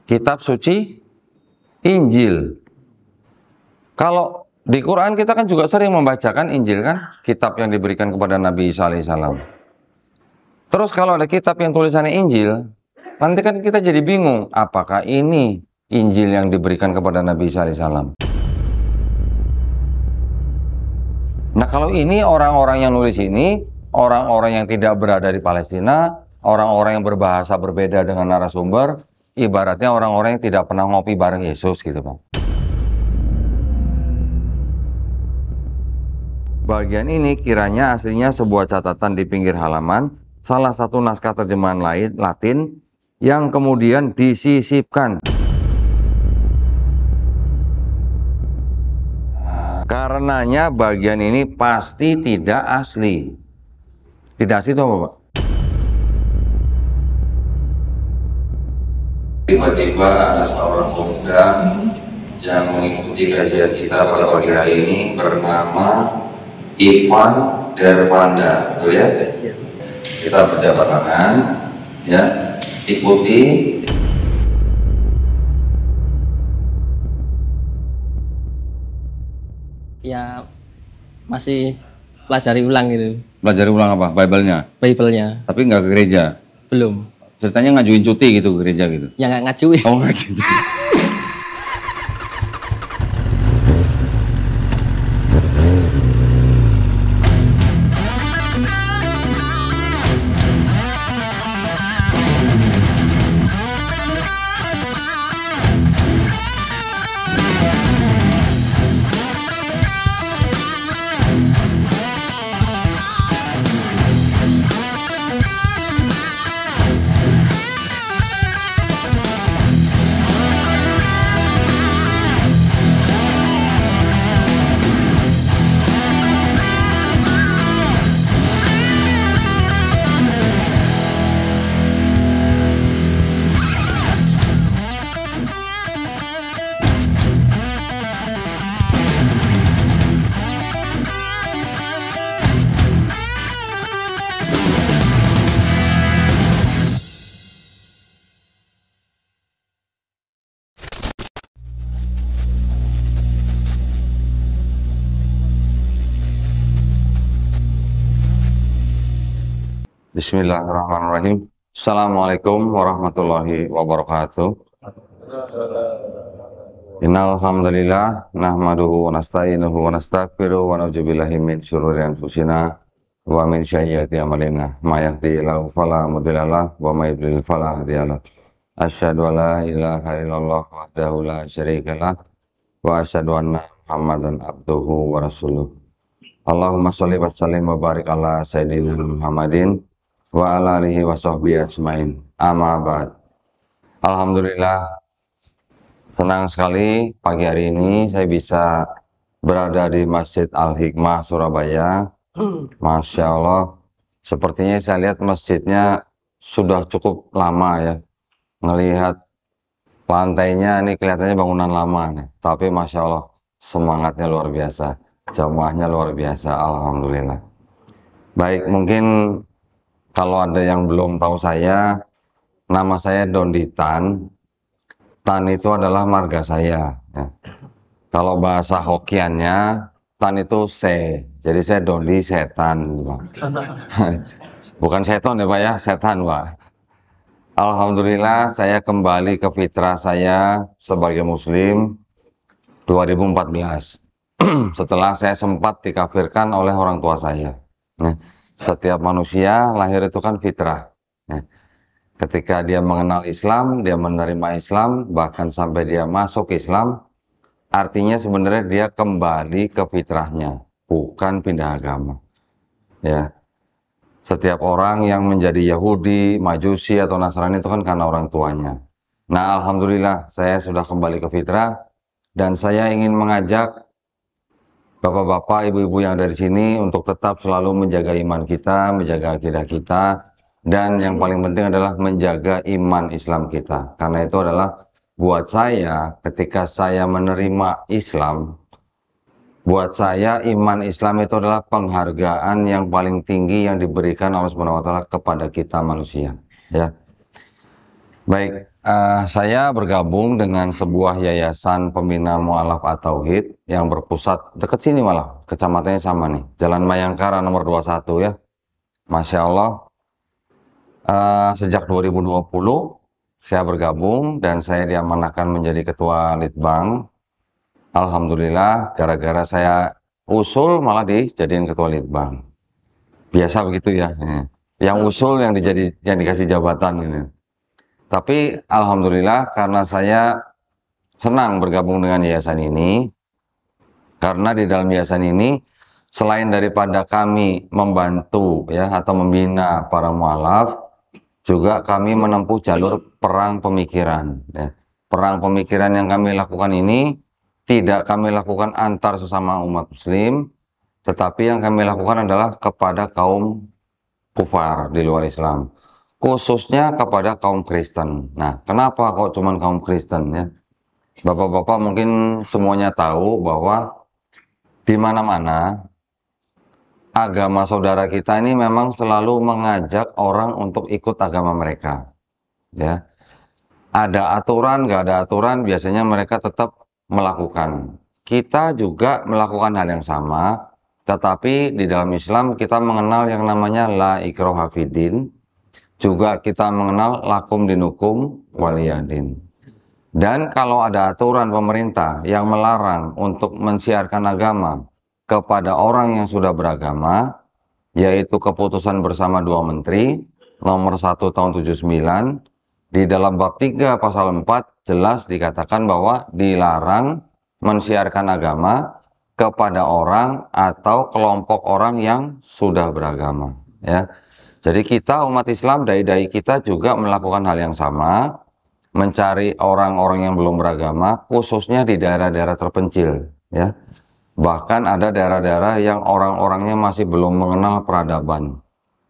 kitab suci Injil. Kalau di Quran kita kan juga sering membacakan Injil kan, kitab yang diberikan kepada Nabi Isa alaihissalam. Terus kalau ada kitab yang tulisannya Injil, nanti kan kita jadi bingung, apakah ini Injil yang diberikan kepada Nabi Isa alaihissalam? Nah, kalau ini orang-orang yang nulis ini, orang-orang yang tidak berada di Palestina, orang-orang yang berbahasa berbeda dengan narasumber, ibaratnya orang-orang yang tidak pernah ngopi bareng Yesus gitu, Pak. Bagian ini kiranya aslinya sebuah catatan di pinggir halaman, salah satu naskah terjemahan Latin yang kemudian disisipkan. Karenanya bagian ini pasti tidak asli. Tidak asli itu apa, Pak? Tiba-tiba ada seorang pemuda yang mengikuti kajian kita pada pagi hari ini bernama Ivan Dervanda, betul ya? Kita berjabat tangan, ya, ikuti. Ya, masih pelajari ulang gitu. Pelajari ulang apa? Bible-nya? Bible-nya. Tapi nggak ke gereja? Belum. Ceritanya ngajuin cuti gitu ke gereja gitu? Ya nggak ngajuin. Oh, ngajuin. Bismillahirrahmanirrahim. Assalamualaikum warahmatullahi wabarakatuh. Innal hamdalillah nahmaduhu wa nasta'inuhu wa nastaghfiruh wa na'udzubillahi min syururi anfusina wa min sayyiati a'malina. May yahdihillahu fala mudhillalah wa may yudlil fala hadiyalah. Asyhadu an la ilaha illallah wahdahu la syarikalah wa asyhadu anna Muhammadan abduhu wa rasuluh. Allahumma shalli wa sallim wa barik ala sayyidina Muhammadin wa ala alihi wa sahbihi ajmain. Amma ba'd. Alhamdulillah, senang sekali pagi hari ini saya bisa berada di Masjid Al-Hikmah Surabaya. Masya Allah, sepertinya saya lihat masjidnya sudah cukup lama ya. Ngelihat lantainya ini kelihatannya bangunan lama nih. Tapi Masya Allah, semangatnya luar biasa, jamaahnya luar biasa, Alhamdulillah. Baik, mungkin kalau ada yang belum tahu saya, nama saya Dondi Tan. Tan itu adalah marga saya. Ya. Kalau bahasa Hokiannya, Tan itu se. Jadi saya Dondi setan. Bukan seton ya Pak ya, setan Pak. Alhamdulillah saya kembali ke fitrah saya sebagai Muslim 2014. Setelah saya sempat dikafirkan oleh orang tua saya. Nah, setiap manusia lahir itu kan fitrah. Nah, ketika dia mengenal Islam, dia menerima Islam, bahkan sampai dia masuk Islam, artinya sebenarnya dia kembali ke fitrahnya, bukan pindah agama. Ya, setiap orang yang menjadi Yahudi, Majusi atau Nasrani itu kan karena orang tuanya. Nah, alhamdulillah saya sudah kembali ke fitrah dan saya ingin mengajak bapak-bapak, ibu-ibu yang ada di sini untuk tetap selalu menjaga iman kita, menjaga akidah kita, dan yang paling penting adalah menjaga iman Islam kita. Karena itu adalah buat saya, ketika saya menerima Islam, buat saya iman Islam itu adalah penghargaan yang paling tinggi yang diberikan Allah SWT kepada kita manusia. Ya, baik. Saya bergabung dengan sebuah yayasan pembina mualaf at-tauhid yang berpusat dekat sini malah, kecamatannya sama nih, Jalan Mayangkara nomor 21 ya. Masya Allah, sejak 2020 saya bergabung dan saya diamanahkan menjadi ketua Litbang. Alhamdulillah, gara-gara saya usul malah dijadiin ketua Litbang. Biasa begitu ya. Yang usul yang dikasih jabatan gitu. Tapi alhamdulillah karena saya senang bergabung dengan yayasan ini, karena di dalam yayasan ini selain daripada kami membantu ya atau membina para mualaf, juga kami menempuh jalur perang pemikiran ya. Perang pemikiran yang kami lakukan ini tidak kami lakukan antar sesama umat muslim, tetapi yang kami lakukan adalah kepada kaum kufar di luar Islam, khususnya kepada kaum Kristen. Nah, kenapa kok cuman kaum Kristen ya? Bapak-bapak mungkin semuanya tahu bahwa di mana-mana agama saudara kita ini memang selalu mengajak orang untuk ikut agama mereka. Ya, ada aturan, nggak ada aturan, biasanya mereka tetap melakukan. Kita juga melakukan hal yang sama, tetapi di dalam Islam kita mengenal yang namanya la ikraha fiddin, juga kita mengenal lakum dinukum waliyadin. Dan kalau ada aturan pemerintah yang melarang untuk mensiarkan agama kepada orang yang sudah beragama, yaitu keputusan bersama dua menteri, nomor 1 tahun 79, di dalam bab 3 pasal 4 jelas dikatakan bahwa dilarang mensiarkan agama kepada orang atau kelompok orang yang sudah beragama. Ya. Jadi kita umat Islam, dai-dai kita juga melakukan hal yang sama, mencari orang-orang yang belum beragama, khususnya di daerah-daerah terpencil. Ya. Bahkan ada daerah-daerah yang orang-orangnya masih belum mengenal peradaban,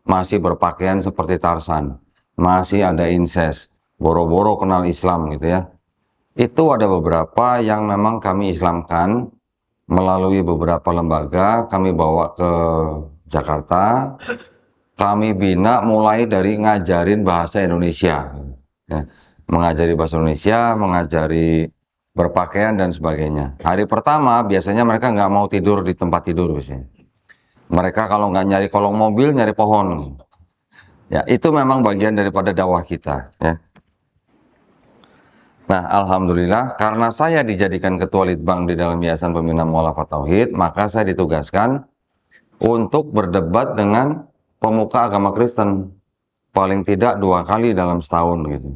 masih berpakaian seperti Tarsan, masih ada incest, boro-boro kenal Islam gitu ya. Itu ada beberapa yang memang kami Islamkan melalui beberapa lembaga, kami bawa ke Jakarta, kami bina mulai dari ngajarin bahasa Indonesia, ya. Mengajari bahasa Indonesia, mengajari berpakaian dan sebagainya. Hari pertama biasanya mereka nggak mau tidur di tempat tidur biasanya. Mereka kalau nggak nyari kolong mobil, nyari pohon. Ya, itu memang bagian daripada dakwah kita. Ya. Nah, alhamdulillah karena saya dijadikan ketua Litbang di dalam Yayasan Pembina Mualaf at-Tauhid, maka saya ditugaskan untuk berdebat dengan pemuka agama Kristen paling tidak 2 kali dalam setahun gitu.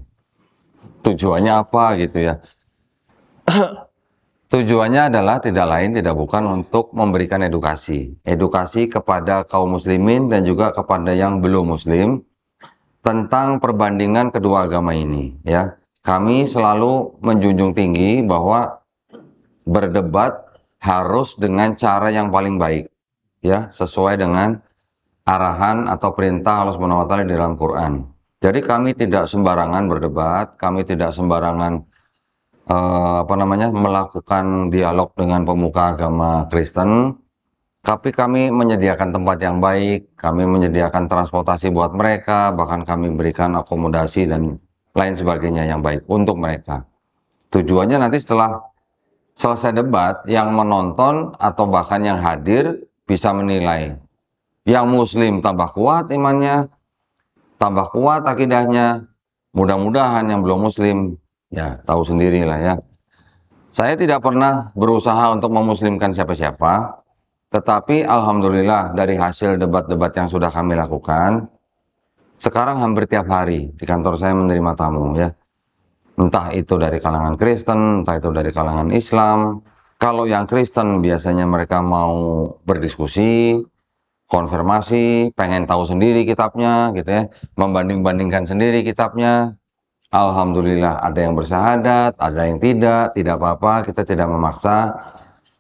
Tujuannya apa gitu ya? Tujuannya adalah tidak lain tidak bukan untuk memberikan edukasi kepada kaum muslimin dan juga kepada yang belum muslim tentang perbandingan kedua agama ini ya. Kami selalu menjunjung tinggi bahwa berdebat harus dengan cara yang paling baik ya, sesuai dengan arahan atau perintah Allah Subhanahu wa taala di dalam Quran. Jadi kami tidak sembarangan berdebat, kami tidak sembarangan melakukan dialog dengan pemuka agama Kristen, tapi kami menyediakan tempat yang baik, kami menyediakan transportasi buat mereka, bahkan kami berikan akomodasi dan lain sebagainya yang baik untuk mereka. Tujuannya nanti setelah selesai debat, yang menonton atau bahkan yang hadir bisa menilai. Yang muslim tambah kuat imannya, tambah kuat akidahnya. Mudah-mudahan yang belum muslim, ya tahu sendirilah ya. Saya tidak pernah berusaha untuk memuslimkan siapa-siapa, tetapi alhamdulillah dari hasil debat-debat yang sudah kami lakukan, sekarang hampir tiap hari di kantor saya menerima tamu ya. Entah itu dari kalangan Kristen, entah itu dari kalangan Islam. Kalau yang Kristen biasanya mereka mau berdiskusi, konfirmasi, pengen tahu sendiri kitabnya gitu ya, membanding-bandingkan sendiri kitabnya. Alhamdulillah ada yang bersyahadat, ada yang tidak apa-apa, kita tidak memaksa.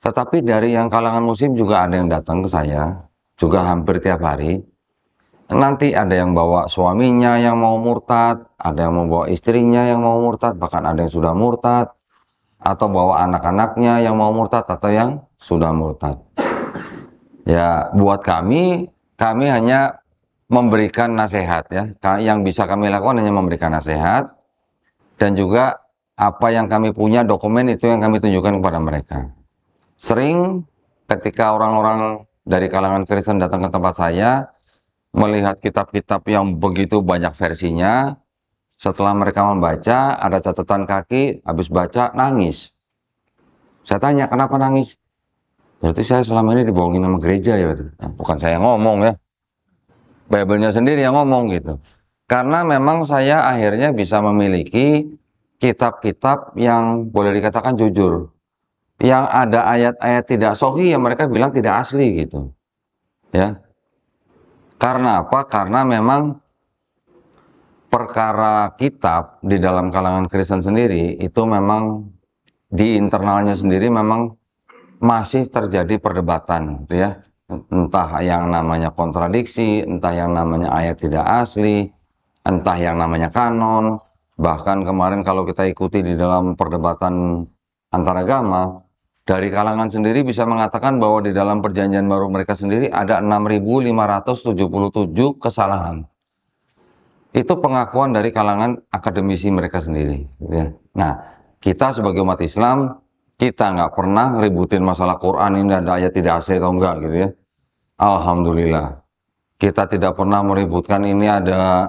Tetapi dari yang kalangan muslim juga ada yang datang ke saya, juga hampir tiap hari. Nanti ada yang bawa suaminya yang mau murtad, ada yang mau bawa istrinya yang mau murtad, bahkan ada yang sudah murtad, atau bawa anak-anaknya yang mau murtad atau yang sudah murtad. Ya, buat kami hanya memberikan nasihat ya. Yang bisa kami lakukan hanya memberikan nasihat dan juga apa yang kami punya, dokumen itu yang kami tunjukkan kepada mereka. Sering ketika orang-orang dari kalangan Kristen datang ke tempat saya, melihat kitab-kitab yang begitu banyak versinya, setelah mereka membaca, ada catatan kaki, habis baca, nangis. Saya tanya, kenapa nangis? Berarti saya selama ini dibohongin sama gereja ya? Nah, bukan saya yang ngomong ya, Bible-nya sendiri yang ngomong gitu. Karena memang saya akhirnya bisa memiliki kitab-kitab yang boleh dikatakan jujur. Yang ada ayat-ayat tidak sahih yang mereka bilang tidak asli gitu. Ya. Karena apa? Karena memang perkara kitab di dalam kalangan Kristen sendiri itu memang di internalnya sendiri memang masih terjadi perdebatan gitu ya. Entah yang namanya kontradiksi, entah yang namanya ayat tidak asli, entah yang namanya kanon. Bahkan kemarin kalau kita ikuti di dalam perdebatan antaragama, dari kalangan sendiri bisa mengatakan bahwa di dalam perjanjian baru mereka sendiri ada 6.577 kesalahan. Itu pengakuan dari kalangan akademisi mereka sendiri. Ya. Nah, kita sebagai umat Islam, kita nggak pernah ngeributin masalah Quran ini ada ayat tidak asli atau enggak gitu ya. Alhamdulillah. Kita tidak pernah meributkan ini ada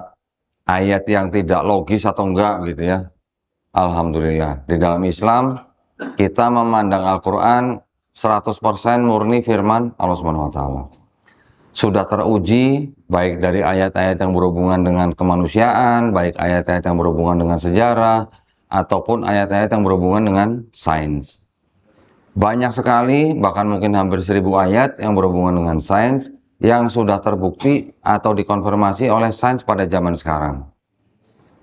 ayat yang tidak logis atau enggak gitu ya. Alhamdulillah. Di dalam Islam, kita memandang Al-Quran 100% murni firman Allah Subhanahu wa Ta'ala. Sudah teruji baik dari ayat-ayat yang berhubungan dengan kemanusiaan, baik ayat-ayat yang berhubungan dengan sejarah, ataupun ayat-ayat yang berhubungan dengan sains. Banyak sekali, bahkan mungkin hampir 1000 ayat yang berhubungan dengan sains yang sudah terbukti atau dikonfirmasi oleh sains pada zaman sekarang.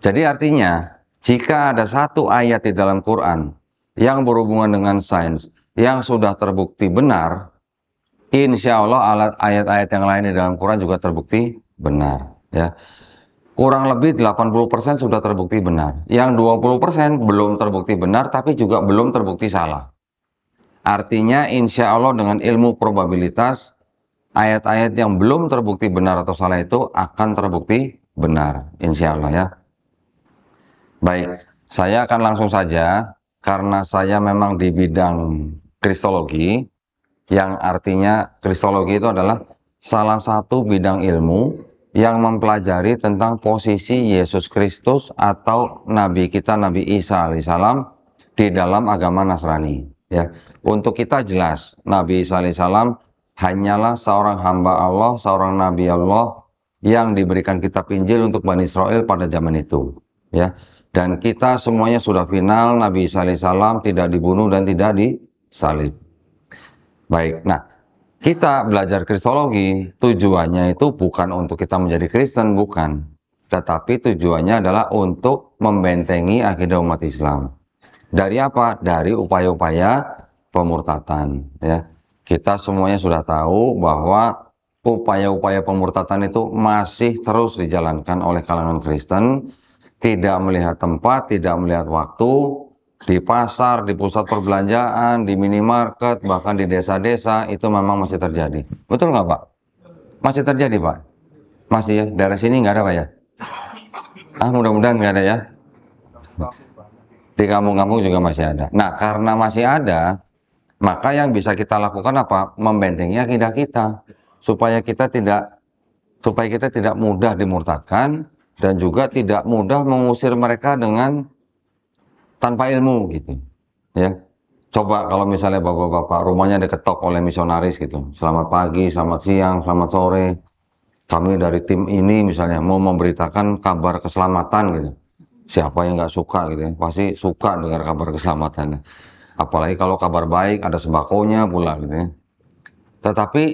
Jadi artinya, jika ada satu ayat di dalam Quran yang berhubungan dengan sains yang sudah terbukti benar, insya Allah ayat-ayat yang lain di dalam Quran juga terbukti benar. Ya. Kurang lebih 80% sudah terbukti benar. Yang 20% belum terbukti benar, tapi juga belum terbukti salah. Artinya insya Allah dengan ilmu probabilitas, ayat-ayat yang belum terbukti benar atau salah itu akan terbukti benar. Insya Allah ya. Baik, saya akan langsung saja. Karena saya memang di bidang kristologi, yang artinya kristologi itu adalah salah satu bidang ilmu yang mempelajari tentang posisi Yesus Kristus atau Nabi kita Nabi Isa alaihissalam di dalam agama Nasrani. Ya, untuk kita jelas Nabi Isa alaihissalam hanyalah seorang hamba Allah, seorang Nabi Allah yang diberikan kitab Injil untuk Bani Israel pada zaman itu. Ya. Dan kita semuanya sudah final, Nabi Isa alaihissalam tidak dibunuh dan tidak disalib. Baik, nah kita belajar kristologi tujuannya itu bukan untuk kita menjadi Kristen, bukan. Tetapi tujuannya adalah untuk membentengi akidah umat Islam. Dari apa? Dari upaya-upaya pemurtatan. Ya. Kita semuanya sudah tahu bahwa upaya-upaya pemurtatan itu masih terus dijalankan oleh kalangan Kristen. Tidak melihat tempat, tidak melihat waktu, di pasar, di pusat perbelanjaan, di minimarket, bahkan di desa-desa, itu memang masih terjadi. Betul nggak Pak? Masih terjadi Pak? Masih ya? Daerah sini nggak ada Pak ya? Mudah-mudahan nggak ada ya? Di kampung-kampung juga masih ada. Nah, karena masih ada, maka yang bisa kita lakukan apa? Membentengi akidah kita. Supaya kita tidak mudah dimurtadkan, dan juga tidak mudah mengusir mereka dengan tanpa ilmu gitu ya. Coba kalau misalnya bapak-bapak rumahnya diketok oleh misionaris gitu, selamat pagi, selamat siang, selamat sore, kami dari tim ini misalnya mau memberitakan kabar keselamatan gitu, siapa yang nggak suka gitu ya, pasti suka dengar kabar keselamatan, apalagi kalau kabar baik ada sembakonya pula gitu ya. Tetapi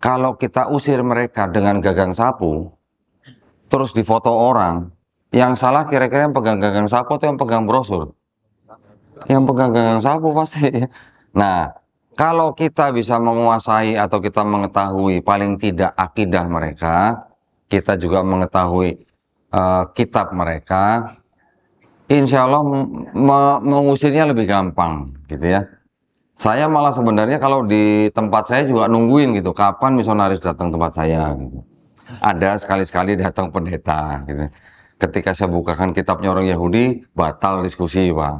kalau kita usir mereka dengan gagang sapu terus difoto orang, yang salah kira-kira yang pegang gagang sapu atau yang pegang brosur? Yang pegang gagang sapu pasti. Nah, kalau kita bisa menguasai atau kita mengetahui paling tidak akidah mereka, kita juga mengetahui kitab mereka, insya Allah mengusirnya lebih gampang gitu ya. Saya malah sebenarnya kalau di tempat saya juga nungguin gitu, kapan misionaris datang tempat saya gitu. Ada sekali-sekali datang pendeta gitu. Ketika saya bukakan kitabnya orang Yahudi, batal diskusi, Pak.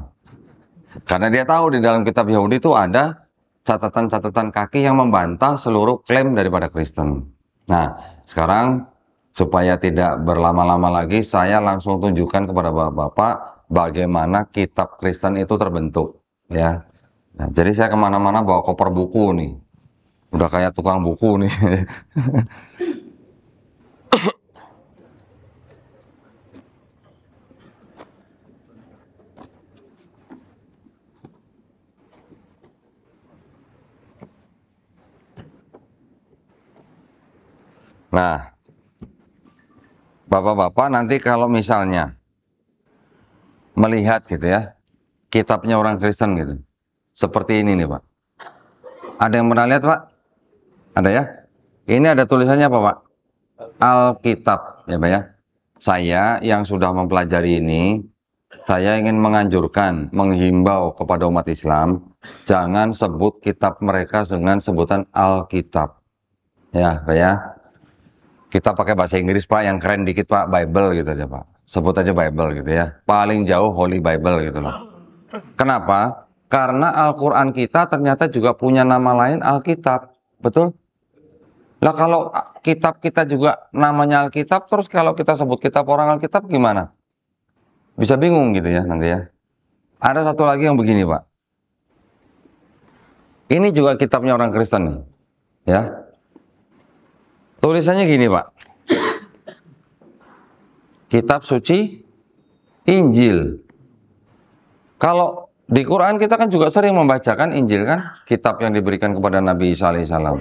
Karena dia tahu di dalam kitab Yahudi itu ada catatan-catatan kaki yang membantah seluruh klaim daripada Kristen. Nah, sekarang supaya tidak berlama-lama lagi, saya langsung tunjukkan kepada Bapak bagaimana kitab Kristen itu terbentuk. Ya. Nah, jadi saya kemana-mana bawa koper buku nih. Udah kayak tukang buku nih. Nah, Bapak-bapak nanti kalau misalnya melihat gitu ya, kitabnya orang Kristen gitu. Seperti ini nih, Pak. Ada yang pernah lihat, Pak? Ada ya? Ini ada tulisannya apa, Pak? Alkitab, ya, Pak ya. Saya yang sudah mempelajari ini, saya ingin menganjurkan, menghimbau kepada umat Islam, jangan sebut kitab mereka dengan sebutan Alkitab. Ya, Pak ya. Kita pakai bahasa Inggris, Pak, yang keren dikit, Pak, Bible gitu aja, Pak. Sebut aja Bible gitu ya. Paling jauh Holy Bible gitu loh. Kenapa? Karena Al-Quran kita ternyata juga punya nama lain Alkitab. Betul? Lah kalau kitab kita juga namanya Alkitab, terus kalau kita sebut kitab orang Alkitab gimana? Bisa bingung gitu ya nanti ya. Ada satu lagi yang begini, Pak. Ini juga kitabnya orang Kristen nih. Ya. Tulisannya gini, Pak. Kitab suci Injil. Kalau di Quran kita kan juga sering membacakan Injil kan, kitab yang diberikan kepada Nabi Isa alaihissalam.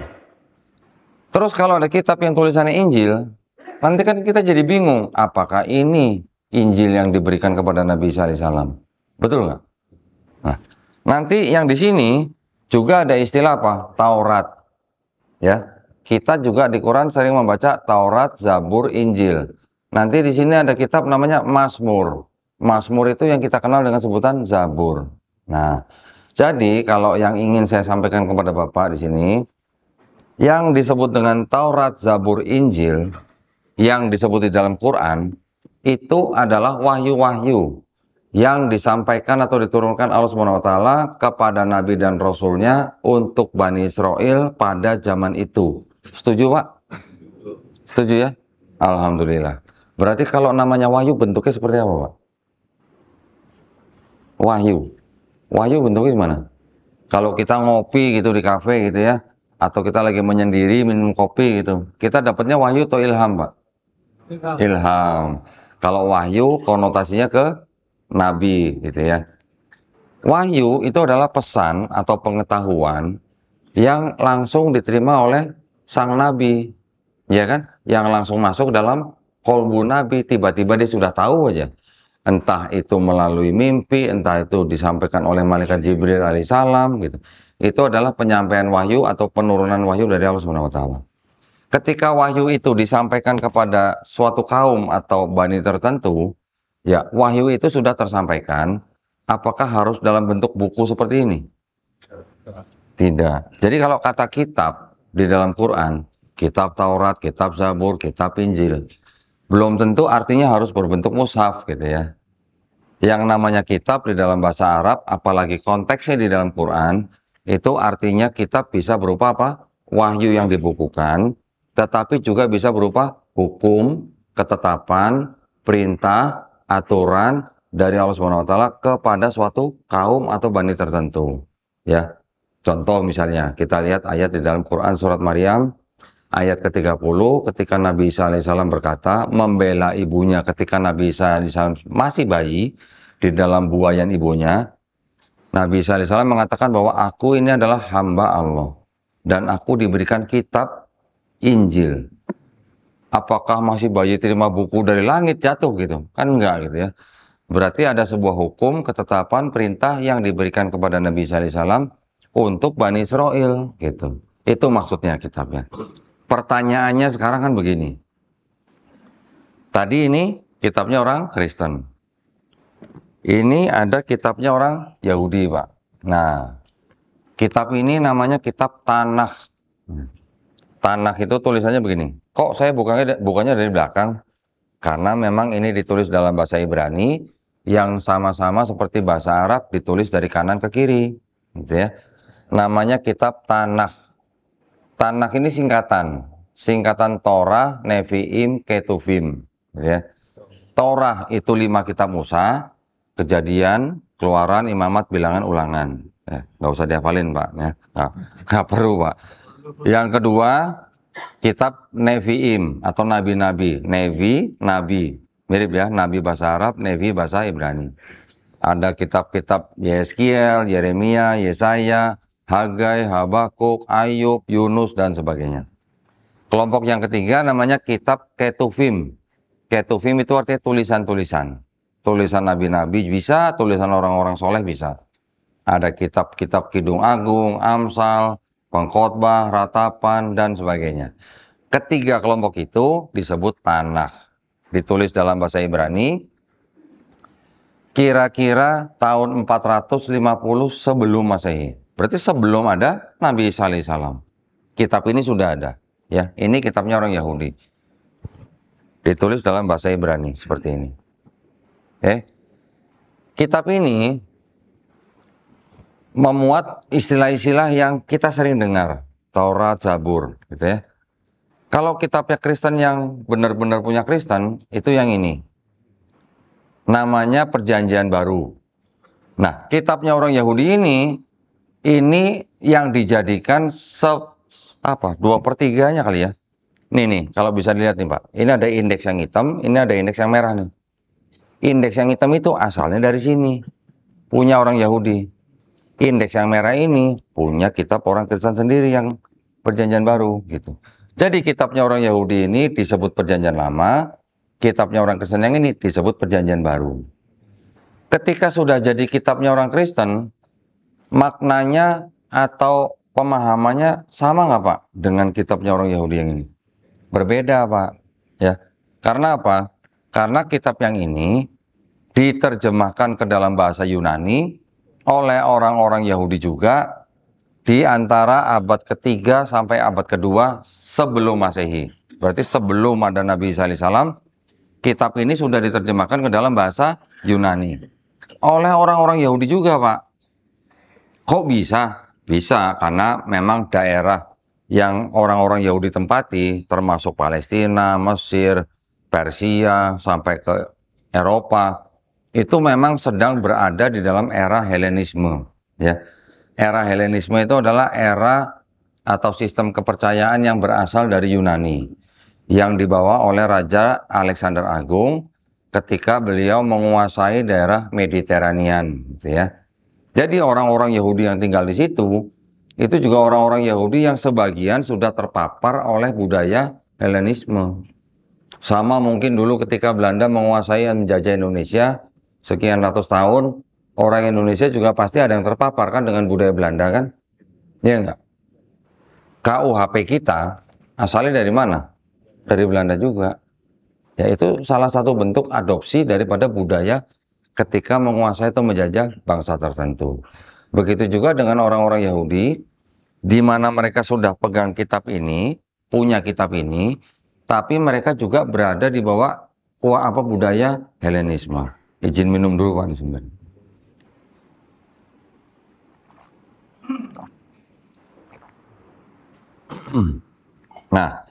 Terus kalau ada kitab yang tulisannya Injil, nanti kan kita jadi bingung, apakah ini Injil yang diberikan kepada Nabi Isa alaihissalam? Betul nggak? Nah, nanti yang di sini juga ada istilah apa? Taurat. Ya, kita juga di Quran sering membaca Taurat, Zabur, Injil. Nanti di sini ada kitab namanya Mazmur. Mazmur itu yang kita kenal dengan sebutan Zabur. Nah, jadi kalau yang ingin saya sampaikan kepada Bapak di sini, yang disebut dengan Taurat, Zabur, Injil, yang disebut di dalam Quran, itu adalah wahyu-wahyu yang disampaikan atau diturunkan Allah SWT kepada Nabi dan Rasulnya untuk Bani Israel pada zaman itu. Setuju, Pak? Setuju ya? Alhamdulillah. Berarti kalau namanya wahyu bentuknya seperti apa, Pak? Wahyu. Wahyu bentuknya gimana? Kalau kita ngopi gitu di kafe gitu ya, atau kita lagi menyendiri minum kopi gitu, kita dapatnya wahyu atau ilham, Pak? Ilham. Kalau wahyu konotasinya ke nabi gitu ya. Wahyu itu adalah pesan atau pengetahuan yang langsung diterima oleh sang nabi, ya kan? Yang langsung masuk dalam kolbu nabi, tiba-tiba dia sudah tahu aja. Entah itu melalui mimpi, entah itu disampaikan oleh malaikat Jibril alaihissalam gitu. Itu adalah penyampaian wahyu atau penurunan wahyu dari Allah Subhanahu wa taala. Ketika wahyu itu disampaikan kepada suatu kaum atau bani tertentu, ya wahyu itu sudah tersampaikan. Apakah harus dalam bentuk buku seperti ini? Tidak. Jadi kalau kata kitab di dalam Quran, kitab Taurat, kitab Zabur, kitab Injil, belum tentu artinya harus berbentuk mushaf gitu ya. Yang namanya kitab di dalam bahasa Arab, apalagi konteksnya di dalam Quran, itu artinya kitab bisa berupa apa? Wahyu yang dibukukan, tetapi juga bisa berupa hukum, ketetapan, perintah, aturan dari Allah Subhanahu wa taala kepada suatu kaum atau bani tertentu. Ya. Contoh misalnya, kita lihat ayat di dalam Quran surat Maryam ayat ke-30 ketika Nabi Isa alaihissalam berkata membela ibunya ketika Nabi Isa alaihissalam masih bayi di dalam buayan ibunya. Nabi Isa alaihissalam mengatakan bahwa aku ini adalah hamba Allah dan aku diberikan kitab Injil. Apakah masih bayi terima buku dari langit jatuh gitu? Kan enggak gitu ya. Berarti ada sebuah hukum, ketetapan, perintah yang diberikan kepada Nabi Isa alaihissalam untuk Bani Israel gitu. Itu maksudnya kitabnya. Pertanyaannya sekarang kan begini. Tadi ini kitabnya orang Kristen. Ini ada kitabnya orang Yahudi, Pak. Nah, kitab ini namanya kitab Tanakh. Tanakh itu tulisannya begini. Kok saya bukannya dari belakang? Karena memang ini ditulis dalam bahasa Ibrani yang sama-sama seperti bahasa Arab ditulis dari kanan ke kiri, gitu ya. Namanya kitab Tanakh. Tanakh ini singkatan Torah, Nevi'im, Ketuvim, gitu ya. Torah itu 5 kitab Musa, Kejadian, Keluaran, Imamat, Bilangan, Ulangan. Nggak usah dihafalin, Pak. Ya. Nggak perlu, Pak. Yang kedua, kitab Nevi'im atau nabi-nabi. Nevi, nabi. Mirip ya, nabi bahasa Arab, Nevi bahasa Ibrani. Ada kitab-kitab Yeskiel, Yeremia, Yesaya, Hagai, Habakuk, Ayub, Yunus, dan sebagainya. Kelompok yang ketiga namanya kitab Ketuvim. Ketuvim itu artinya tulisan-tulisan. Tulisan nabi-nabi bisa, tulisan orang-orang soleh bisa. Ada kitab-kitab Kidung Agung, Amsal, Pengkhotbah, Ratapan, dan sebagainya. Ketiga kelompok itu disebut Tanakh. Ditulis dalam bahasa Ibrani, kira-kira tahun 450 sebelum Masehi. Berarti sebelum ada Nabi Isa alaihissalam. Kitab ini sudah ada. Ya, ini kitabnya orang Yahudi. Ditulis dalam bahasa Ibrani seperti ini. Kitab ini memuat istilah-istilah yang kita sering dengar, Taurat, Zabur, gitu ya. Kalau kitabnya Kristen yang benar-benar punya Kristen, itu yang ini. Namanya Perjanjian Baru. Nah, kitabnya orang Yahudi ini yang dijadikan 2/3-nya kali ya. Nih, kalau bisa dilihat nih Pak. Ini ada indeks yang hitam, ini ada indeks yang merah nih. Indeks yang hitam itu asalnya dari sini. Punya orang Yahudi. Indeks yang merah ini punya kitab orang Kristen sendiri yang Perjanjian Baru gitu. Jadi kitabnya orang Yahudi ini disebut Perjanjian Lama, kitabnya orang Kristen yang ini disebut Perjanjian Baru. Ketika sudah jadi kitabnya orang Kristen, maknanya atau pemahamannya sama nggak Pak dengan kitabnya orang Yahudi yang ini? Berbeda Pak. Ya, karena apa? Karena kitab yang ini diterjemahkan ke dalam bahasa Yunani oleh orang-orang Yahudi juga di antara abad ketiga sampai abad kedua sebelum Masehi. Berarti sebelum ada Nabi Isa alaihissalam, kitab ini sudah diterjemahkan ke dalam bahasa Yunani. Oleh orang-orang Yahudi juga, Pak. Kok bisa? Bisa, karena memang daerah yang orang-orang Yahudi tempati, termasuk Palestina, Mesir, Persia, sampai ke Eropa, itu memang sedang berada di dalam era Helenisme. Ya. Era Helenisme itu adalah era atau sistem kepercayaan yang berasal dari Yunani, yang dibawa oleh Raja Alexander Agung ketika beliau menguasai daerah Mediterranean. Gitu ya. Jadi orang-orang Yahudi yang tinggal di situ, itu juga orang-orang Yahudi yang sebagian sudah terpapar oleh budaya Helenisme. Sama mungkin dulu ketika Belanda menguasai dan menjajah Indonesia, sekian ratus tahun, orang Indonesia juga pasti ada yang terpapar kan dengan budaya Belanda kan? Iya enggak? KUHP kita asalnya dari mana? Dari Belanda juga. Yaitu salah satu bentuk adopsi daripada budaya ketika menguasai atau menjajah bangsa tertentu. Begitu juga dengan orang-orang Yahudi, di mana mereka sudah pegang kitab ini, punya kitab ini, tapi mereka juga berada di bawah budaya Helenisme. Izin minum dulu Pak di sini. Nah,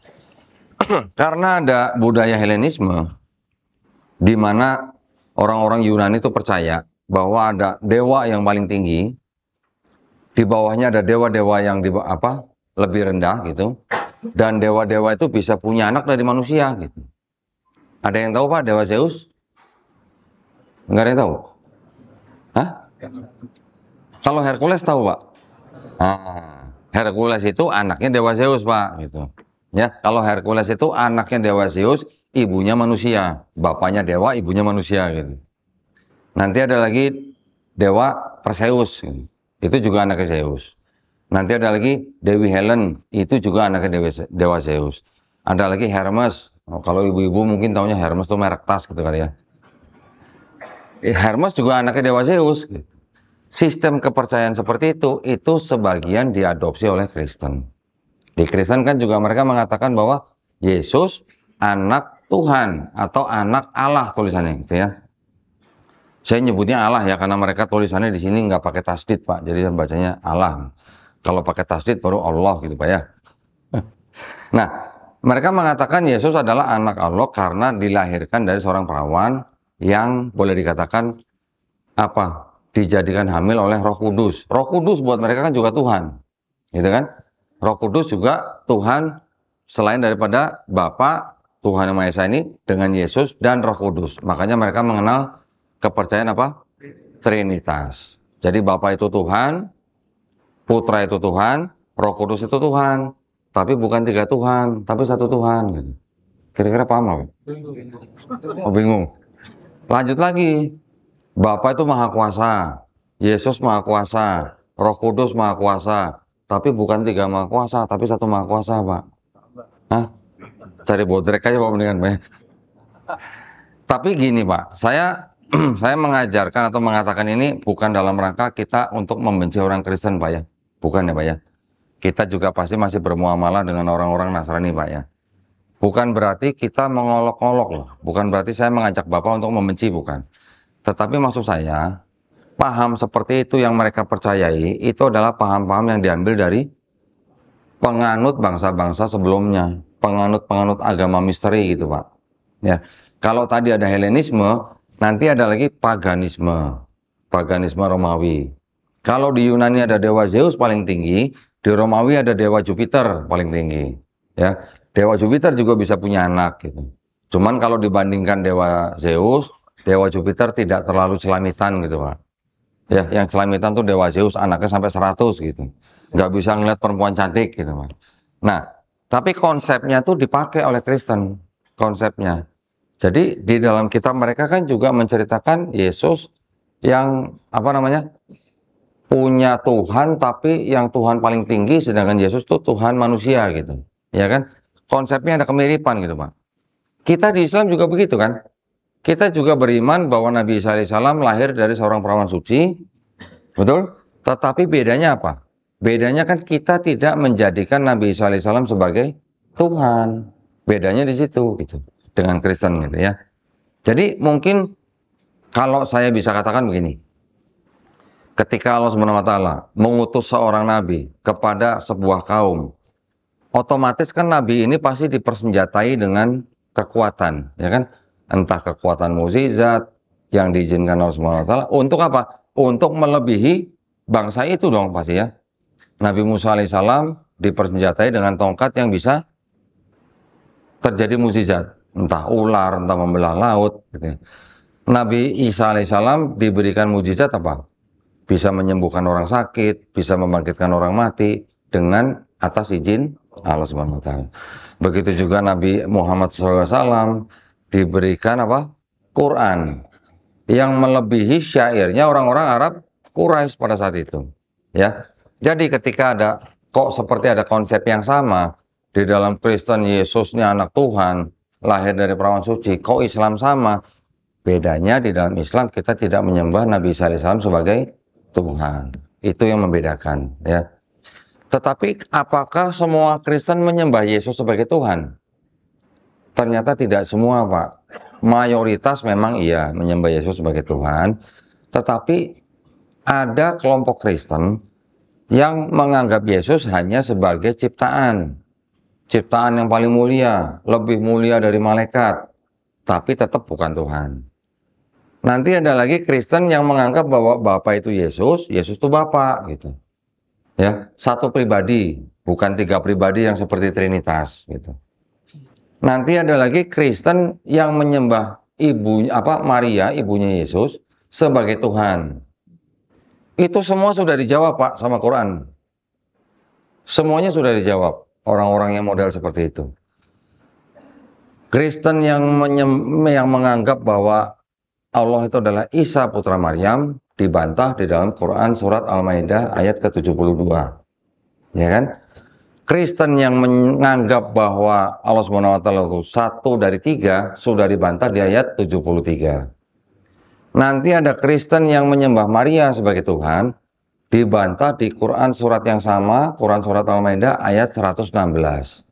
karena ada budaya Helenisme, di mana orang-orang Yunani itu percaya bahwa ada dewa yang paling tinggi, di bawahnya ada dewa-dewa yang lebih rendah gitu, dan dewa-dewa itu bisa punya anak dari manusia gitu. Ada yang tahu Pak dewa Zeus? Enggak ada yang tahu? Hah? Kalau Hercules tahu Pak? Hercules itu anaknya dewa Zeus Pak gitu. Ya, kalau Hercules itu anaknya dewa Zeus, ibunya manusia, bapaknya dewa, ibunya manusia gitu. Nanti ada lagi dewa Perseus, gitu. Itu juga anaknya Zeus. Nanti ada lagi Dewi Helen, itu juga anaknya dewa Zeus. Ada lagi Hermes. Kalau ibu-ibu mungkin taunya Hermes itu merek tas gitu kali ya. Hermes juga anaknya dewa Zeus. Gitu. Sistem kepercayaan seperti itu sebagian diadopsi oleh Kristen. Di Kristen kan juga mereka mengatakan bahwa Yesus anak Tuhan atau anak Allah tulisannya gitu ya. Saya nyebutnya Allah ya karena mereka tulisannya di sini nggak pakai tasdid Pak, jadi saya bacanya Allah. Kalau pakai tasdid baru Allah gitu Pak ya. Nah, mereka mengatakan Yesus adalah anak Allah karena dilahirkan dari seorang perawan yang boleh dikatakan apa? Dijadikan hamil oleh Roh Kudus. Roh Kudus buat mereka kan juga Tuhan, gitu kan? Roh Kudus juga Tuhan selain daripada Bapa Tuhan Yang Maha Esa ini dengan Yesus dan Roh Kudus. Makanya mereka mengenal kepercayaan apa? Trinitas. Jadi Bapa itu Tuhan, Putra itu Tuhan, Roh Kudus itu Tuhan. Tapi bukan tiga Tuhan, tapi satu Tuhan. Gitu. Kira-kira paham nggak? Oh, bingung. Lanjut lagi. Bapa itu Maha Kuasa, Yesus Maha Kuasa, Roh Kudus Maha Kuasa. Tapi bukan tiga Maha Kuasa, tapi satu Maha Kuasa, Pak. Hah? Cari bodrek aja Pak mendingan, Pak. Tapi gini, Pak. Saya mengajarkan atau mengatakan ini bukan dalam rangka kita untuk membenci orang Kristen, Pak ya. Bukan ya, Pak ya. Kita juga pasti masih bermuamalah dengan orang-orang Nasrani, Pak ya. Bukan berarti kita mengolok-olok loh. Bukan berarti saya mengajak Bapak untuk membenci, bukan. Tetapi maksud saya, paham seperti itu yang mereka percayai, itu adalah paham-paham yang diambil dari penganut bangsa-bangsa sebelumnya. Penganut-penganut agama misteri gitu, Pak. Ya. Kalau tadi ada Helenisme, nanti ada lagi paganisme. Paganisme Romawi. Kalau di Yunani ada dewa Zeus paling tinggi, di Romawi ada dewa Jupiter paling tinggi. Ya, dewa Jupiter juga bisa punya anak gitu. Cuman kalau dibandingkan dewa Zeus, dewa Jupiter tidak terlalu celamitan gitu Pak. Ya, yang celamitan tuh dewa Zeus anaknya sampai 100 gitu. Nggak bisa ngeliat perempuan cantik gitu Pak. Nah, tapi konsepnya tuh dipakai oleh Kristen. Konsepnya. Jadi di dalam kitab mereka kan juga menceritakan Yesus yang apa namanya? Punya Tuhan tapi yang Tuhan paling tinggi sedangkan Yesus tuh Tuhan manusia gitu. Ya kan? Konsepnya ada kemiripan gitu, Pak. Kita di Islam juga begitu kan? Kita juga beriman bahwa Nabi Isa alaihissalam lahir dari seorang perawan suci. Betul? Tetapi bedanya apa? Bedanya kan kita tidak menjadikan Nabi Isa alaihissalam sebagai Tuhan. Bedanya di situ gitu. Dengan Kristen gitu ya. Jadi mungkin kalau saya bisa katakan begini. Ketika Allah Subhanahu wa taala mengutus seorang nabi kepada sebuah kaum, otomatis kan nabi ini pasti dipersenjatai dengan kekuatan, ya kan? Entah kekuatan mukjizat yang diizinkan Allah Subhanahu wa taala untuk apa? Untuk melebihi bangsa itu dong pasti ya. Nabi Musa alaihissalam dipersenjatai dengan tongkat yang bisa terjadi mukjizat, entah ular, entah membelah laut gitu ya. Nabi Isa alaihissalam diberikan mukjizat apa? Bisa menyembuhkan orang sakit, bisa membangkitkan orang mati dengan atas izin Allah Subhanahu wa taala. Begitu juga Nabi Muhammad SAW diberikan apa? Quran yang melebihi syairnya orang-orang Arab Quraisy pada saat itu. Ya. Jadi ketika ada kok seperti ada konsep yang sama di dalam Kristen Yesusnya anak Tuhan, lahir dari perawan suci, kok Islam sama? Bedanya di dalam Islam kita tidak menyembah Nabi Isa alaihissalam sebagai Tuhan. Itu yang membedakan ya. Tetapi apakah semua Kristen menyembah Yesus sebagai Tuhan? Ternyata tidak semua, Pak. Mayoritas memang iya menyembah Yesus sebagai Tuhan, tetapi ada kelompok Kristen yang menganggap Yesus hanya sebagai ciptaan. Ciptaan yang paling mulia, lebih mulia dari malaikat, tapi tetap bukan Tuhan. Nanti ada lagi Kristen yang menganggap bahwa Bapa itu Yesus, Yesus itu Bapa gitu. Ya, satu pribadi, bukan tiga pribadi yang seperti Trinitas gitu. Nanti ada lagi Kristen yang menyembah Maria, ibunya Yesus sebagai Tuhan. Itu semua sudah dijawab, Pak, sama Quran. Semuanya sudah dijawab orang-orang yang model seperti itu. Kristen yang menganggap bahwa Allah itu adalah Isa putra Maryam dibantah di dalam Quran surat Al-Maidah ayat ke-72. Ya kan? Kristen yang menganggap bahwa Allah Subhanahu wa taala itu satu dari tiga sudah dibantah di ayat 73. Nanti ada Kristen yang menyembah Maria sebagai Tuhan dibantah di Quran surat yang sama, Quran surat Al-Maidah ayat 116.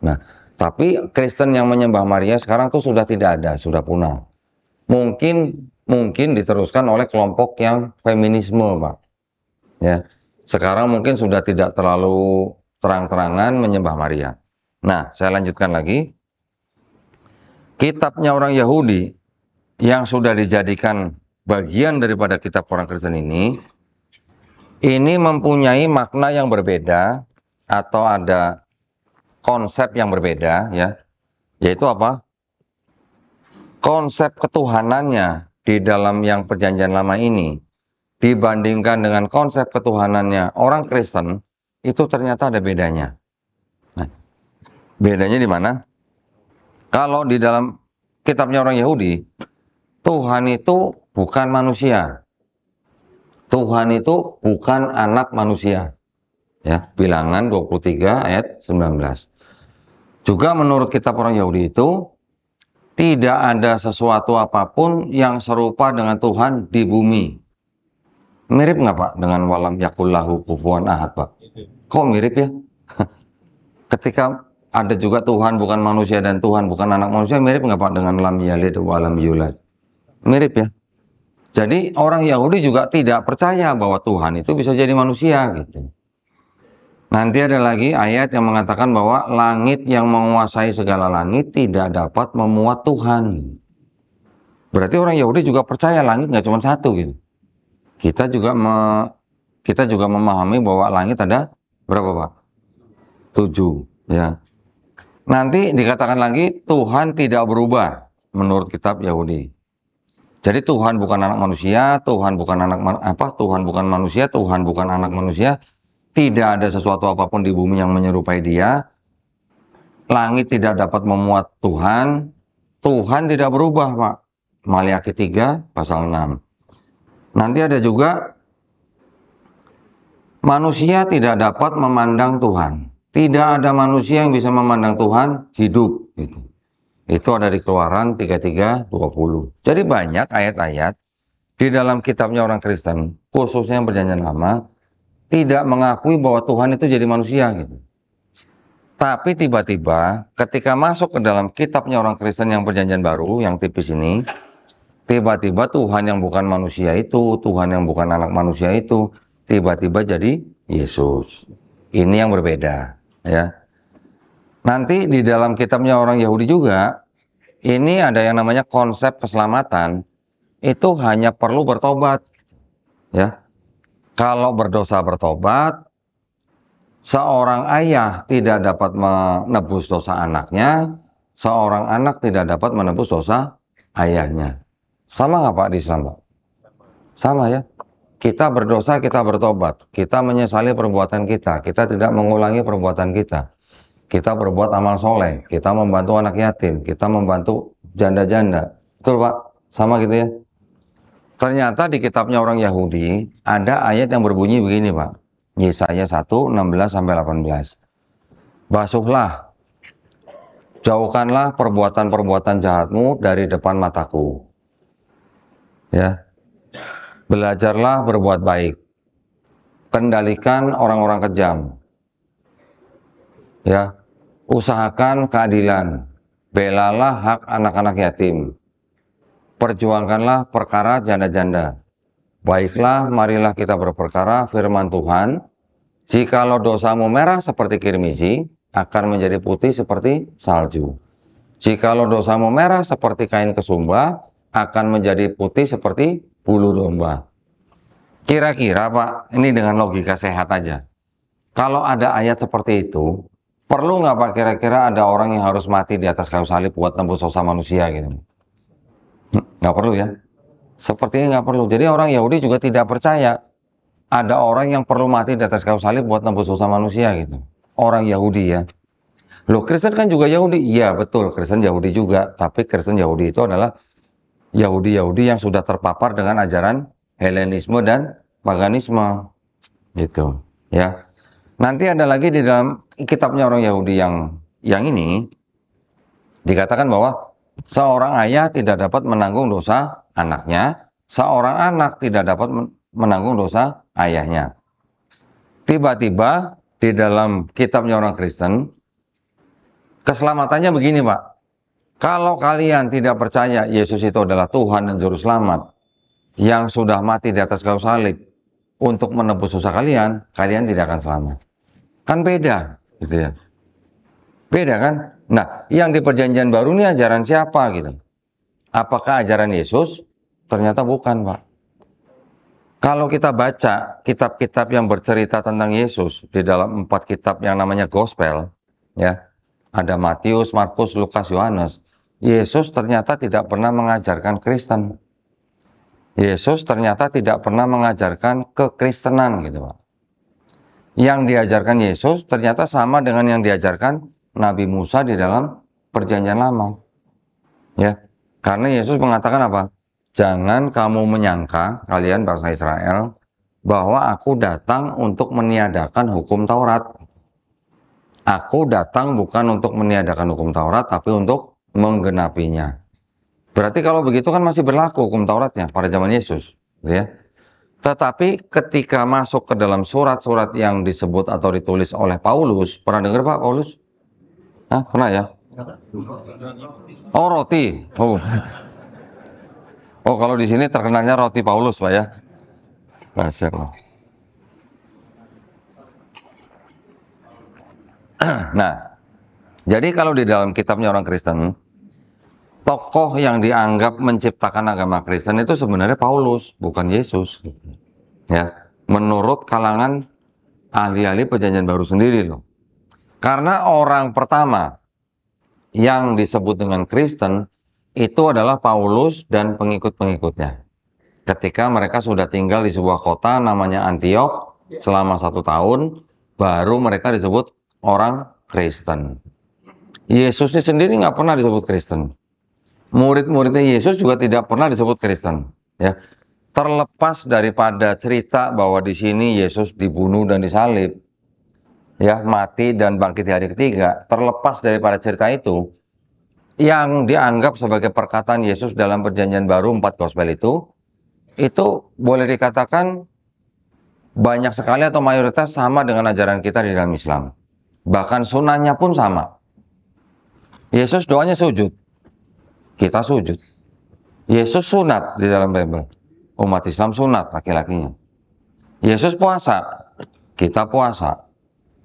Nah, Tapi Kristen yang menyembah Maria sekarang tuh sudah tidak ada, sudah punah. Mungkin diteruskan oleh kelompok yang feminisme, Pak. Ya. Sekarang mungkin sudah tidak terlalu terang-terangan menyembah Maria. Nah, saya lanjutkan lagi. Kitabnya orang Yahudi yang sudah dijadikan bagian daripada kitab orang Kristen ini mempunyai makna yang berbeda atau ada konsep yang berbeda, ya. Yaitu apa? Konsep ketuhanannya di dalam yang perjanjian lama ini dibandingkan dengan konsep ketuhanannya orang Kristen, itu ternyata ada bedanya. Nah, bedanya di mana? Kalau di dalam kitabnya orang Yahudi, Tuhan itu bukan manusia. Tuhan itu bukan anak manusia. Ya, Bilangan 23 ayat 19. Juga menurut kitab orang Yahudi itu, tidak ada sesuatu apapun yang serupa dengan Tuhan di bumi. Mirip nggak Pak dengan walam yakullahu kufuwan ahad, Pak? Kok mirip ya? Ketika ada juga Tuhan bukan manusia dan Tuhan bukan anak manusia, mirip nggak Pak dengan lam yalid walam yulad? Mirip ya? Jadi orang Yahudi juga tidak percaya bahwa Tuhan itu bisa jadi manusia gitu. Nanti ada lagi ayat yang mengatakan bahwa langit yang menguasai segala langit tidak dapat memuat Tuhan. Berarti orang Yahudi juga percaya langit nggak cuma satu gitu. Kita juga memahami bahwa langit ada berapa Pak? 7 ya. Nanti dikatakan lagi Tuhan tidak berubah menurut kitab Yahudi. Jadi Tuhan bukan anak manusia, Tuhan bukan manusia, Tuhan bukan anak manusia. Tidak ada sesuatu apapun di bumi yang menyerupai dia. Langit tidak dapat memuat Tuhan. Tuhan tidak berubah, Pak. Maliaki 3 pasal 6. Nanti ada juga manusia tidak dapat memandang Tuhan. Tidak ada manusia yang bisa memandang Tuhan hidup. Gitu. Itu ada di Keluaran 33:20. Jadi banyak ayat-ayat di dalam kitabnya orang Kristen, khususnya yang perjanjian lama, tidak mengakui bahwa Tuhan itu jadi manusia gitu. Tapi tiba-tiba ketika masuk ke dalam kitabnya orang Kristen yang perjanjian baru, yang tipis ini, tiba-tiba Tuhan yang bukan manusia itu, Tuhan yang bukan anak manusia itu, tiba-tiba jadi Yesus. Ini yang berbeda, ya. Nanti di dalam kitabnya orang Yahudi juga, ini ada yang namanya konsep keselamatan, itu hanya perlu bertobat, ya. Kalau berdosa bertobat, seorang ayah tidak dapat menebus dosa anaknya, seorang anak tidak dapat menebus dosa ayahnya. Sama nggak Pak di Islam, Pak? Sama ya. Kita berdosa, kita bertobat. Kita menyesali perbuatan kita. Kita tidak mengulangi perbuatan kita. Kita berbuat amal soleh. Kita membantu anak yatim. Kita membantu janda-janda. Betul Pak? Sama gitu ya. Ternyata di kitabnya orang Yahudi ada ayat yang berbunyi begini Pak. Yesaya 1:16-18. Basuhlah, jauhkanlah perbuatan-perbuatan jahatmu dari depan mataku. Ya. Belajarlah berbuat baik. Kendalikan orang-orang kejam. Ya. Usahakan keadilan. Belalah hak anak-anak yatim. Perjuangkanlah perkara janda-janda. Baiklah, marilah kita berperkara firman Tuhan. Jikalau dosamu merah seperti kirmisi, akan menjadi putih seperti salju. Jikalau dosamu merah seperti kain kesumba, akan menjadi putih seperti bulu domba. Kira-kira Pak, ini dengan logika sehat aja. Kalau ada ayat seperti itu, perlu nggak Pak kira-kira ada orang yang harus mati di atas kayu salib buat tembus dosa manusia gitu? Nggak perlu ya. Sepertinya nggak perlu. Jadi orang Yahudi juga tidak percaya ada orang yang perlu mati di atas kayu salib buat tembus dosa manusia gitu. Orang Yahudi ya. Loh Kristen kan juga Yahudi. Iya betul, Kristen Yahudi juga. Tapi Kristen Yahudi itu adalah Yahudi-Yahudi yang sudah terpapar dengan ajaran Helenisme dan paganisme. Gitu ya. Nanti ada lagi di dalam kitabnya orang Yahudi yang ini dikatakan bahwa seorang ayah tidak dapat menanggung dosa anaknya, seorang anak tidak dapat menanggung dosa ayahnya. Tiba-tiba di dalam kitabnya orang Kristen, Keselamatannya begini, Pak. Kalau kalian tidak percaya Yesus itu adalah Tuhan dan Juru Selamat yang sudah mati di atas kayu salib untuk menebus dosa kalian, kalian tidak akan selamat. Kan beda, gitu ya. Beda kan? Nah, yang di perjanjian baru ini ajaran siapa gitu? Apakah ajaran Yesus? Ternyata bukan, Pak. Kalau kita baca kitab-kitab yang bercerita tentang Yesus di dalam 4 kitab yang namanya Gospel, ya, ada Matius, Markus, Lukas, Yohanes. Yesus ternyata tidak pernah mengajarkan Kristen. Yesus ternyata tidak pernah mengajarkan kekristenan gitu, Pak. Yang diajarkan Yesus ternyata sama dengan yang diajarkan Nabi Musa di dalam Perjanjian Lama. Ya. Karena Yesus mengatakan apa? Jangan kamu menyangka, kalian bangsa Israel, bahwa aku datang untuk meniadakan hukum Taurat. Aku datang bukan untuk meniadakan hukum Taurat, tapi untuk menggenapinya. Berarti kalau begitu kan masih berlaku hukum Tauratnya pada zaman Yesus, ya. Tetapi ketika masuk ke dalam surat-surat yang disebut atau ditulis oleh Paulus, pernah dengar Pak Paulus? Hah, pernah ya? Oh, roti. Oh. Oh, kalau di sini terkenalnya roti Paulus, Pak ya. Masya Allah. Nah, jadi kalau di dalam kitabnya orang Kristen, tokoh yang dianggap menciptakan agama Kristen itu sebenarnya Paulus, bukan Yesus. Ya, menurut kalangan ahli-ahli perjanjian baru sendiri loh. Karena orang pertama yang disebut dengan Kristen itu adalah Paulus dan pengikut-pengikutnya. Ketika mereka sudah tinggal di sebuah kota namanya Antiokh selama 1 tahun, baru mereka disebut orang Kristen. Yesusnya sendiri nggak pernah disebut Kristen. Murid-muridnya Yesus juga tidak pernah disebut Kristen. Ya, terlepas daripada cerita bahwa di sini Yesus dibunuh dan disalib, ya, mati dan bangkit di hari ketiga. Terlepas daripada cerita itu, yang dianggap sebagai perkataan Yesus dalam Perjanjian Baru 4 Gospel itu boleh dikatakan banyak sekali atau mayoritas sama dengan ajaran kita di dalam Islam. Bahkan sunahnya pun sama. Yesus doanya sujud, kita sujud. Yesus sunat di dalam Bible, umat Islam sunat laki-lakinya. Yesus puasa, kita puasa.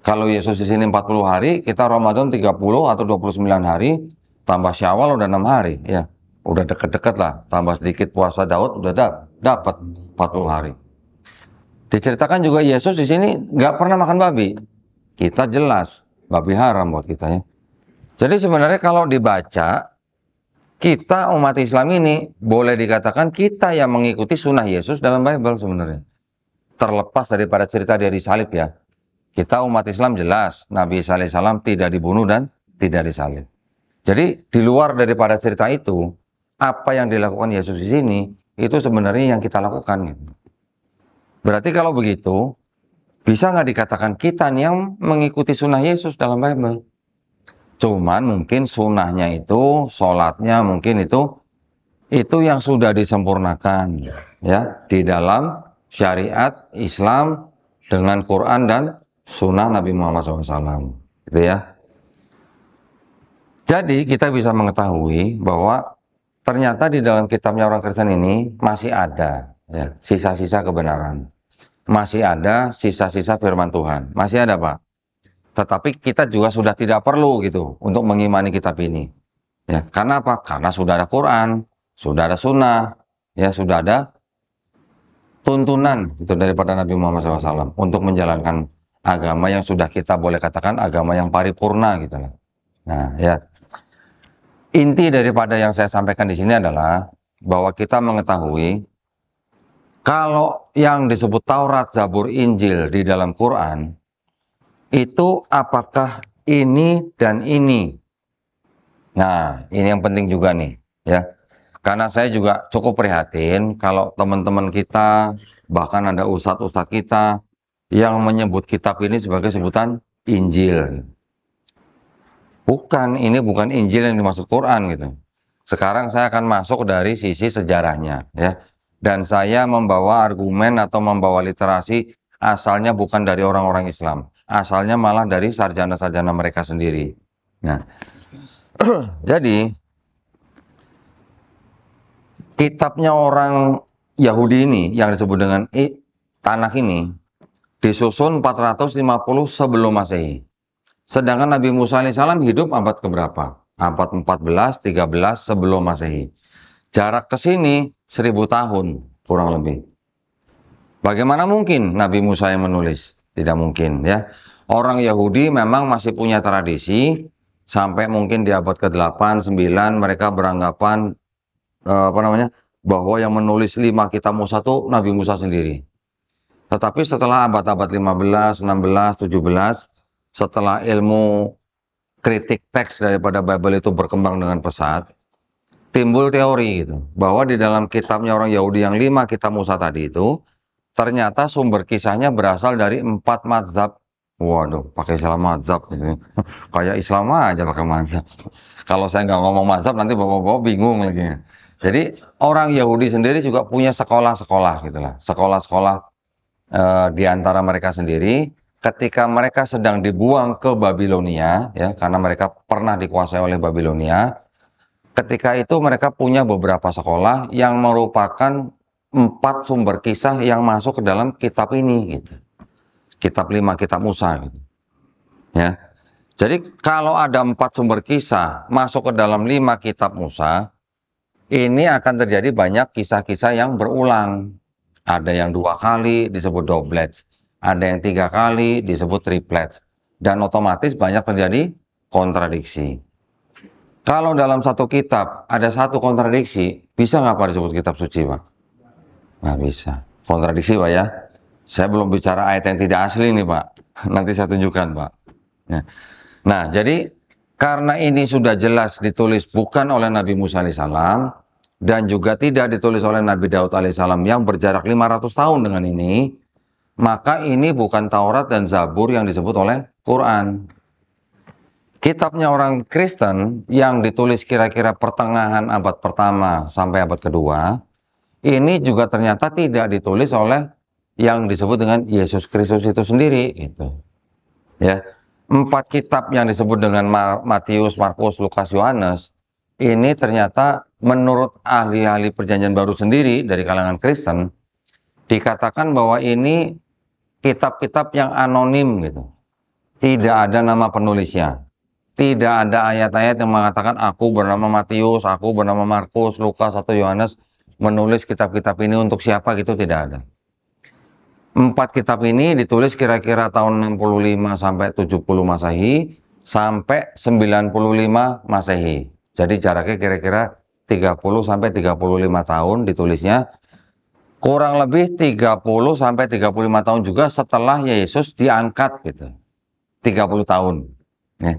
Kalau Yesus di sini 40 hari, kita Ramadan 30 atau 29 hari, tambah Syawal udah 6 hari, ya. Udah deket-deket lah, tambah sedikit puasa Daud udah dapat 40 hari. Diceritakan juga Yesus di sini nggak pernah makan babi. Kita jelas, babi haram buat kita ya. Jadi sebenarnya kalau dibaca, kita umat Islam ini boleh dikatakan kita yang mengikuti sunnah Yesus dalam Bible sebenarnya. Terlepas daripada cerita dari salib ya. Kita umat Islam jelas, Nabi Isa alaihissalam tidak dibunuh dan tidak disalib. Jadi di luar daripada cerita itu, apa yang dilakukan Yesus di sini, itu sebenarnya yang kita lakukan. Berarti kalau begitu, bisa nggak dikatakan kita nih yang mengikuti sunnah Yesus dalam Bible? Cuman mungkin sunnahnya itu, sholatnya mungkin itu yang sudah disempurnakan ya di dalam syariat Islam dengan Quran dan sunnah Nabi Muhammad SAW, gitu ya. Jadi kita bisa mengetahui bahwa ternyata di dalam kitabnya orang Kristen ini masih ada ya, sisa-sisa kebenaran, masih ada sisa-sisa firman Tuhan, masih ada Pak. Tetapi kita juga sudah tidak perlu gitu untuk mengimani kitab ini. Ya, karena apa? Karena sudah ada Quran, sudah ada sunnah, ya sudah ada tuntunan gitu daripada Nabi Muhammad SAW untuk menjalankan agama yang sudah kita boleh katakan agama yang paripurna gitu. Nah, ya. Inti daripada yang saya sampaikan di sini adalah bahwa kita mengetahui kalau yang disebut Taurat, Zabur, Injil di dalam Quran itu apakah ini dan ini. Nah, ini yang penting juga nih, ya. Karena saya juga cukup prihatin kalau teman-teman kita, bahkan ada ustadz-ustadz kita yang menyebut kitab ini sebagai sebutan Injil. Bukan, ini bukan Injil yang dimaksud Quran gitu. Sekarang saya akan masuk dari sisi sejarahnya, ya. Dan saya membawa argumen atau membawa literasi asalnya bukan dari orang-orang Islam. Asalnya malah dari sarjana-sarjana mereka sendiri. Nah, jadi kitabnya orang Yahudi ini yang disebut dengan Tanakh ini disusun 450 sebelum Masehi. Sedangkan Nabi Musa alaihissalam hidup abad keberapa? Abad 14, 13 sebelum Masehi. Jarak ke sini 1000 tahun kurang lebih. Bagaimana mungkin Nabi Musa yang menulis? Tidak mungkin ya. Orang Yahudi memang masih punya tradisi sampai mungkin di abad ke-8, 9 mereka beranggapan bahwa yang menulis 5 kitab Musa itu Nabi Musa sendiri. Tetapi setelah abad-abad 15, 16, 17, setelah ilmu kritik teks daripada Bible itu berkembang dengan pesat, timbul teori gitu, bahwa di dalam kitabnya orang Yahudi yang 5 kitab Musa tadi itu, ternyata sumber kisahnya berasal dari 4 mazhab. Waduh, pakai istilah mazhab gitu. Kayak Islam aja pakai mazhab. Kalau saya nggak ngomong mazhab, nanti bapak-bapak bingung lagi. Jadi orang Yahudi sendiri juga punya sekolah-sekolah gitulah, sekolah-sekolah di antara mereka sendiri. Ketika mereka sedang dibuang ke Babilonia, ya, karena mereka pernah dikuasai oleh Babilonia. Ketika itu mereka punya beberapa sekolah yang merupakan 4 sumber kisah yang masuk ke dalam kitab ini, gitu. Kitab 5 kitab Musa, gitu. Ya. Jadi kalau ada 4 sumber kisah masuk ke dalam 5 kitab Musa, ini akan terjadi banyak kisah-kisah yang berulang. Ada yang 2 kali disebut doublets, ada yang 3 kali disebut triplets, dan otomatis banyak terjadi kontradiksi. Kalau dalam satu kitab ada satu kontradiksi, bisa nggak Pak disebut kitab suci, Pak? Nggak bisa. Kontradiksi, Pak ya. Saya belum bicara ayat yang tidak asli nih, Pak. Nanti saya tunjukkan, Pak. Nah, jadi karena ini sudah jelas ditulis bukan oleh Nabi Musa alaihissalam dan juga tidak ditulis oleh Nabi Daud alaihissalam yang berjarak 500 tahun dengan ini, maka ini bukan Taurat dan Zabur yang disebut oleh Quran. Kitabnya orang Kristen yang ditulis kira-kira pertengahan abad pertama sampai abad kedua, ini juga ternyata tidak ditulis oleh yang disebut dengan Yesus Kristus itu sendiri, gitu. Ya. 4 kitab yang disebut dengan Matius, Markus, Lukas, Yohanes, ini ternyata menurut ahli-ahli perjanjian baru sendiri dari kalangan Kristen, dikatakan bahwa ini kitab-kitab yang anonim gitu. Tidak ada nama penulisnya. Tidak ada ayat-ayat yang mengatakan aku bernama Matius, aku bernama Markus, Lukas, atau Yohanes menulis kitab-kitab ini untuk siapa gitu, tidak ada. 4 kitab ini ditulis kira-kira tahun 65 sampai 70 Masehi sampai 95 Masehi. Jadi jaraknya kira-kira 30 sampai 35 tahun ditulisnya. Kurang lebih 30 sampai 35 tahun juga setelah Yesus diangkat gitu. 30 tahun. Ya.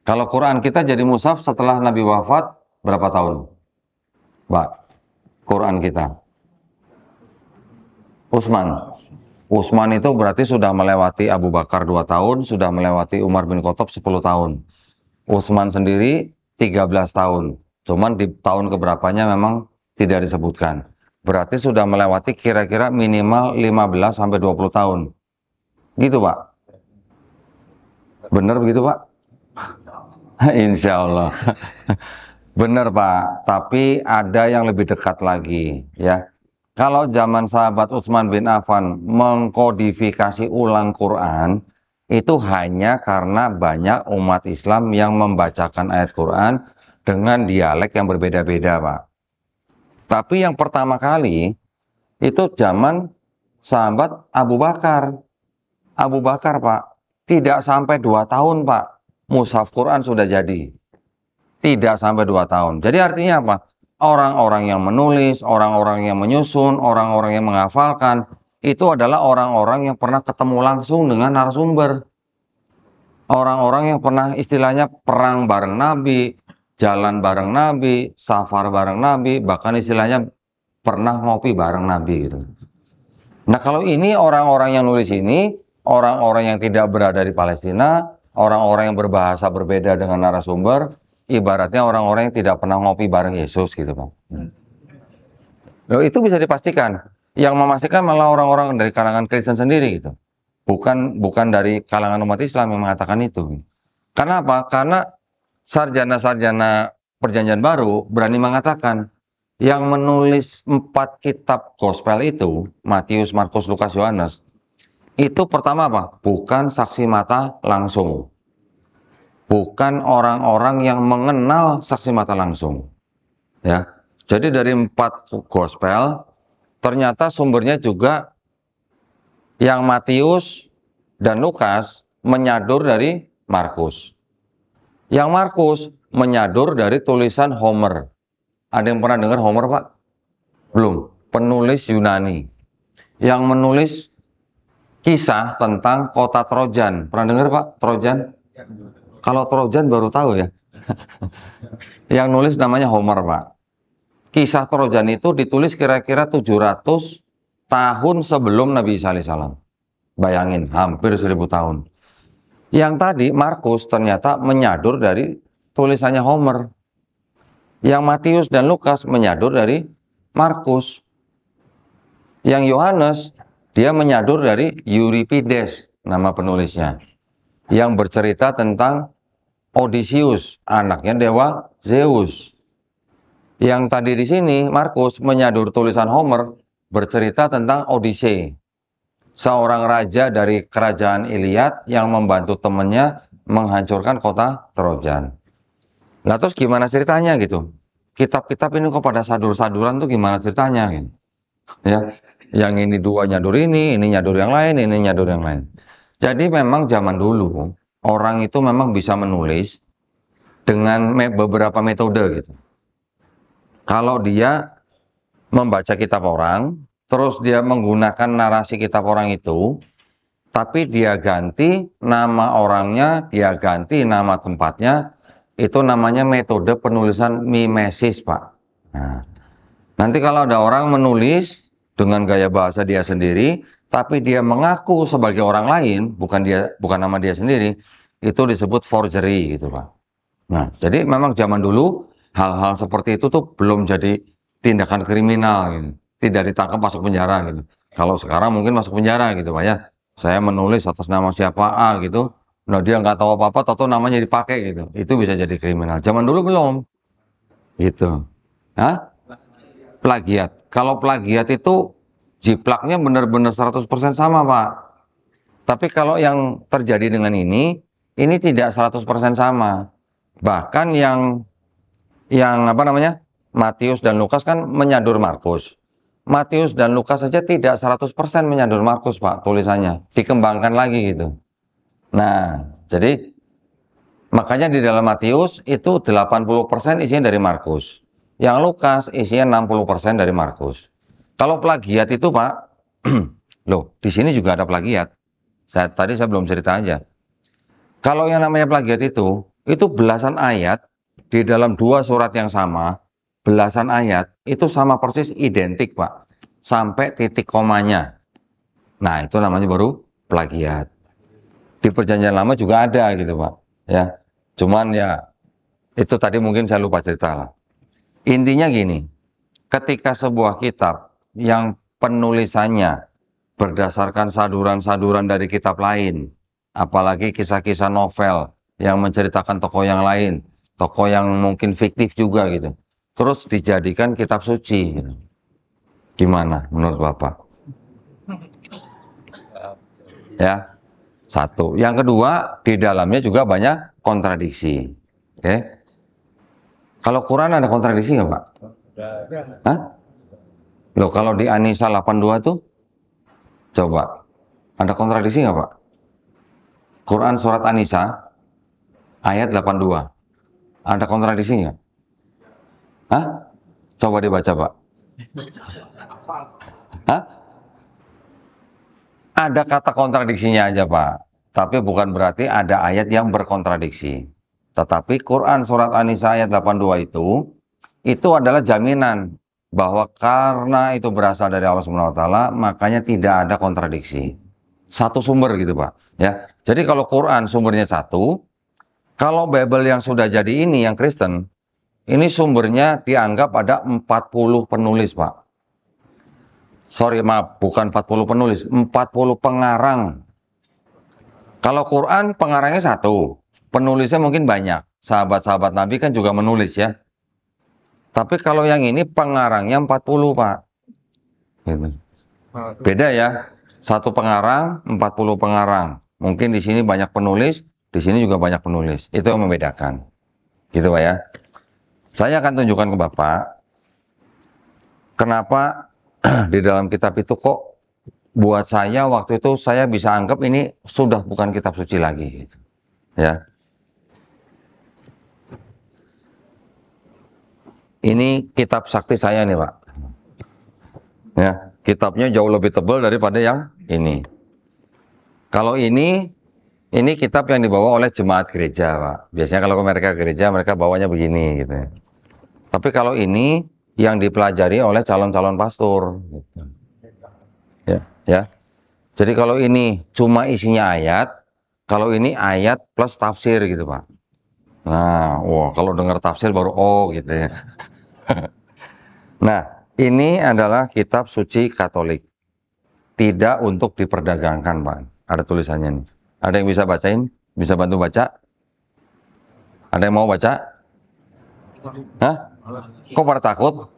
Kalau Quran kita jadi mushaf setelah Nabi wafat berapa tahun? Pak, Quran kita. Utsman itu berarti sudah melewati Abu Bakar 2 tahun, sudah melewati Umar bin Khattab 10 tahun. Utsman sendiri 13 tahun. Cuman di tahun keberapanya memang tidak disebutkan. Berarti sudah melewati kira-kira minimal 15 sampai 20 tahun. Gitu, Pak. Benar begitu, Pak? Insya Allah. Benar, Pak. Tapi ada yang lebih dekat lagi, ya. Kalau zaman sahabat Utsman bin Affan mengkodifikasi ulang Quran, itu hanya karena banyak umat Islam yang membacakan ayat Quran dengan dialek yang berbeda-beda, Pak. Tapi yang pertama kali, itu zaman sahabat Abu Bakar. Abu Bakar, Pak, tidak sampai 2 tahun, Pak, mushaf Quran sudah jadi. Tidak sampai 2 tahun. Jadi artinya apa? Orang-orang yang menulis, orang-orang yang menyusun, orang-orang yang menghafalkan, itu adalah orang-orang yang pernah ketemu langsung dengan narasumber. Orang-orang yang pernah istilahnya perang bareng Nabi, jalan bareng Nabi, safar bareng Nabi, bahkan istilahnya pernah ngopi bareng Nabi gitu. Nah, kalau ini orang-orang yang nulis ini, orang-orang yang tidak berada di Palestina, orang-orang yang berbahasa berbeda dengan narasumber, ibaratnya orang-orang yang tidak pernah ngopi bareng Yesus gitu, Pak. Loh, itu bisa dipastikan. Yang memastikan malah orang-orang dari kalangan Kristen sendiri gitu. Bukan dari kalangan umat Islam yang mengatakan itu. Karena apa? Karena sarjana-sarjana Perjanjian Baru berani mengatakan yang menulis 4 kitab gospel itu, Matius, Markus, Lukas, Yohanes, itu pertama apa? Bukan saksi mata langsung. Bukan orang-orang yang mengenal saksi mata langsung. Ya. Jadi dari 4 gospel, ternyata sumbernya juga yang Matius dan Lukas menyadur dari Markus. Yang Markus menyadur dari tulisan Homer. Ada yang pernah dengar Homer, Pak? Belum. Penulis Yunani. Yang menulis kisah tentang kota Trojan. Pernah dengar, Pak? Trojan? Kalau Trojan baru tahu ya. Yang nulis namanya Homer, Pak. Kisah Trojan itu ditulis kira-kira 700 tahun sebelum Nabi Isa alaihissalam. Bayangin, hampir 1000 tahun. Yang tadi Markus ternyata menyadur dari tulisannya Homer. Yang Matius dan Lukas menyadur dari Markus. Yang Yohanes, dia menyadur dari Euripides, nama penulisnya. Yang bercerita tentang Odysseus, anaknya dewa Zeus. Yang tadi di sini, Markus menyadur tulisan Homer, bercerita tentang Odyssey. Seorang raja dari kerajaan Iliad yang membantu temannya menghancurkan kota Trojan. Nah terus gimana ceritanya gitu? Kitab-kitab ini kok pada sadur-saduran tuh gimana ceritanya gitu? Ya, yang ini dua nyadur ini nyadur yang lain, ini nyadur yang lain. Jadi memang zaman dulu orang itu memang bisa menulis dengan beberapa metode gitu. Kalau dia membaca kitab orang, terus dia menggunakan narasi kitab orang itu, tapi dia ganti nama orangnya, dia ganti nama tempatnya, itu namanya metode penulisan mimesis, Pak. Nah, nanti kalau ada orang menulis dengan gaya bahasa dia sendiri, tapi dia mengaku sebagai orang lain, bukan nama dia sendiri, itu disebut forgery gitu, Pak. Nah, jadi memang zaman dulu hal-hal seperti itu tuh belum jadi tindakan kriminal gitu. Tidak ditangkap masuk penjara gitu. Kalau sekarang mungkin masuk penjara gitu, Pak ya. Saya menulis atas nama siapa A gitu. Nah, dia nggak tahu apa-apa, tahu namanya dipakai gitu. Itu bisa jadi kriminal. Zaman dulu belum. Gitu. Hah? Plagiat. Kalau plagiat itu jiplaknya benar-benar 100% sama, Pak. Tapi kalau yang terjadi dengan ini tidak 100% sama. Bahkan yang apa namanya? Matius dan Lukas kan menyadur Markus. Matius dan Lukas saja tidak 100% menyadur Markus, Pak, tulisannya. Dikembangkan lagi gitu. Nah, jadi makanya di dalam Matius itu 80% isinya dari Markus. Yang Lukas isinya 60% dari Markus. Kalau plagiat itu, Pak, loh, di sini juga ada plagiat. Tadi saya belum cerita aja. Kalau yang namanya plagiat itu belasan ayat di dalam 2 surat yang sama, belasan ayat itu sama persis identik, Pak, sampai titik komanya. Nah, itu namanya baru plagiat. Di Perjanjian Lama juga ada gitu, Pak. Ya, cuman ya itu tadi mungkin saya lupa cerita lah. Intinya gini, ketika sebuah kitab yang penulisannya berdasarkan saduran-saduran dari kitab lain, apalagi kisah-kisah novel yang menceritakan tokoh yang lain, tokoh yang mungkin fiktif juga gitu, terus dijadikan kitab suci gitu. Gimana menurut Bapak? Ya, satu. Yang kedua, di dalamnya juga banyak kontradiksi. Oke? Kalau Quran ada kontradiksi nggak, Pak? Hah? Loh, kalau di An-Nisa 82 tuh, coba, ada kontradiksi nggak, Pak? Quran surat An-Nisa, ayat 82. Ada kontradiksi nggak? Hah? Coba dibaca, Pak. Hah? Ada kata kontradiksinya aja, Pak. Tapi bukan berarti ada ayat yang berkontradiksi. Tetapi Quran surat An-Nisa ayat 82 itu adalah jaminan bahwa karena itu berasal dari Allah SWT, makanya tidak ada kontradiksi. Satu sumber gitu, Pak. Ya. Jadi kalau Quran sumbernya satu, kalau Bible yang sudah jadi ini yang Kristen, ini sumbernya dianggap ada 40 penulis, Pak. Sorry, maaf, bukan 40 penulis, 40 pengarang. Kalau Quran pengarangnya satu, penulisnya mungkin banyak, sahabat-sahabat Nabi kan juga menulis ya. Tapi kalau yang ini pengarangnya 40 Pak. Gitu. Beda ya. Satu pengarang, 40 pengarang. Mungkin di sini banyak penulis, di sini juga banyak penulis. Itu yang membedakan. Gitu Pak ya. Saya akan tunjukkan ke Bapak kenapa di dalam kitab itu kok buat saya waktu itu saya bisa anggap ini sudah bukan kitab suci lagi gitu. Ya. Ini kitab sakti saya nih Pak. Ya, kitabnya jauh lebih tebal daripada yang ini. Kalau ini kitab yang dibawa oleh jemaat gereja Pak. Biasanya kalau mereka gereja mereka bawanya begini gitu ya. Tapi kalau ini yang dipelajari oleh calon-calon pastor. Gitu. Ya. Jadi kalau ini cuma isinya ayat, kalau ini ayat plus tafsir gitu Pak. Nah, wah kalau dengar tafsir baru oh gitu ya. Nah, ini adalah kitab suci Katolik. Tidak untuk diperdagangkan Pak. Ada tulisannya nih. Ada yang bisa bacain? Bisa bantu baca? Ada yang mau baca? Hah? Kok pada takut?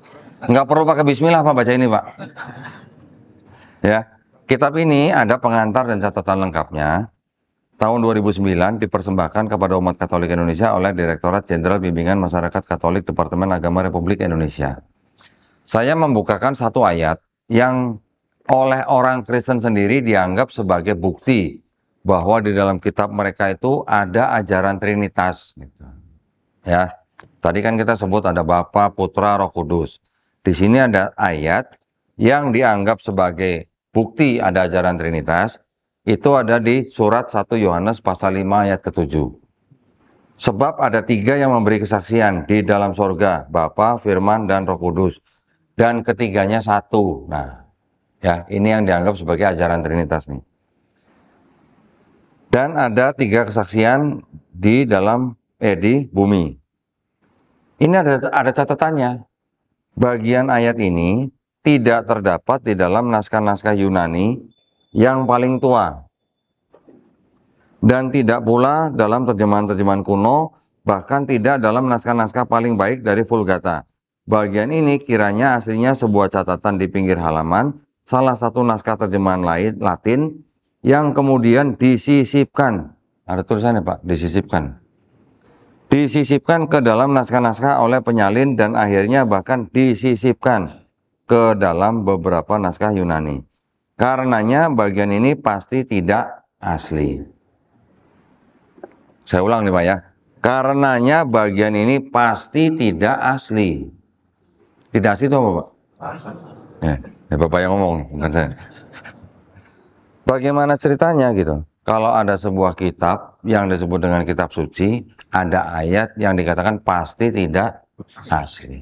Nggak perlu pakai bismillah Pak baca ini Pak. Ya, kitab ini ada pengantar dan catatan lengkapnya. Tahun 2009 dipersembahkan kepada umat Katolik Indonesia oleh Direktorat Jenderal Bimbingan Masyarakat Katolik Departemen Agama Republik Indonesia. Saya membukakan satu ayat yang oleh orang Kristen sendiri dianggap sebagai bukti bahwa di dalam kitab mereka itu ada ajaran Trinitas. Gitu. Ya, tadi kan kita sebut ada Bapa, Putra, Roh Kudus. Di sini ada ayat yang dianggap sebagai bukti ada ajaran Trinitas. Itu ada di surat 1 Yohanes pasal 5 ayat ke-7. Sebab ada 3 yang memberi kesaksian di dalam sorga, Bapa, Firman, dan Roh Kudus. Dan ketiganya satu. Nah, ya ini yang dianggap sebagai ajaran Trinitas nih. Dan ada 3 kesaksian di dalam di bumi. Ini ada catatannya. Bagian ayat ini tidak terdapat di dalam naskah-naskah Yunani yang paling tua. Dan tidak pula dalam terjemahan-terjemahan kuno, bahkan tidak dalam naskah-naskah paling baik dari Vulgata. Bagian ini kiranya aslinya sebuah catatan di pinggir halaman, salah satu naskah terjemahan Latin, yang kemudian disisipkan. Ada tulisannya Pak, disisipkan. Disisipkan ke dalam naskah-naskah oleh penyalin dan akhirnya bahkan disisipkan ke dalam beberapa naskah Yunani. Karenanya bagian ini pasti tidak asli. Saya ulang nih Pak ya. Karenanya bagian ini pasti tidak asli. Tidak asli itu apa Pak? Ya Bapak yang ngomong, bukan saya. Bagaimana ceritanya gitu? Kalau ada sebuah kitab yang disebut dengan kitab suci, ada ayat yang dikatakan pasti tidak asli.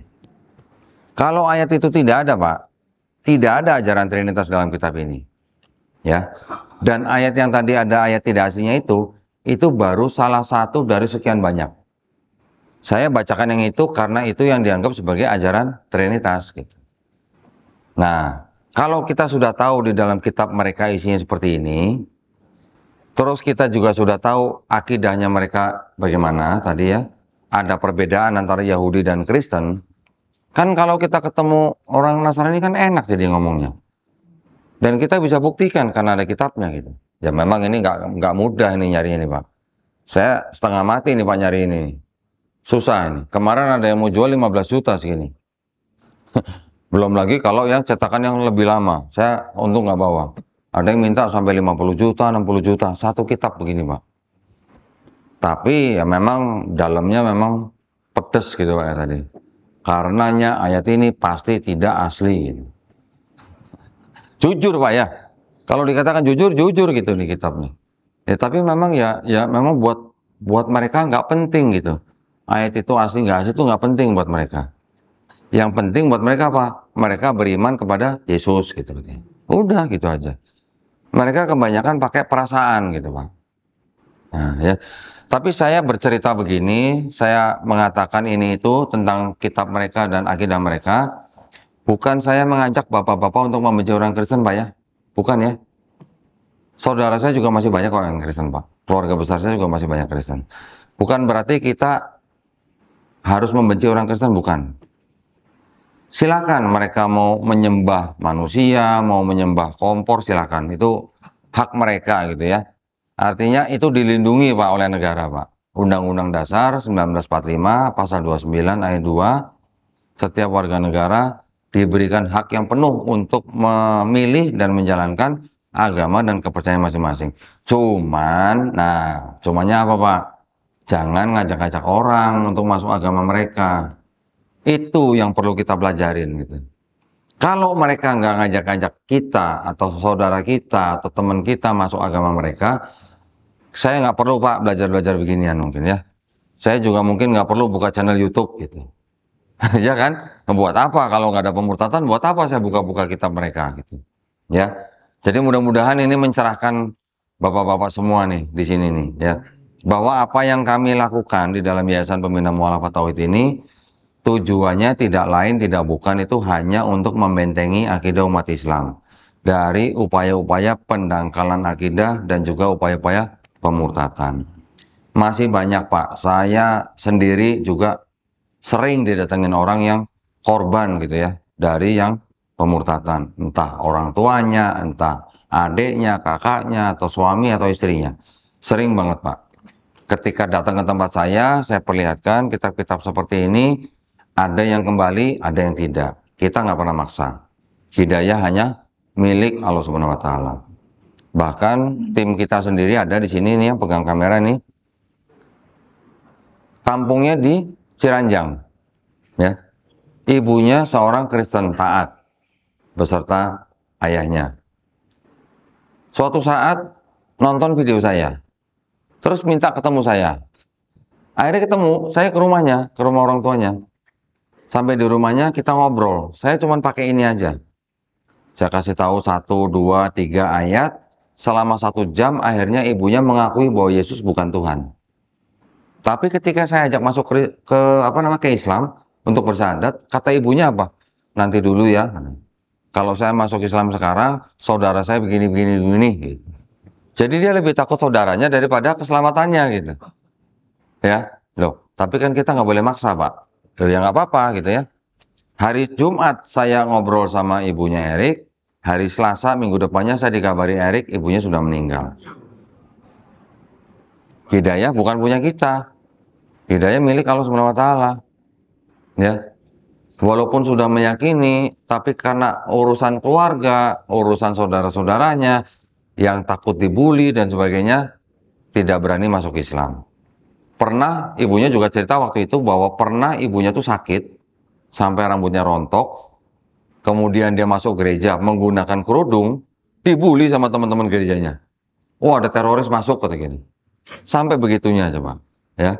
Kalau ayat itu tidak ada Pak, tidak ada ajaran Trinitas dalam kitab ini. Ya. Dan ayat yang tadi ada ayat tidak aslinya itu baru salah satu dari sekian banyak. Saya bacakan yang itu karena itu yang dianggap sebagai ajaran Trinitas gitu. Nah, kalau kita sudah tahu di dalam kitab mereka isinya seperti ini, terus kita juga sudah tahu akidahnya mereka bagaimana tadi ya, ada perbedaan antara Yahudi dan Kristen. Kan kalau kita ketemu orang Nasrani kan enak jadi ngomongnya. Dan kita bisa buktikan karena ada kitabnya gitu. Ya memang ini nggak mudah ini nyari ini Pak. Saya setengah mati nih Pak nyari ini. Susah ini. Kemarin ada yang mau jual 15 juta segini. Belum lagi kalau yang cetakan yang lebih lama. Saya untung nggak bawa. Ada yang minta sampai 50 juta, 60 juta. Satu kitab begini Pak. Tapi ya memang dalamnya memang pedes gitu Pak ya tadi. Karenanya ayat ini pasti tidak asli. Gitu. Jujur Pak ya. Kalau dikatakan jujur gitu di kitab nih. Ya tapi memang ya memang buat mereka nggak penting gitu. Ayat itu asli nggak asli itu nggak penting buat mereka. Yang penting buat mereka apa? Mereka beriman kepada Yesus gitu. Udah gitu aja. Mereka kebanyakan pakai perasaan gitu Pak. Nah, ya. Tapi saya bercerita begini, saya mengatakan ini itu tentang kitab mereka dan akidah mereka. Bukan saya mengajak bapak-bapak untuk membenci orang Kristen Pak ya. Bukan ya. Saudara saya juga masih banyak orang Kristen Pak. Keluarga besar saya juga masih banyak Kristen. Bukan berarti kita harus membenci orang Kristen, bukan. Silakan mereka mau menyembah manusia, mau menyembah kompor, silakan. Itu hak mereka gitu ya. Artinya itu dilindungi Pak oleh negara Pak. Undang-Undang Dasar 1945 pasal 29 ayat 2, setiap warga negara diberikan hak yang penuh untuk memilih dan menjalankan agama dan kepercayaan masing-masing. Cumannya apa Pak? Jangan ngajak-ngajak orang untuk masuk agama mereka. Itu yang perlu kita pelajarin gitu. Kalau mereka nggak ngajak-ngajak kita atau saudara kita atau teman kita masuk agama mereka, saya nggak perlu Pak belajar-belajar beginian mungkin ya. Saya juga mungkin nggak perlu buka channel YouTube gitu. Ya kan? Buat apa kalau nggak ada pemurtatan? Buat apa saya buka-buka kitab mereka gitu? Ya. Jadi mudah-mudahan ini mencerahkan bapak-bapak semua nih di sini nih ya. Bahwa apa yang kami lakukan di dalam Yayasan Pembina Mu'alafah Tauhid ini tujuannya tidak lain tidak bukan itu hanya untuk membentengi akidah umat Islam dari upaya-upaya pendangkalan akidah dan juga upaya-upaya pemurtatan. Masih banyak Pak, saya sendiri juga sering didatengin orang yang korban gitu ya dari yang pemurtatan, entah orang tuanya, entah adiknya, kakaknya, atau suami atau istrinya. Sering banget Pak. Ketika datang ke tempat saya perlihatkan kitab-kitab seperti ini, ada yang kembali, ada yang tidak. Kita nggak pernah maksa. Hidayah hanya milik Allah Subhanahu Wa Taala. Bahkan tim kita sendiri ada di sini nih yang pegang kamera nih. Kampungnya di Ciranjang, ya. Ibunya seorang Kristen taat beserta ayahnya. Suatu saat nonton video saya, terus minta ketemu saya. Akhirnya ketemu, saya ke rumahnya, ke rumah orang tuanya. Sampai di rumahnya kita ngobrol. Saya cuma pakai ini aja. Saya kasih tahu 1, 2, 3 ayat. Selama 1 jam akhirnya ibunya mengakui bahwa Yesus bukan Tuhan. Tapi ketika saya ajak masuk ke Islam untuk bersyahadat, kata ibunya apa? Nanti dulu ya. Kalau saya masuk Islam sekarang, saudara saya begini. Gitu. Jadi dia lebih takut saudaranya daripada keselamatannya gitu. Ya, loh. Tapi kan kita nggak boleh maksa Pak. Ya nggak apa-apa gitu ya. Hari Jumat saya ngobrol sama ibunya Erik. Hari Selasa minggu depannya saya dikabari Erik, ibunya sudah meninggal. Hidayah bukan punya kita. Hidayah milik Allah Subhanahu Wa Taala. Ya. Walaupun sudah meyakini, tapi karena urusan keluarga, urusan saudara-saudaranya yang takut dibully dan sebagainya, tidak berani masuk Islam. Pernah ibunya juga cerita waktu itu bahwa pernah ibunya tuh sakit sampai rambutnya rontok, kemudian dia masuk gereja menggunakan kerudung, dibully sama teman-teman gerejanya. Wah, ada teroris masuk kata gini. Sampai begitunya coba, ya.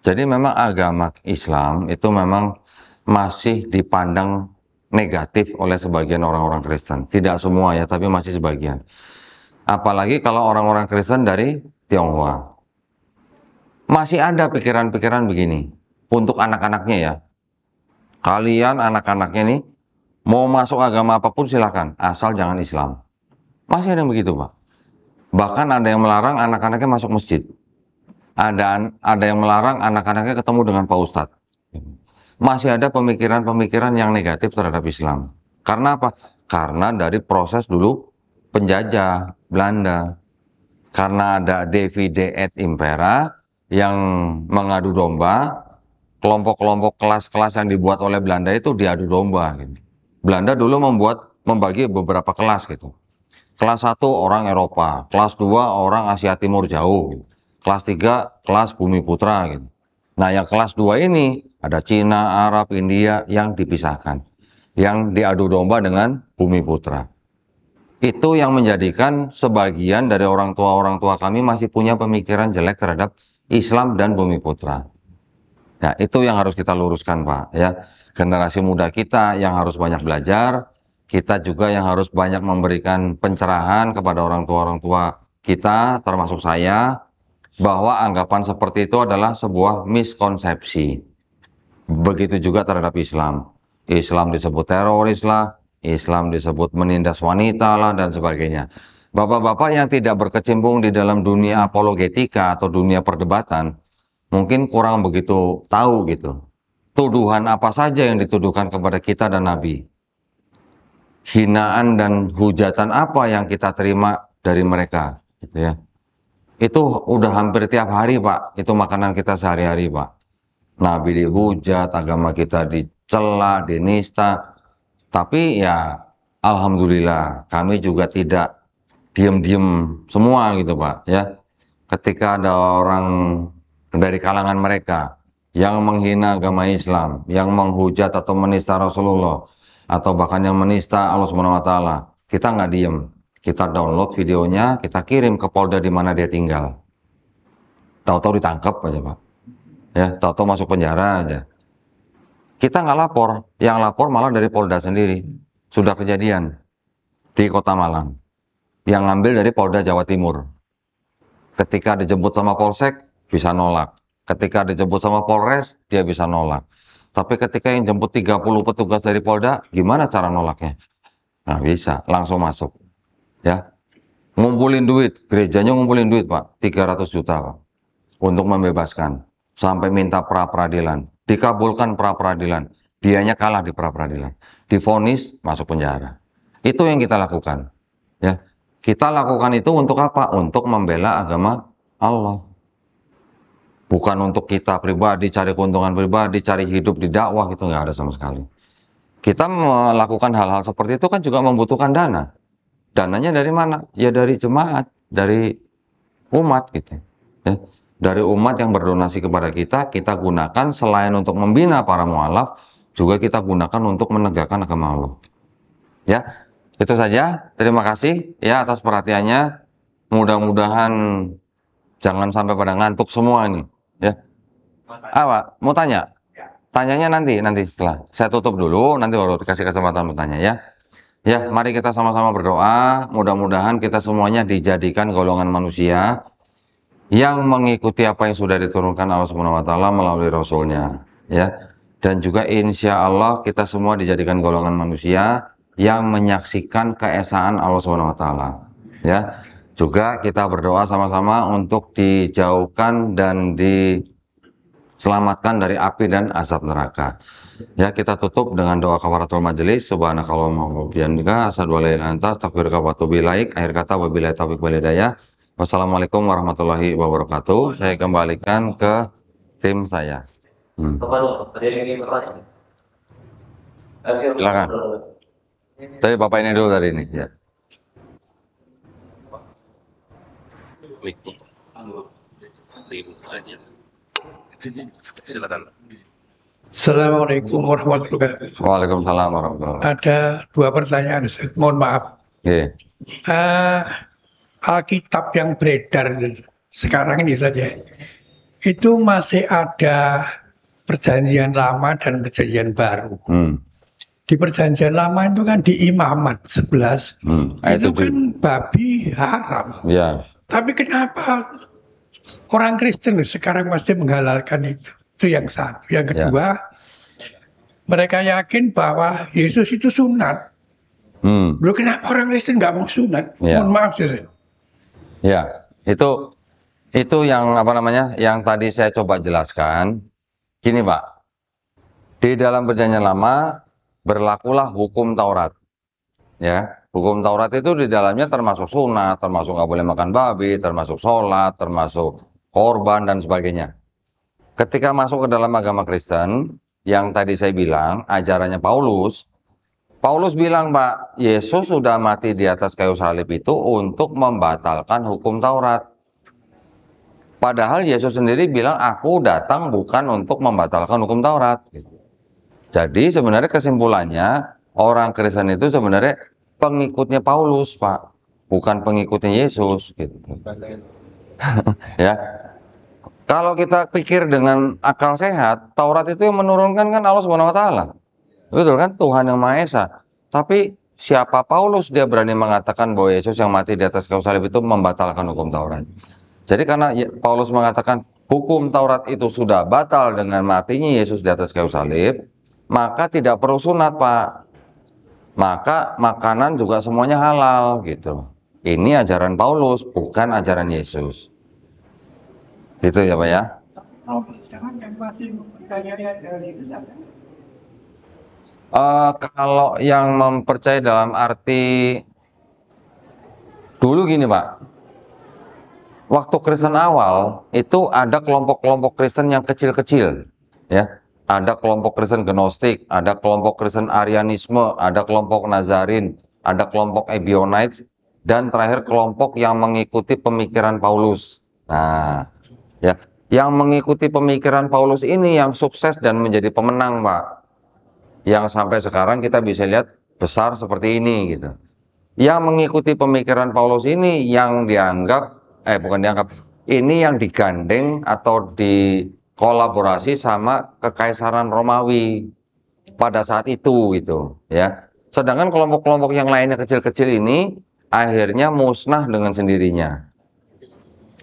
Jadi memang agama Islam itu memang masih dipandang negatif oleh sebagian orang-orang Kristen. Tidak semua ya, tapi masih sebagian. Apalagi kalau orang-orang Kristen dari Tionghoa. Masih ada pikiran-pikiran begini untuk anak-anaknya ya. Kalian anak-anaknya nih mau masuk agama apapun silakan, asal jangan Islam. Masih ada yang begitu Pak. Bahkan ada yang melarang anak-anaknya masuk masjid. Ada yang melarang anak-anaknya ketemu dengan Pak Ustadz. Masih ada pemikiran-pemikiran yang negatif terhadap Islam. Karena apa? Karena dari proses dulu penjajah Belanda. Karena ada Divide et Impera yang mengadu domba, kelompok-kelompok kelas-kelas yang dibuat oleh Belanda itu diadu domba. Gitu. Belanda dulu membagi beberapa kelas gitu. Kelas 1 orang Eropa, kelas 2 orang Asia Timur jauh, gitu. Kelas 3 kelas Bumi Putra. Gitu. Nah yang kelas 2 ini ada Cina, Arab, India yang dipisahkan, yang diadu domba dengan Bumi Putra. Itu yang menjadikan sebagian dari orang tua kami masih punya pemikiran jelek terhadap Islam dan Bumi Putra. Nah, itu yang harus kita luruskan, Pak. Ya, generasi muda kita yang harus banyak belajar, kita juga yang harus banyak memberikan pencerahan kepada orang tua kita, termasuk saya, bahwa anggapan seperti itu adalah sebuah miskonsepsi. Begitu juga terhadap Islam. Islam disebut teroris lah, Islam disebut menindas wanita lah, dan sebagainya. Bapak-bapak yang tidak berkecimpung di dalam dunia apologetika atau dunia perdebatan, mungkin kurang begitu tahu gitu. tuduhan apa saja yang dituduhkan kepada kita dan Nabi. Hinaan dan hujatan apa yang kita terima dari mereka, gitu ya. Itu udah hampir tiap hari, Pak. Itu makanan kita sehari-hari, Pak. Nabi dihujat, agama kita dicela, dinista. Tapi ya, alhamdulillah, kami juga tidak diem-diem semua gitu, Pak. Ya, ketika ada orang dari kalangan mereka yang menghina agama Islam, yang menghujat atau menista Rasulullah, atau bahkan yang menista Allah Subhanahu wa taala, kita nggak diem. Kita download videonya, kita kirim ke Polda di mana dia tinggal. Tahu-tahu ditangkap aja, Pak. Ya, tahu-tahu masuk penjara aja. Kita nggak lapor, yang lapor malah dari Polda sendiri. Sudah kejadian di Kota Malang. Yang ngambil dari Polda Jawa Timur. Ketika dijemput sama Polsek, bisa nolak. Ketika dijemput sama Polres, dia bisa nolak. Tapi ketika yang jemput 30 petugas dari Polda, gimana cara nolaknya? Nah, bisa, langsung masuk. Ya, ngumpulin duit, gerejanya ngumpulin duit, Pak, 300 juta, Pak, untuk membebaskan. Sampai minta pra-peradilan, dikabulkan pra-peradilan, dianya kalah di pra-peradilan, divonis masuk penjara. Itu yang kita lakukan. Ya, kita lakukan itu untuk apa? Untuk membela agama Allah. Bukan untuk kita pribadi, cari keuntungan pribadi, cari hidup di dakwah, itu nggak ada sama sekali. Kita melakukan hal-hal seperti itu kan juga membutuhkan dana. Dananya dari mana? Ya dari jemaat, dari umat gitu. Ya. Dari umat yang berdonasi kepada kita gunakan selain untuk membina para mualaf, juga kita gunakan untuk menegakkan agama Allah. Ya, itu saja. Terima kasih ya atas perhatiannya. Mudah-mudahan jangan sampai pada ngantuk semua ini. Ya. Apa? Mau tanya? Tanyanya nanti setelah saya tutup dulu, nanti baru dikasih kesempatan bertanya ya. Ya, mari kita sama-sama berdoa. Mudah-mudahan kita semuanya dijadikan golongan manusia yang mengikuti apa yang sudah diturunkan Allah Subhanahu wa taala melalui Rasulnya, ya. Dan juga insya Allah kita semua dijadikan golongan manusia yang menyaksikan keesaan Allah Subhanahu wa taala, ya. Juga kita berdoa sama-sama untuk dijauhkan dan diselamatkan dari api dan asap neraka. Ya, kita tutup dengan doa kafaratul majelis. Subhanakallahumma wa bihamdika asyhadu an la ilaha illa anta astaghfiruka wa atubu ilaik. Akhir kata, wabillahi taufiq wal hidayah. Wassalamualaikum warahmatullahi wabarakatuh. Saya kembalikan ke tim saya. Silakan. Tadi Bapak ini dulu tadi ini, ya. Silakan. Assalamualaikum warahmatullahi wabarakatuh. Waalaikumsalam warahmatullahi wabarakatuh. Ada dua pertanyaan, Ustaz. Mohon maaf. Yeah. Alkitab yang beredar sekarang ini saja, itu masih ada perjanjian lama dan perjanjian baru. Di perjanjian lama itu kan di Imamat 11, itu kan babi haram. Ya. Tapi kenapa orang Kristen sekarang masih menghalalkan itu? Itu yang satu. Yang kedua, mereka yakin bahwa Yesus itu sunat. Loh, kenapa orang Kristen nggak mau sunat? Mohon maaf, Saudara. Ya, itu yang apa namanya? Yang tadi saya coba jelaskan. Gini, Pak. Di dalam perjanjian lama berlakulah hukum Taurat. Ya, hukum Taurat itu di dalamnya termasuk sunat, termasuk nggak boleh makan babi, termasuk sholat, termasuk korban dan sebagainya. Ketika masuk ke dalam agama Kristen, yang tadi saya bilang ajarannya Paulus bilang, Pak, Yesus sudah mati di atas kayu salib itu untuk membatalkan hukum Taurat. Padahal Yesus sendiri bilang, aku datang bukan untuk membatalkan hukum Taurat. Jadi sebenarnya kesimpulannya, orang Kristen itu sebenarnya pengikutnya Paulus, Pak. Bukan pengikutnya Yesus. Gitu. Ya. Kalau kita pikir dengan akal sehat, Taurat itu yang menurunkan kan Allah Subhanahu wa taala. Betul kan? Tuhan yang Maha Esa. Tapi siapa Paulus dia berani mengatakan bahwa Yesus yang mati di atas kayu salib itu membatalkan hukum Taurat. Jadi karena Paulus mengatakan hukum Taurat itu sudah batal dengan matinya Yesus di atas kayu salib, maka tidak perlu sunat, Pak. Maka makanan juga semuanya halal gitu. Ini ajaran Paulus, bukan ajaran Yesus. Gitu ya, Pak ya? yang masih mempercayai ajaran itu sampai Kalau yang mempercayai dalam arti dulu gini Pak, waktu Kristen awal itu ada kelompok-kelompok Kristen yang kecil-kecil, ya. Ada kelompok Kristen Gnostik, ada kelompok Kristen Arianisme, ada kelompok Nazarin, ada kelompok Ebionites, dan terakhir kelompok yang mengikuti pemikiran Paulus. Nah, ya, yang mengikuti pemikiran Paulus ini yang sukses dan menjadi pemenang, Pak. Yang sampai sekarang kita bisa lihat besar seperti ini, gitu. Yang mengikuti pemikiran Paulus ini yang dianggap, bukan dianggap, ini yang digandeng atau dikolaborasi sama Kekaisaran Romawi pada saat itu, gitu, ya. Sedangkan kelompok-kelompok yang lainnya kecil-kecil ini akhirnya musnah dengan sendirinya.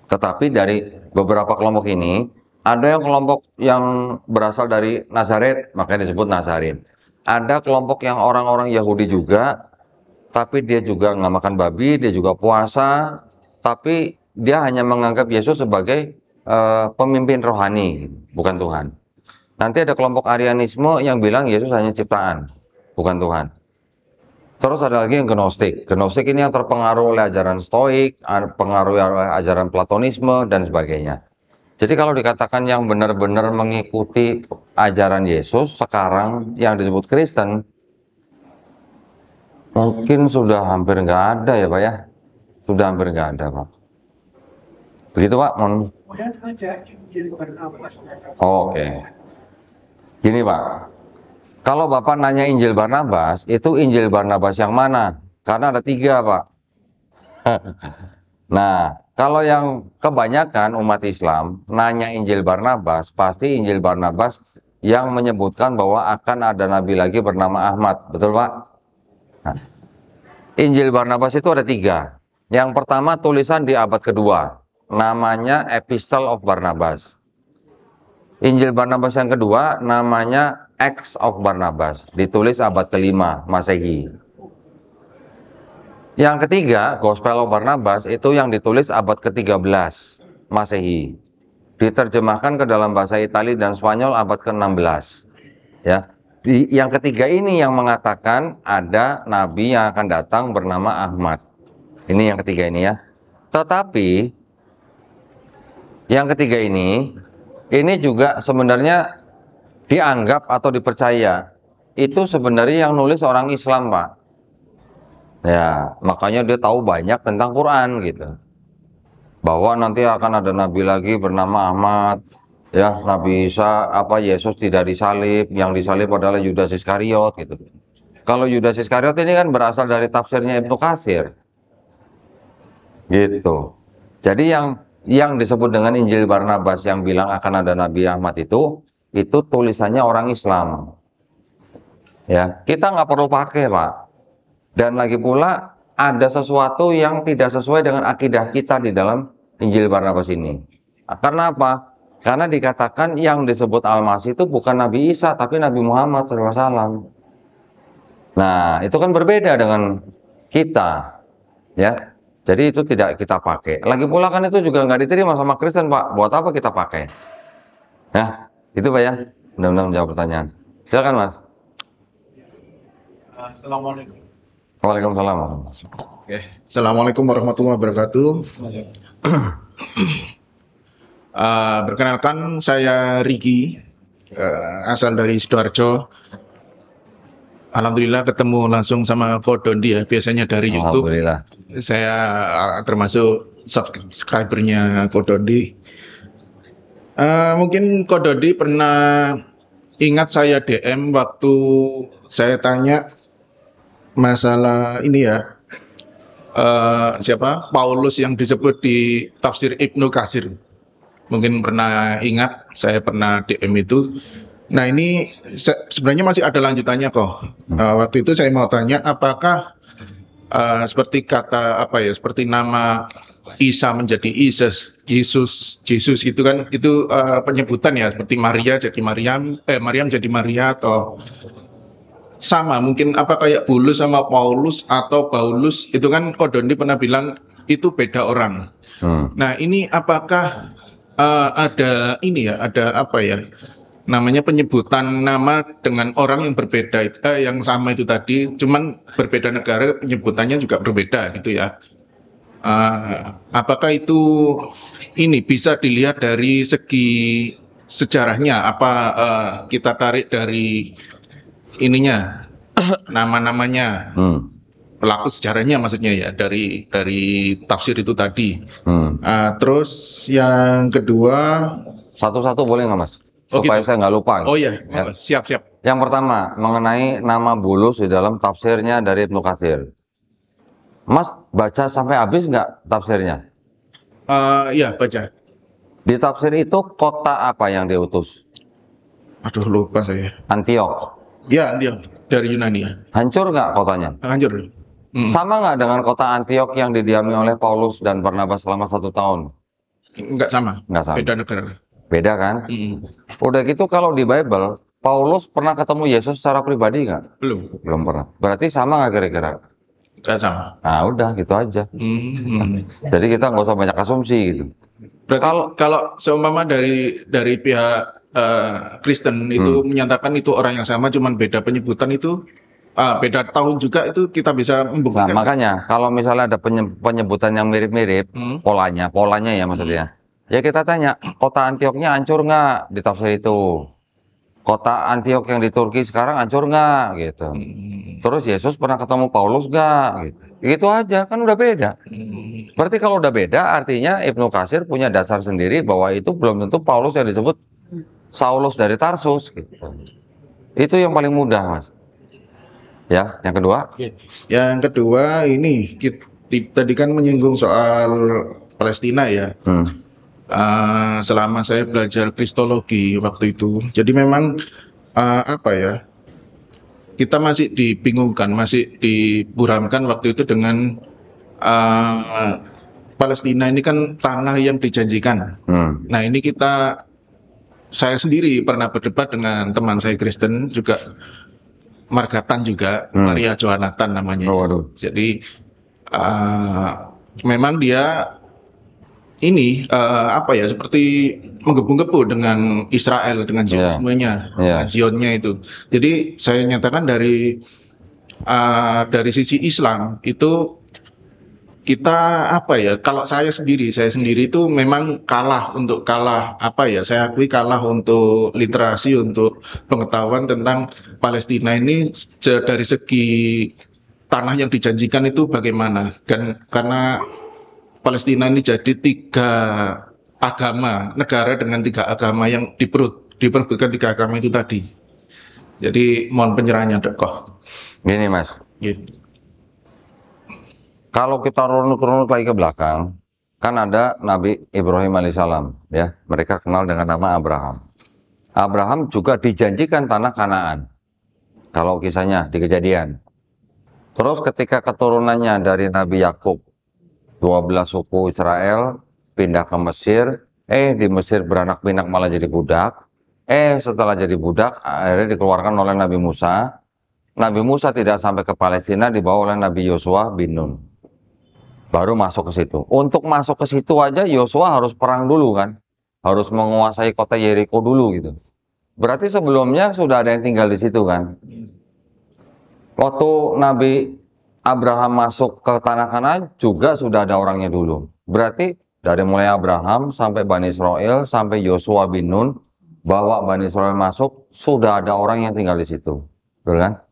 Tetapi dari beberapa kelompok ini, ada yang kelompok yang berasal dari Nazaret, makanya disebut Nazarin. Ada kelompok yang orang-orang Yahudi juga, tapi dia juga nggak makan babi, dia juga puasa, tapi dia hanya menganggap Yesus sebagai pemimpin rohani, bukan Tuhan. Nanti ada kelompok Arianisme yang bilang Yesus hanya ciptaan, bukan Tuhan. Terus ada lagi yang Gnostik. Gnostik ini yang terpengaruh oleh ajaran Stoik, pengaruh oleh ajaran Platonisme, dan sebagainya. Jadi kalau dikatakan yang benar-benar mengikuti ajaran Yesus sekarang yang disebut Kristen, mungkin sudah hampir nggak ada ya Pak ya. Sudah hampir nggak ada Pak. Begitu Pak? kemudian saja Injil Barnabas. Oke. Gini Pak, kalau Bapak nanya Injil Barnabas, itu Injil Barnabas yang mana? Karena ada 3 Pak. Nah, kalau yang kebanyakan umat Islam nanya Injil Barnabas, pasti Injil Barnabas yang menyebutkan bahwa akan ada nabi lagi bernama Ahmad. Betul Pak? Nah, Injil Barnabas itu ada 3. Yang pertama tulisan di abad kedua, namanya Epistle of Barnabas. Injil Barnabas yang kedua namanya Acts of Barnabas, ditulis abad ke-5 Masehi. Yang ketiga, Gospel of Barnabas itu yang ditulis abad ke-13 Masehi. Diterjemahkan ke dalam bahasa Italia dan Spanyol abad ke-16. Ya. Yang ketiga ini yang mengatakan ada nabi yang akan datang bernama Ahmad. Ini yang ketiga ini ya. Tetapi yang ketiga ini juga sebenarnya dianggap atau dipercaya itu sebenarnya yang nulis orang Islam Pak. Ya, makanya dia tahu banyak tentang Quran gitu. Bahwa nanti akan ada nabi lagi bernama Ahmad, ya, Nabi Isa, Yesus tidak disalib, yang disalib adalah Yudas Iskariot gitu. Kalau Yudas Iskariot ini kan berasal dari tafsirnya Ibnu Katsir. Gitu. Jadi yang disebut dengan Injil Barnabas yang bilang akan ada Nabi Ahmad itu tulisannya orang Islam. Ya, kita nggak perlu pakai Pak. Dan lagi pula ada sesuatu yang tidak sesuai dengan akidah kita di dalam Injil Barnabas ini. Karena apa? Karena dikatakan yang disebut Al-Masih itu bukan Nabi Isa, tapi Nabi Muhammad SAW. Nah, itu kan berbeda dengan kita. Ya, jadi itu tidak kita pakai. Lagi pula kan itu juga nggak diterima sama Kristen Pak. Buat apa kita pakai? Ya, itu Pak ya. Mudah-mudahan menjawab pertanyaan. Silakan Mas. Assalamualaikum. Waalaikumsalam. Oke. Assalamualaikum warahmatullahi wabarakatuh. Perkenalkan saya Riki, asal dari Sidoarjo. Alhamdulillah ketemu langsung sama Ko Dondi ya, biasanya dari YouTube. Alhamdulillah. Saya termasuk subscribernya Ko Dondi. Mungkin Ko Dondi pernah ingat saya DM waktu saya tanya masalah ini ya, siapa Paulus yang disebut di tafsir Ibnu Katsir. Mungkin pernah ingat, saya pernah DM itu. Nah ini sebenarnya masih ada lanjutannya kok. Waktu itu saya mau tanya apakah seperti kata seperti nama Isa menjadi Yesus itu kan itu penyebutan ya, seperti Maria jadi Maryam jadi Maria, atau sama mungkin kayak Bulus sama Paulus, atau Paulus itu kan Ko Dondi pernah bilang itu beda orang. Nah ini apakah ada ini ya, ada apa ya? Namanya penyebutan nama dengan orang yang berbeda, yang sama itu tadi, cuman berbeda negara penyebutannya juga berbeda gitu ya. Apakah itu ini bisa dilihat dari segi sejarahnya? Apa kita tarik dari ininya, nama-namanya, pelaku sejarahnya maksudnya ya, dari tafsir itu tadi. Terus yang kedua, Satu-satu boleh nggak Mas? Oh, Supaya gitu. saya nggak lupa. Oh iya, Ya. siap. Yang pertama, mengenai nama bulus di dalam tafsirnya dari Ibnu Katsir. Mas baca sampai habis nggak tafsirnya? Iya, baca. Di tafsir itu kota apa yang diutus? Aduh, lupa saya. Antiok. Ya, dia dari Yunani ya. Hancur nggak kotanya? Hancur. Sama nggak dengan kota Antiok yang didiami oleh Paulus dan Barnabas selama 1 tahun? Nggak sama. Nggak sama. Beda negara. Beda kan? Udah gitu kalau di Bible, Paulus pernah ketemu Yesus secara pribadi nggak? Belum. Belum pernah. Berarti sama nggak kira-kira? Nggak sama. Nah udah gitu aja. Jadi kita nggak usah banyak asumsi gitu. Berarti kalau seumpama dari pihak Kristen itu menyatakan itu orang yang sama, cuman beda penyebutan itu, beda tahun juga, itu kita bisa Nah membuktikan. makanya kalau misalnya ada penyebutan yang mirip-mirip, polanya ya maksudnya. Ya kita tanya, kota Antioknya hancur nggak di tafsir itu? Kota Antiok yang di Turki sekarang hancur nggak gitu. Terus Yesus pernah ketemu Paulus nggak gitu. Gitu aja kan udah beda. Berarti kalau udah beda artinya Ibnu Katsir punya dasar sendiri bahwa itu belum tentu Paulus yang disebut Saulus dari Tarsus gitu. Itu yang paling mudah Mas. Ya, yang kedua. Yang kedua ini tadi kan menyinggung soal Palestina ya. Selama saya belajar kristologi waktu itu, jadi memang apa ya, kita masih dibingungkan, masih diburamkan waktu itu dengan Palestina ini kan tanah yang dijanjikan. Nah ini saya sendiri pernah berdebat dengan teman saya Kristen juga, Margatan juga, Maria Johannatan namanya. Jadi memang dia ini apa ya, seperti menggebu-gebu dengan Israel, dengan Zionismenya, dengan Zionnya itu. Jadi saya nyatakan dari sisi Islam itu kita apa ya, kalau saya sendiri itu memang kalah apa ya, saya akui kalah untuk literasi, untuk pengetahuan tentang Palestina ini dari segi tanah yang dijanjikan itu bagaimana, dan karena Palestina ini jadi 3 agama, negara dengan 3 agama yang diperebutkan 3 agama itu tadi. Jadi mohon penyerahannya Dok. Gini Mas, kalau kita runut lagi ke belakang, kan ada Nabi Ibrahim alaihissalam, ya, mereka kenal dengan nama Abraham. Abraham juga dijanjikan tanah Kanaan, kalau kisahnya di Kejadian. Terus ketika keturunannya dari Nabi Yakub, 12 suku Israel pindah ke Mesir, di Mesir beranak pinak malah jadi budak. Setelah jadi budak, akhirnya dikeluarkan oleh Nabi Musa. Nabi Musa tidak sampai ke Palestina, dibawa oleh Nabi Yosua bin Nun. Baru masuk ke situ. Untuk masuk ke situ aja Yosua harus perang dulu kan, harus menguasai kota Yeriko dulu gitu. Berarti sebelumnya sudah ada yang tinggal di situ kan. Waktu Nabi Abraham masuk ke tanah Kanaan juga sudah ada orangnya dulu. Berarti dari mulai Abraham sampai Bani Israel sampai Yosua bin Nun bawa Bani Israel masuk, sudah ada orang yang tinggal di situ. Betul kan?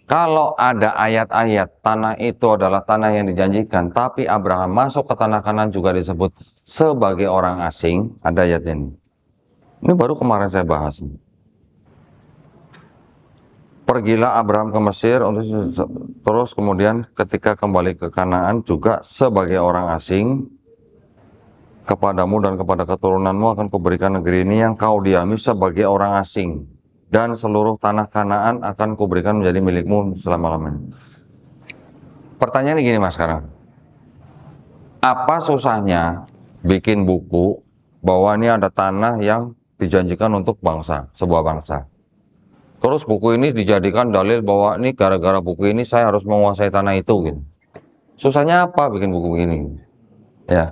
Kalau ada ayat-ayat tanah itu adalah tanah yang dijanjikan, tapi Abraham masuk ke tanah Kanaan juga disebut sebagai orang asing, ada ayat ini. Ini baru kemarin saya bahas. Pergilah Abraham ke Mesir, terus kemudian ketika kembali ke Kanaan juga sebagai orang asing, kepadamu dan kepada keturunanmu akan kuberikan negeri ini yang kau diami sebagai orang asing, dan seluruh tanah Kanaan akan kuberikan menjadi milikmu selama-lamanya. Pertanyaannya gini Mas sekarang, apa susahnya bikin buku bahwa ini ada tanah yang dijanjikan untuk bangsa, sebuah bangsa? Terus buku ini dijadikan dalil bahwa ini gara-gara buku ini saya harus menguasai tanah itu gitu. Susahnya apa bikin buku begini? Ya.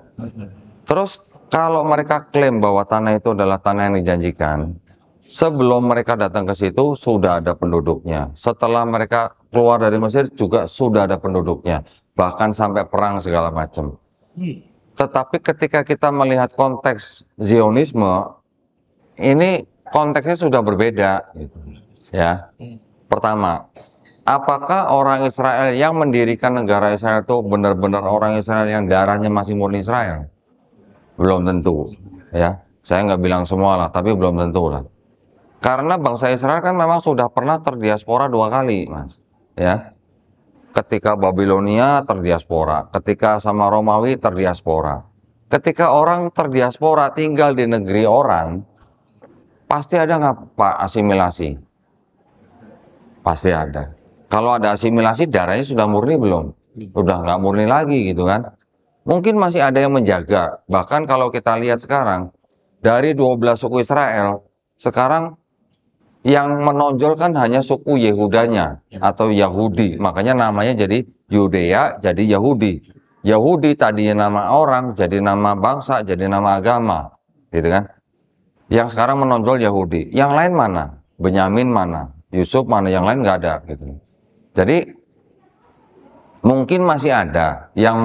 Terus Kalau mereka klaim bahwa tanah itu adalah tanah yang dijanjikan, sebelum mereka datang ke situ sudah ada penduduknya. Setelah mereka keluar dari Mesir juga sudah ada penduduknya. Bahkan sampai perang segala macam. Tetapi ketika kita melihat konteks Zionisme, ini konteksnya sudah berbeda. Gitu. Ya. Pertama, apakah orang Israel yang mendirikan negara Israel itu benar-benar orang Israel yang darahnya masih murni Israel? Belum tentu, ya. Saya nggak bilang semua lah, tapi belum tentu lah. Karena bangsa Israel kan memang sudah pernah terdiaspora 2 kali, Mas. Ya. Ketika Babilonia terdiaspora, ketika sama Romawi terdiaspora. Ketika orang terdiaspora tinggal di negeri orang, pasti ada nggak Pak asimilasi? Pasti ada. Kalau ada asimilasi, darahnya sudah murni belum? Udah nggak murni lagi gitu kan? Mungkin masih ada yang menjaga. Bahkan kalau kita lihat sekarang, dari 12 suku Israel, sekarang yang menonjol kan hanya suku Yehudanya atau Yahudi. Makanya namanya jadi Yudea, jadi Yahudi. Yahudi tadinya nama orang, jadi nama bangsa, jadi nama agama. Gitu kan? Yang sekarang menonjol Yahudi. Yang lain mana? Benyamin mana? Yusuf mana? Yang lain nggak ada. Gitu. Jadi mungkin masih ada yang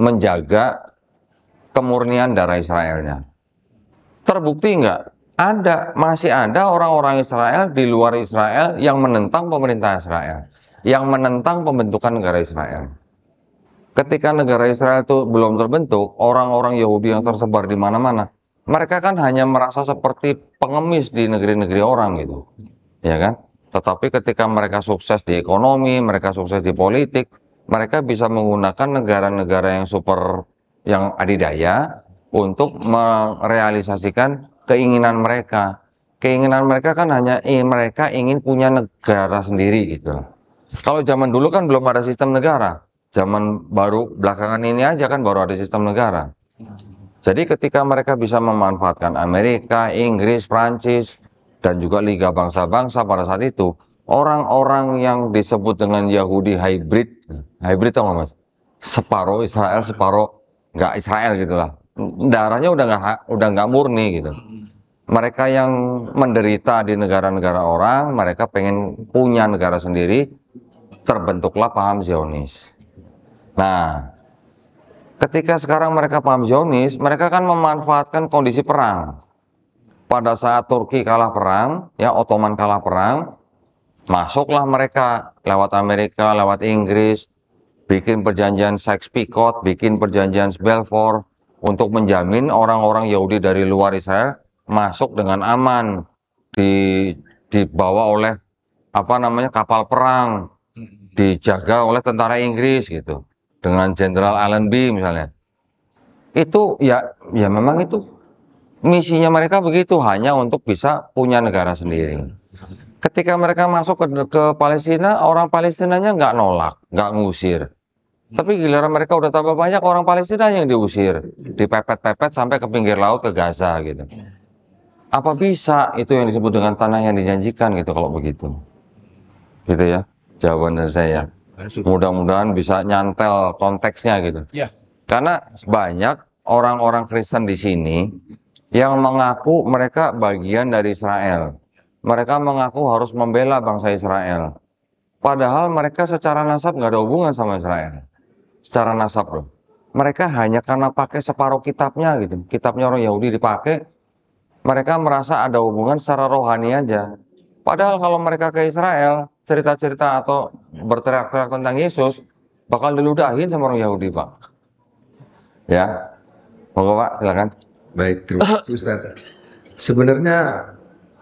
menjaga kemurnian darah Israelnya. Terbukti nggak? Ada, masih ada orang-orang Israel di luar Israel yang menentang pemerintah Israel, yang menentang pembentukan negara Israel. Ketika negara Israel itu belum terbentuk, orang-orang Yahudi yang tersebar di mana-mana, mereka kan hanya merasa seperti pengemis di negeri-negeri orang gitu, ya kan? Tetapi ketika mereka sukses di ekonomi, mereka sukses di politik, mereka bisa menggunakan negara-negara yang adidaya untuk merealisasikan keinginan mereka. Keinginan mereka kan hanya mereka ingin punya negara sendiri gitu. Kalau zaman dulu kan belum ada sistem negara. Zaman baru belakangan ini aja kan baru ada sistem negara. Jadi ketika mereka bisa memanfaatkan Amerika, Inggris, Prancis, dan juga Liga Bangsa-Bangsa pada saat itu, orang-orang yang disebut dengan Yahudi hybrid tau nggak Mas? Separuh Israel, separuh nggak Israel gitulah. Darahnya udah nggak murni gitu. Mereka yang menderita di negara-negara orang, mereka pengen punya negara sendiri, terbentuklah paham Zionis. Nah, ketika sekarang mereka paham Zionis, mereka kan memanfaatkan kondisi perang. Pada saat Turki kalah perang, ya Ottoman kalah perang, masuklah mereka lewat Amerika, lewat Inggris, bikin perjanjian Sykes-Picot, bikin perjanjian Balfour, untuk menjamin orang-orang Yahudi dari luar Israel masuk dengan aman, dibawa oleh kapal perang, dijaga oleh tentara Inggris gitu, dengan Jenderal Allenby misalnya. Itu ya memang itu misinya mereka begitu, hanya untuk bisa punya negara sendiri. Ketika mereka masuk ke Palestina, orang Palestinanya nggak nolak, nggak ngusir. Tapi giliran mereka udah tambah banyak, orang Palestina yang diusir, dipepet-pepet sampai ke pinggir laut, ke Gaza gitu. Apa bisa itu yang disebut dengan tanah yang dijanjikan gitu kalau begitu? Gitu ya, jawaban dari saya. Mudah-mudahan bisa nyantel konteksnya gitu. Ya. Karena banyak orang-orang Kristen di sini yang mengaku mereka bagian dari Israel. Mereka mengaku harus membela bangsa Israel. Padahal mereka secara nasab nggak ada hubungan sama Israel. Secara nasab loh. Mereka hanya karena pakai separuh kitabnya gitu. Kitabnya orang Yahudi dipakai, mereka merasa ada hubungan secara rohani aja. Padahal kalau mereka ke Israel, cerita-cerita atau berteriak-teriak tentang Yesus, bakal diludahin sama orang Yahudi, Pak. Ya, monggo Pak, silakan. Baik, terima kasih Ustaz. Sebenarnya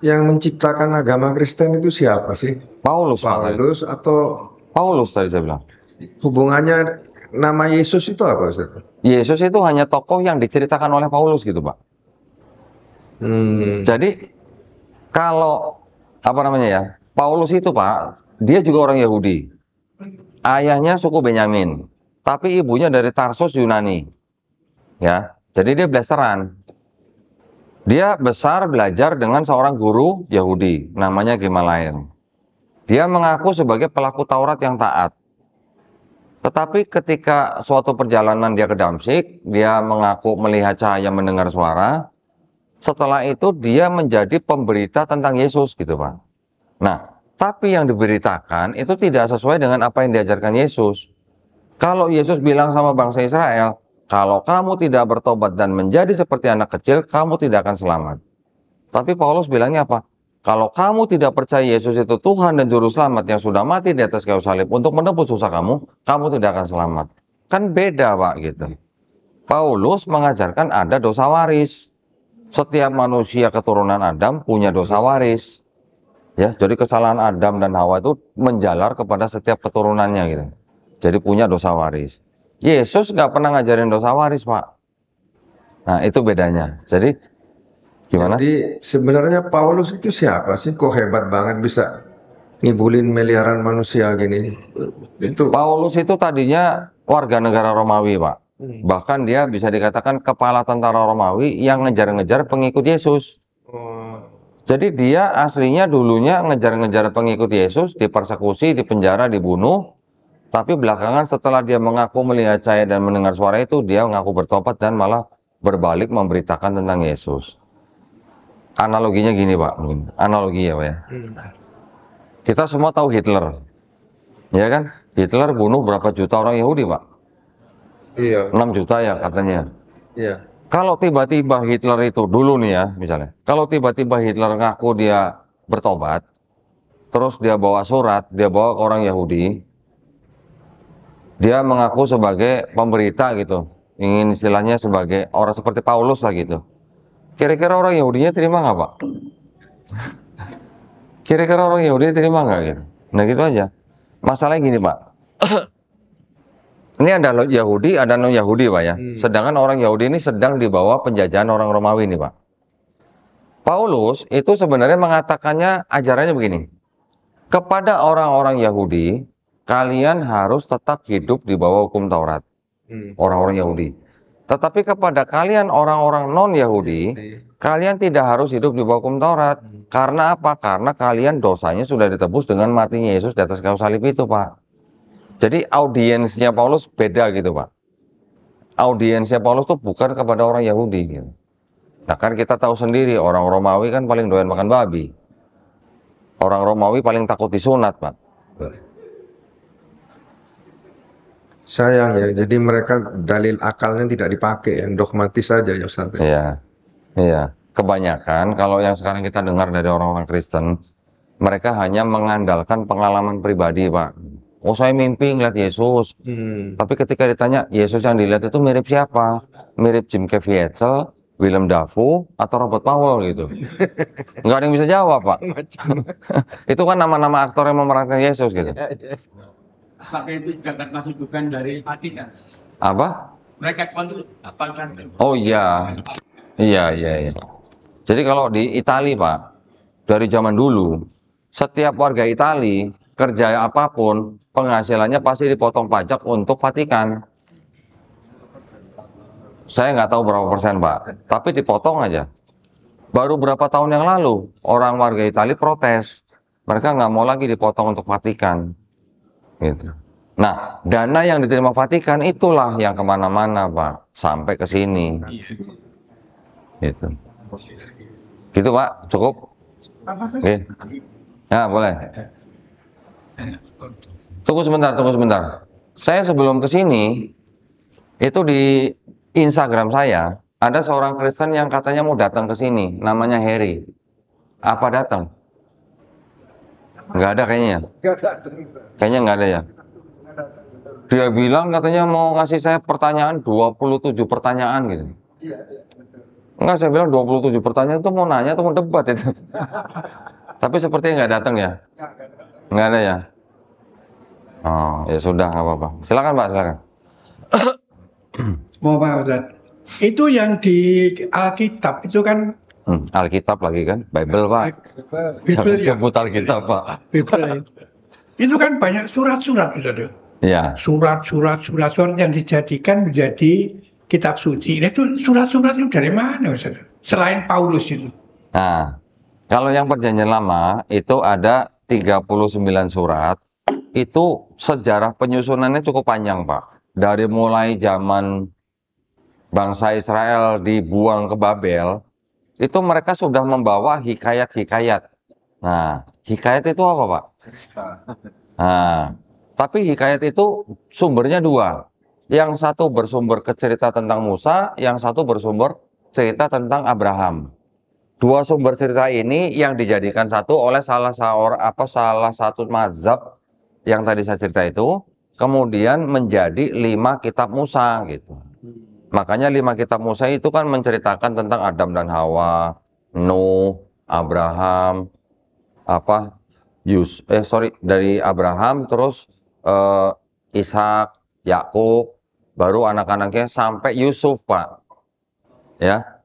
yang menciptakan agama Kristen itu siapa sih? Paulus, Pak. Paulus atau Paulus tadi saya bilang. Hubungannya nama Yesus itu apa Ustaz? Yesus itu hanya tokoh yang diceritakan oleh Paulus gitu, Pak. Jadi kalau Paulus itu Pak, dia juga orang Yahudi. Ayahnya suku Benyamin, tapi ibunya dari Tarsus Yunani. Ya, jadi dia blasteran. Dia besar belajar dengan seorang guru Yahudi, namanya Gamaliel. Dia mengaku sebagai pelaku Taurat yang taat. Tetapi ketika suatu perjalanan dia ke Damsyik, dia mengaku melihat cahaya, mendengar suara. Setelah itu dia menjadi pemberita tentang Yesus gitu Pak. Nah, tapi yang diberitakan itu tidak sesuai dengan apa yang diajarkan Yesus. Kalau Yesus bilang sama bangsa Israel, kalau kamu tidak bertobat dan menjadi seperti anak kecil, kamu tidak akan selamat. Tapi Paulus bilangnya apa? Kalau kamu tidak percaya Yesus itu Tuhan dan Juru Selamat yang sudah mati di atas kayu salib untuk menebus dosa kamu, kamu tidak akan selamat. Kan beda Pak gitu. Paulus mengajarkan ada dosa waris. Setiap manusia keturunan Adam punya dosa waris. Ya, jadi kesalahan Adam dan Hawa itu menjalar kepada setiap keturunannya gitu. Jadi punya dosa waris. Yesus nggak pernah ngajarin dosa waris Pak. Nah itu bedanya. Jadi gimana? Jadi sebenarnya Paulus itu siapa sih? Kok hebat banget bisa ngibulin miliaran manusia gini? Itu Paulus itu tadinya warga negara Romawi Pak. Bahkan dia bisa dikatakan kepala tentara Romawi yang ngejar-ngejar pengikut Yesus. Jadi dia aslinya dulunya ngejar-ngejar pengikut Yesus, dipersekusi, dipenjara, dibunuh. Tapi belakangan setelah dia mengaku melihat cahaya dan mendengar suara itu, dia mengaku bertobat dan malah berbalik memberitakan tentang Yesus. Analoginya gini Pak, mungkin analogi ya Pak ya. Kita semua tahu Hitler, ya kan? Hitler bunuh berapa juta orang Yahudi Pak? iya, 6 juta ya katanya. iya. Kalau tiba-tiba Hitler itu dulu nih ya misalnya, kalau tiba-tiba Hitler ngaku dia bertobat, terus dia bawa surat, dia bawa ke orang Yahudi, dia mengaku sebagai pemberita gitu, ingin istilahnya sebagai orang seperti Paulus lah gitu. Kira-kira orang Yahudinya terima nggak Pak? Kira-kira orang Yahudi terima nggak gitu? Nah gitu aja. Masalahnya gini Pak. Ini ada Yahudi, ada non-Yahudi Pak ya. Sedangkan orang Yahudi ini sedang di bawah penjajahan orang Romawi nih Pak. Paulus itu sebenarnya mengatakannya ajarannya begini. Kepada orang-orang Yahudi, kalian harus tetap hidup di bawah hukum Taurat. Orang-orang Yahudi. Tetapi kepada kalian orang-orang non-Yahudi, kalian tidak harus hidup di bawah hukum Taurat. Karena apa? Karena kalian dosanya sudah ditebus dengan matinya Yesus di atas kayu salib itu Pak. Jadi audiensnya Paulus beda gitu Pak. Audiensnya Paulus tuh bukan kepada orang Yahudi gitu. Nah kan kita tahu sendiri orang Romawi kan paling doyan makan babi. Orang Romawi paling takut disunat Pak. Sayang ya, jadi mereka dalil akalnya tidak dipakai, yang dogmatis saja ya Ustaz. Iya, iya. Kebanyakan kalau yang sekarang kita dengar dari orang-orang Kristen, mereka hanya mengandalkan pengalaman pribadi Pak. Oh saya mimpi ngeliat Yesus. Tapi ketika ditanya Yesus yang dilihat itu mirip siapa? Mirip Jim Caviezel, Willem Dafoe, atau Robert Powell gitu. Nggak ada yang bisa jawab Pak. Itu kan nama-nama aktor yang memerankan Yesus gitu. Apakah itu juga termasuk bukan dari Vatikan? Apa? Mereka itu apa kan? Oh iya. Iya. Jadi kalau di Italia Pak, dari zaman dulu, setiap warga Italia, kerja apapun, penghasilannya pasti dipotong pajak untuk Vatikan. Saya nggak tahu berapa persen Pak, tapi dipotong aja. Baru berapa tahun yang lalu, orang warga Italia protes. Mereka nggak mau lagi dipotong untuk Vatikan. Gitu. Nah, dana yang diterima Vatikan itulah yang kemana-mana Pak, sampai ke sini. Gitu. Gitu Pak, cukup? Oke. Ya boleh. Tunggu sebentar. Saya sebelum ke sini, itu di Instagram saya, ada seorang Kristen yang katanya mau datang ke sini, namanya Harry. Apa datang? Nggak ada kayaknya. Kayaknya nggak ada ya. Dia bilang katanya mau ngasih saya pertanyaan, 27 pertanyaan gitu. Enggak, saya bilang 27 pertanyaan itu mau nanya atau mau debat itu. Tapi sepertinya nggak datang ya. Nggak ada ya. Oh ya sudah nggak apa-apa. Silakan Pak, silakan. Mau Pak Ustaz. Itu yang di Alkitab itu kan Alkitab lagi kan, Bible Pak. Bible ya. Sebut Alkitab Pak. Bible. Itu kan banyak surat-surat Ustaz. Ya. Surat yang dijadikan menjadi kitab suci. Nah, itu surat-surat itu dari mana Ustaz? Selain Paulus itu. Nah, kalau yang perjanjian lama itu ada 39 surat itu sejarah penyusunannya cukup panjang, Pak. Dari mulai zaman bangsa Israel dibuang ke Babel, itu mereka sudah membawa hikayat-hikayat. Nah, hikayat itu apa, Pak? Nah, tapi hikayat itu sumbernya dua. Yang satu bersumber ke cerita tentang Musa, yang satu bersumber cerita tentang Abraham. Dua sumber cerita ini yang dijadikan satu oleh salah satu mazhab yang tadi saya cerita itu, kemudian menjadi 5 kitab Musa gitu. Makanya 5 kitab Musa itu kan menceritakan tentang Adam dan Hawa, Nuh, Abraham, dari Abraham terus Ishak, Yakub, baru anak-anaknya sampai Yusuf, Pak. Ya.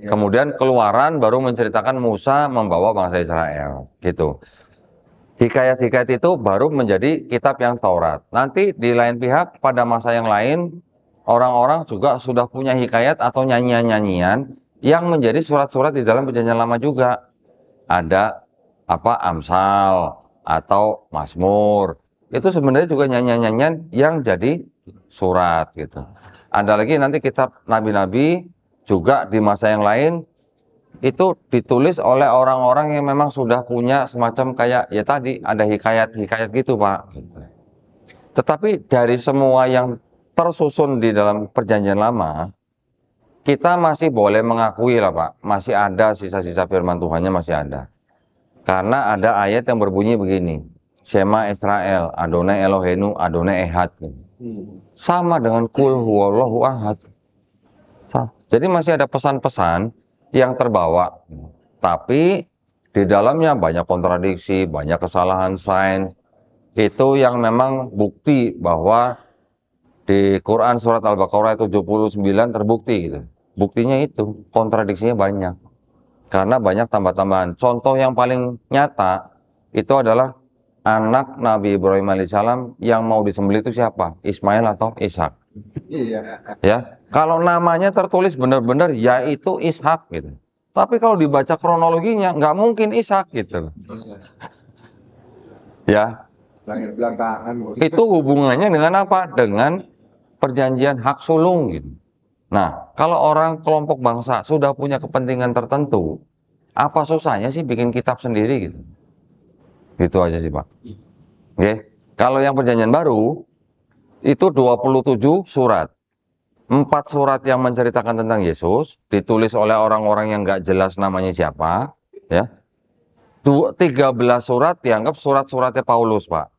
Kemudian Keluaran baru menceritakan Musa membawa bangsa Israel, gitu. Hikayat-hikayat itu baru menjadi kitab yang Taurat. Nanti di lain pihak pada masa yang lain orang-orang juga sudah punya hikayat atau nyanyian-nyanyian yang menjadi surat-surat di dalam Perjanjian Lama juga. Ada Amsal atau Mazmur. Itu sebenarnya juga nyanyian-nyanyian yang jadi surat gitu. Ada lagi nanti kitab nabi-nabi juga di masa yang lain itu ditulis oleh orang-orang yang memang sudah punya semacam kayak ya tadi ada hikayat-hikayat gitu, Pak. Tetapi dari semua yang tersusun di dalam Perjanjian Lama, kita masih boleh mengakui lah, Pak, masih ada sisa-sisa firman Tuhannya masih ada. Karena ada ayat yang berbunyi begini, Shema Israel, Adonai Eloheinu, Adonai Ehad. Sama dengan Kul Huwallahu Ahad. Jadi masih ada pesan-pesan yang terbawa. Tapi di dalamnya banyak kontradiksi, banyak kesalahan sains. Itu yang memang bukti bahwa di Quran surat Al-Baqarah 79 terbukti gitu. Buktinya itu, kontradiksinya banyak. Karena banyak tambah-tambahan. Contoh yang paling nyata itu adalah anak Nabi Ibrahim alaihissalam yang mau disembelih itu siapa? Ismail atau Ishak? Iya. Ya, kalau namanya tertulis benar-benar yaitu Ishak gitu. Tapi kalau dibaca kronologinya nggak mungkin Ishak gitu. Ya. Lahir belakangan. Itu hubungannya dengan apa? Dengan perjanjian hak sulung gitu. Nah, kalau orang kelompok bangsa sudah punya kepentingan tertentu, apa susahnya sih bikin kitab sendiri gitu? Gitu aja sih, Pak. Oke. Kalau yang perjanjian baru itu 27 surat. 4 surat yang menceritakan tentang Yesus, ditulis oleh orang-orang yang nggak jelas namanya siapa, ya. 13 surat dianggap surat-suratnya Paulus, Pak.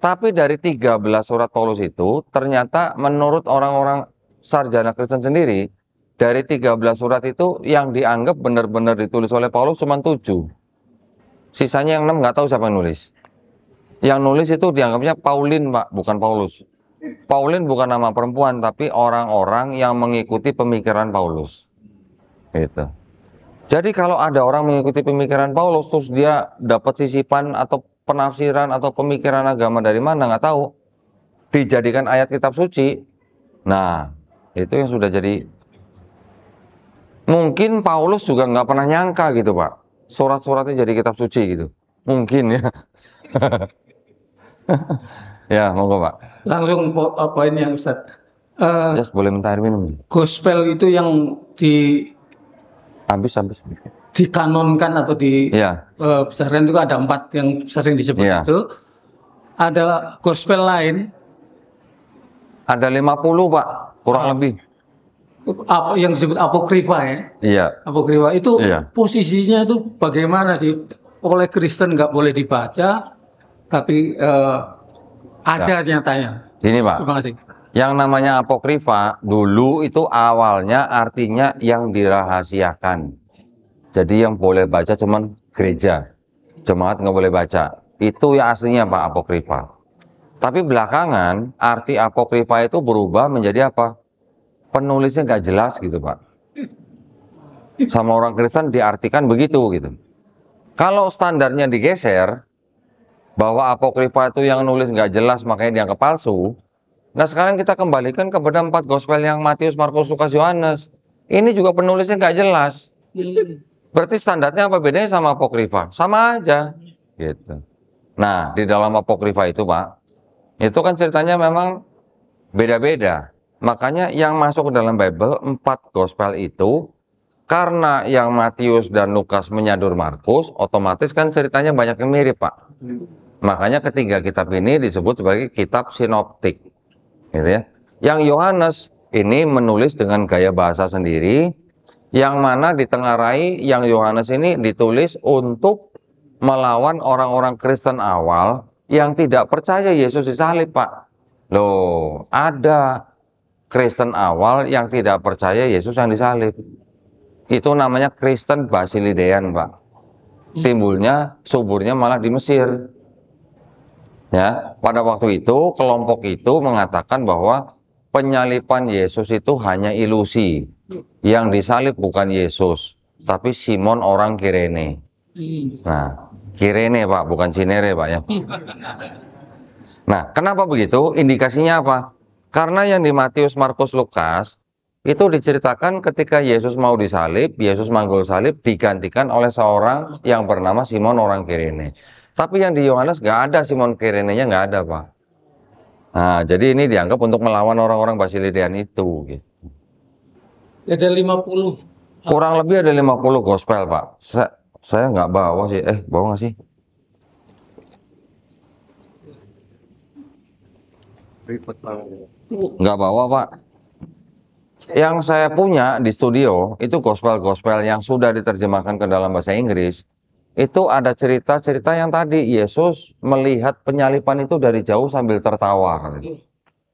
Tapi dari 13 surat Paulus itu, ternyata menurut orang-orang sarjana Kristen sendiri, dari 13 surat itu yang dianggap benar-benar ditulis oleh Paulus cuma 7. Sisanya yang 6 nggak tahu siapa yang nulis. Yang nulis itu dianggapnya Paulin, Pak, bukan Paulus. Paulin bukan nama perempuan, tapi orang-orang yang mengikuti pemikiran Paulus. Gitu. Jadi kalau ada orang mengikuti pemikiran Paulus, terus dia dapat sisipan atau penafsiran atau pemikiran agama dari mana, nggak tahu. Dijadikan ayat kitab suci. Nah, itu yang sudah jadi. Mungkin Paulus juga nggak pernah nyangka gitu, Pak. Surat-suratnya jadi kitab suci gitu. Mungkin ya. Ya, monggo, Pak. Langsung poin yang Ustaz. Just boleh minta air minum. Gospel itu yang Habis. dikanonkan atau Iya. besarkan itu ada 4 yang sering disebut Iya. itu. Ada gospel lain. Ada 50, Pak, kurang lebih. Apa yang disebut apokrifa ya? Iya. Apokrifa itu Iya. posisinya itu bagaimana sih? Oleh Kristen nggak boleh dibaca, tapi ada nyatanya. Ini, Pak. Terima kasih. Yang namanya apokrifa dulu itu awalnya artinya yang dirahasiakan. Jadi yang boleh baca cuman gereja, jemaat nggak boleh baca. Itu yang aslinya, Pak, apokrifa. Tapi belakangan arti apokrifa itu berubah menjadi apa? Penulisnya nggak jelas gitu, Pak. Sama orang Kristen diartikan begitu gitu. Kalau standarnya digeser, bahwa apokrifa itu yang nulis nggak jelas makanya dianggap palsu. Nah sekarang kita kembalikan kepada 4 gospel yang Matius, Markus, Lukas, Yohanes. Ini juga penulisnya nggak jelas. Berarti standarnya apa bedanya sama apokrifa? Sama aja. Gitu. Nah di dalam apokrifa itu, Pak, Itu kan ceritanya memang beda-beda. Makanya yang masuk ke dalam Bible, 4 gospel itu, karena yang Matius dan Lukas menyadur Markus, otomatis kan ceritanya banyak yang mirip, Pak. Makanya ketiga kitab ini disebut sebagai kitab sinoptik. Gitu ya. Yang Yohanes ini menulis dengan gaya bahasa sendiri, yang mana ditengarai yang Yohanes ini ditulis untuk melawan orang-orang Kristen awal yang tidak percaya Yesus disalib, Pak. Loh, ada Kristen awal yang tidak percaya Yesus yang disalib. Itu namanya Kristen Basilidean, Pak. Timbulnya, suburnya malah di Mesir. Ya, pada waktu itu kelompok itu mengatakan bahwa penyaliban Yesus itu hanya ilusi. Yang disalib bukan Yesus, tapi Simon orang Kirene. Nah, Kirene, Pak, bukan Cinere, Pak ya. Nah, kenapa begitu? Indikasinya apa? Karena yang di Matius, Markus, Lukas itu diceritakan ketika Yesus mau disalib, Yesus manggul salib digantikan oleh seorang yang bernama Simon orang Kirene. Tapi yang di Yohanes nggak ada, Simon Kirenenya nggak ada, Pak. Nah, jadi ini dianggap untuk melawan orang-orang Basilidean itu. Gitu. Ada 50. Kurang lebih ada 50 gospel, Pak. Saya nggak bawa sih. Bawa nggak sih? Nggak bawa, Pak. Yang saya punya di studio itu gospel-gospel yang sudah diterjemahkan ke dalam bahasa Inggris. Itu ada cerita-cerita yang tadi Yesus melihat penyaliban itu dari jauh sambil tertawa.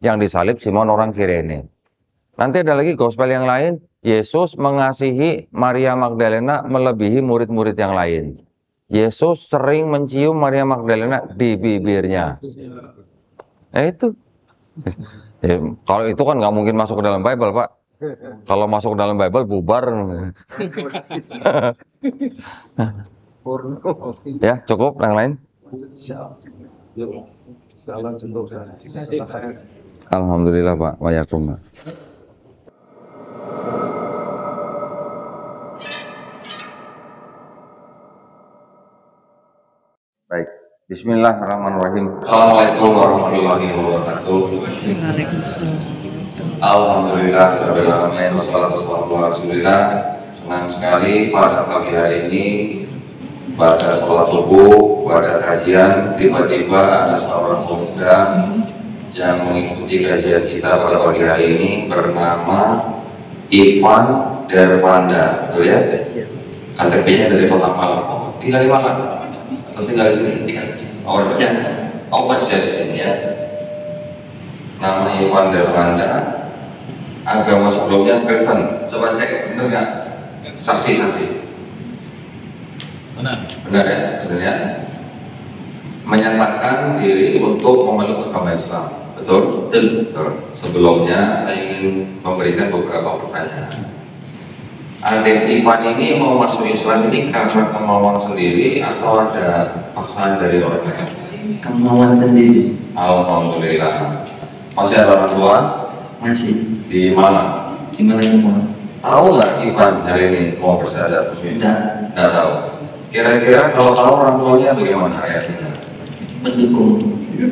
Yang disalib Simon orang Kirene. Nanti ada lagi gospel yang lain, Yesus mengasihi Maria Magdalena melebihi murid-murid yang lain. Yesus sering mencium Maria Magdalena di bibirnya. Itu. Kalau itu kan nggak mungkin masuk ke dalam Bible, Pak. Kalau masuk ke dalam Bible bubar. Ya, cukup. Yang lain? Alhamdulillah, Pak. Wayakum. Baik. Bismillahirrahmanirrahim. Assalamualaikum warahmatullahi wabarakatuh. Alhamdulillah, wassalatu wassalamu ala Rasulillah. Senang sekali pada pagi hari ini pada sholat subuh, pada kajian, tiba-tiba ada seorang pemuda yang mengikuti kajian kita pada pagi hari ini bernama Ivan Dervanda, betul ya? KTP-nya dari Kota Malang. Oh, tinggal di Malang? Atau tinggal di sini? Kerja di sini ya. Nama Ivan Dervanda, agama sebelumnya Kristen. Coba cek, benar nggak? Saksi. Benar ya, benar ya. Menyatakan diri untuk memeluk agama Islam, betul? Betul. Sebelumnya saya ingin memberikan beberapa pertanyaan. Adik Ivan ini mau masuk Islam ini karena kemauan sendiri atau ada paksaan dari orang lain? Kemauan sendiri. Alhamdulillah. Masih ada orang tua? Masih. Di mana? Di mana semua? Tahu nggak Ivan hari ini mau bersyahadat? Nggak tahu. Kira-kira kalau tahu orang tuanya bagaimana reaksinya? Mendukung.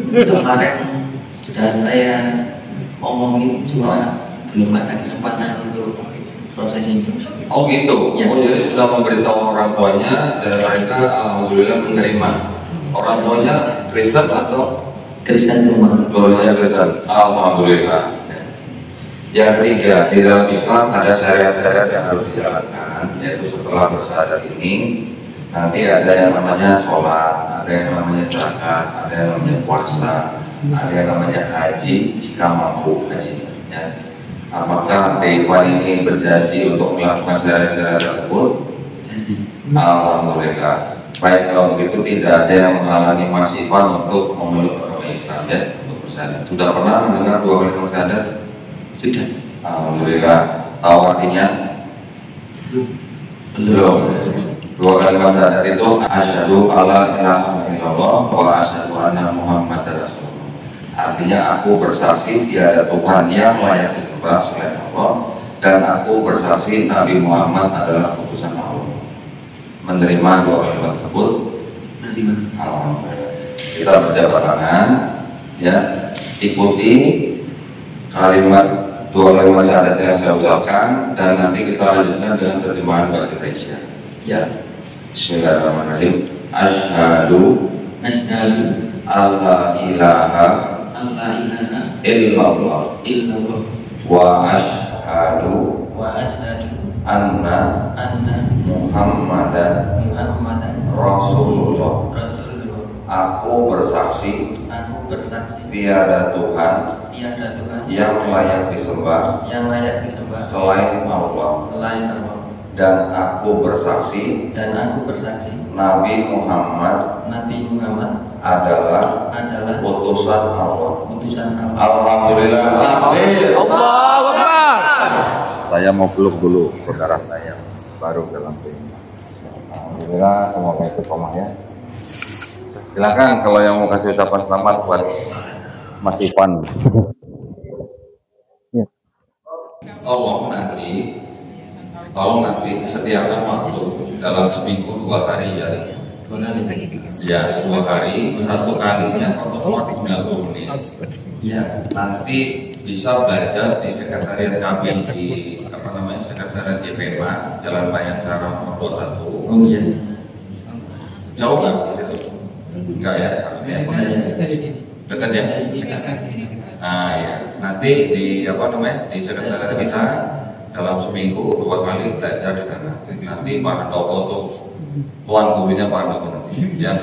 Kemarin sudah saya omongin, cuma belum ada kesempatan untuk proses ini. Oh gitu? Ya. Oh jadi sudah memberitahu orang tuanya dan mereka alhamdulillah menerima. Orang tuanya Kristen atau? Kristen semua. Dua-duanya Kristen. Alhamdulillah. Yang ketiga, di dalam Islam ada syariat-syariat yang harus dijalankan, yaitu setelah bersyahadat ini nanti ada yang namanya sholat, ada yang namanya zakat, ada yang namanya puasa, ada yang namanya haji jika mampu hajinya. Ya. Apakah Ivan ini berjanji untuk melakukan syariat-syariat tersebut? Alhamdulillah. Baik, kalau begitu tidak ada yang menghalangi Mas Ivan untuk memeluk agama Islam ya, untuk bersyahadat. Sudah pernah mendengar 2 kali bersyahadat? Sudah. Alhamdulillah. Tahu artinya? Belum. 2 kali syahadat itu asyhadu alla ilaha illallah wa asyhadu anna muhammadar rasulullah. Artinya aku bersaksi tiada Tuhan yang layak disembah selain Allah dan aku bersaksi Nabi Muhammad adalah utusan Allah. Menerima 2 kalimat tersebut? Menerima. Alhamdulillah. Kita berjabat tangan. Ya, ikuti dua kalimat syahadat yang saya ucapkan, dan nanti kita lanjutkan dengan terjemahan bahasa Indonesia. Ya, Bismillahirrahmanirrahim. Asyhadu alla ilaha illallah wa asyhadu anna Muhammadan Rasulullah. Aku bersaksi tiada Tuhan yang layak disembah selain Allah. Dan aku bersaksi Nabi Muhammad adalah utusan Allah. Alhamdulillah. Amin. Allahu Akbar. Saya mau peluk dulu saudara saya baru dalam ini. Alhamdulillah, semoga ikut komah ya. Silakan kalau yang mau kasih ucapan selamat buat Mas Ivan. Tolong nanti sediakan waktu dalam seminggu 2 hari ya. 2 hari, 1 kalinya waktu 90 menit. Ya, nanti bisa belajar di sekretariat kami di sekretariat YPMA Jalan Bayangkara nomor 21. Oh iya. Jauh nggak di situ? Enggak ya, artinya dekat ya. Nah ya, nanti di di sekretariat kita dalam seminggu 2 kali belajar di sana. Nanti Pak Handoko tuh tuan gurunya Pak Handoko ya,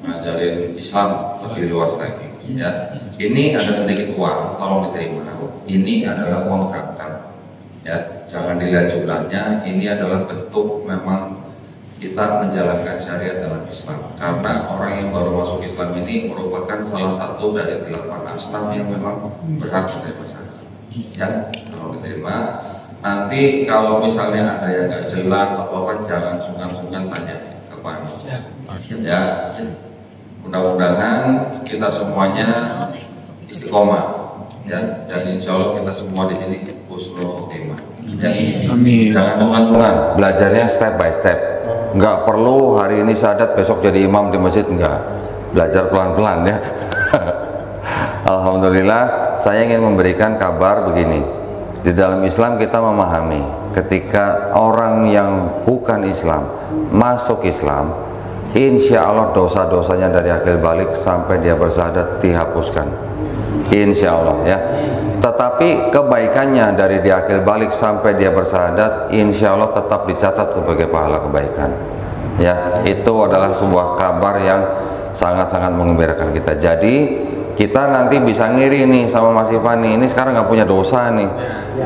ngajarin Islam lebih luas lagi. Ya, ini ada sedikit uang, tolong diterima. Ini adalah uang zakat. Ya, jangan dilihat jumlahnya. Ini adalah bentuk memang kita menjalankan syariat dalam Islam. Karena orang yang baru masuk Islam ini merupakan salah satu dari 8 asnaf yang memang berhak menerima zakat. Ya, tolong diterima. Nanti kalau misalnya ada yang nggak jelas atau apa, jangan sungkan-sungkan tanya ke Pak. Ya, mudah-mudahan kita semuanya istiqomah, ya, dan insya Allah kita semua di sini husnul khotimah. Ya. Amin. Jangan sungkan-sungkan, belajarnya step by step. Nggak perlu hari ini syahadat besok jadi imam di masjid, enggak. Belajar pelan-pelan ya. Alhamdulillah, saya ingin memberikan kabar begini. Di dalam Islam kita memahami ketika orang yang bukan Islam masuk Islam, insya Allah dosa-dosanya dari akil balik sampai dia bersyahadat dihapuskan, insya Allah ya. Tetapi kebaikannya dari dia akil balik sampai dia bersyahadat, insya Allah tetap dicatat sebagai pahala kebaikan. Ya, itu adalah sebuah kabar yang sangat-sangat mengembirakan kita. Jadi kita nanti bisa ngiri nih sama Mas Ivan nih, ini sekarang nggak punya dosa nih,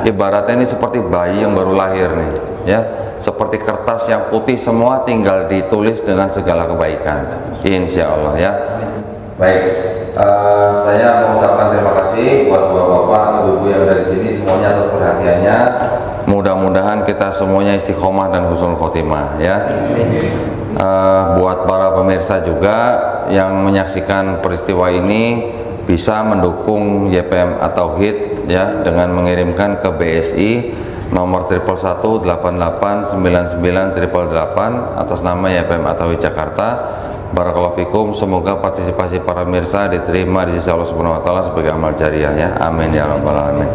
ibaratnya ini seperti bayi yang baru lahir nih, ya, seperti kertas yang putih semua tinggal ditulis dengan segala kebaikan, insya Allah ya. Baik, saya mengucapkan terima kasih buat bapak-bapak, ibu-ibu yang dari sini semuanya atas perhatiannya. Mudah-mudahan kita semuanya istiqomah dan husnul khotimah ya. Buat para pemirsa juga yang menyaksikan peristiwa ini bisa mendukung YPM Tauhid ya dengan mengirimkan ke BSI nomor 111889988 atas nama YPM Tauhid Jakarta. Barakallahu fikum, semoga partisipasi para pemirsa diterima di sisi Allah Subhanahu wa taala sebagai amal jariah ya. Amin ya rabbal alamin.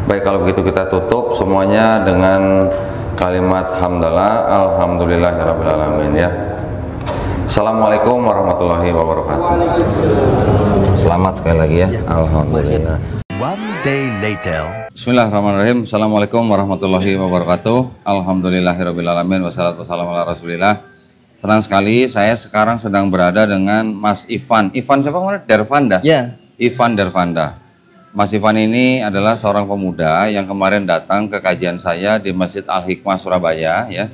Baik, kalau begitu kita tutup semuanya dengan kalimat hamdalah alhamdulillahirabbil alamin ya. Assalamualaikum warahmatullahi wabarakatuh. Selamat sekali lagi ya. Alhamdulillah. One day later. Bismillahirrahmanirrahim. Assalamualaikum warahmatullahi wabarakatuh. Alhamdulillahirabbil alamin wassalatu wassalamu ala Rasulillah. Senang sekali saya sekarang sedang berada dengan Mas Ivan. Ivan siapa kemarin? Dervanda. Ya. Ivan Dervanda. Mas Ivan ini adalah seorang pemuda yang kemarin datang ke kajian saya di Masjid Al-Hikmah Surabaya ya.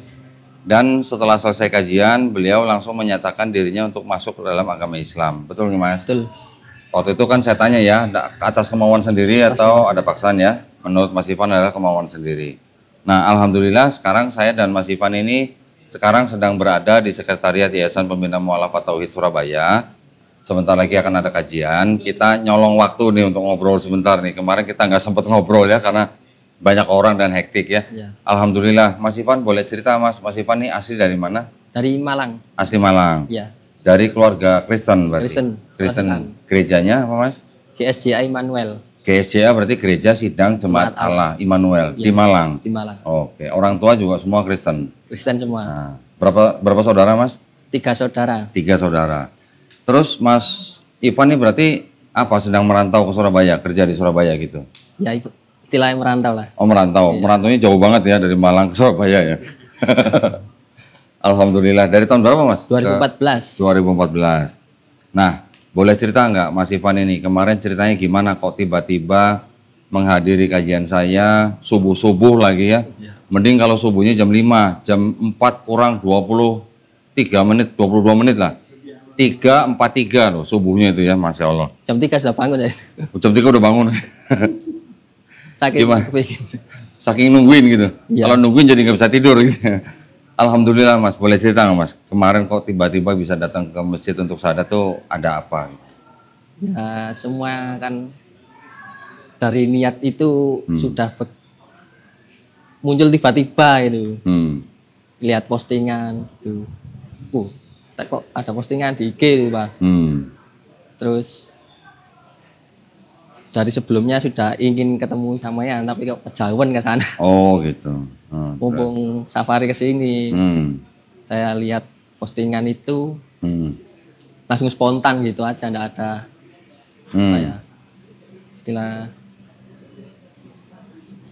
Dan setelah selesai kajian, beliau langsung menyatakan dirinya untuk masuk ke dalam agama Islam. Betul nggak Mas? Betul. Waktu itu kan saya tanya ya, atas kemauan sendiri atau ada paksaan ya? Menurut Mas Ivan adalah kemauan sendiri. Nah, alhamdulillah sekarang saya dan Mas Ivan ini sekarang sedang berada di Sekretariat Yayasan Pembina Mu'alafat Tauhid Surabaya. Sebentar lagi akan ada kajian. Kita nyolong waktu nih untuk ngobrol sebentar nih. Kemarin kita nggak sempat ngobrol ya karena banyak orang dan hektik ya. Alhamdulillah. Mas Ivan boleh cerita Mas Ivan ini asli dari mana? Dari Malang. Asli Malang. Ya. Dari keluarga Kristen berarti. Kristen. Kristen. Gerejanya apa Mas? GSJA Immanuel GSJA berarti Gereja Sidang Jemaat Jemaat Allah Immanuel Ya. di Malang. di Malang. Oke, orang tua juga semua Kristen. Kristen semua. Nah, berapa saudara Mas? 3 saudara. 3 saudara. Terus Mas Ivan ini berarti apa sedang merantau ke Surabaya, kerja di Surabaya gitu? Ya ibu, istilahnya merantau lah. Oh merantau, merantaunya jauh banget ya dari Malang ke Surabaya ya. Alhamdulillah. Dari tahun berapa Mas? 2014. 2014. Nah, boleh cerita nggak Mas Ivan ini kemarin ceritanya gimana kok tiba-tiba menghadiri kajian saya subuh-subuh lagi ya? Mending kalau subuhnya jam 5, jam 4 kurang 23 menit, 22 menit lah. 3:43 loh subuhnya itu ya, Masya Allah. Jam 3 sudah bangun ya. Jam 3 udah bangun. Saking Gimana? kepingin. Saking nungguin gitu. Iya. Kalau nungguin jadi nggak bisa tidur gitu. Alhamdulillah Mas, boleh cerita nggak Mas? Kemarin kok tiba-tiba bisa datang ke masjid untuk syahadat tuh ada apa? Ya semua kan dari niat itu sudah muncul tiba-tiba gitu. Lihat postingan gitu. Kok ada postingan di IG gitu, Pak. Terus dari sebelumnya sudah ingin ketemu samanya tapi kok kejauhan ke sana. Oh gitu. Mumpung safari ke sini. Saya lihat postingan itu langsung spontan gitu aja, enggak ada apa ya, istilah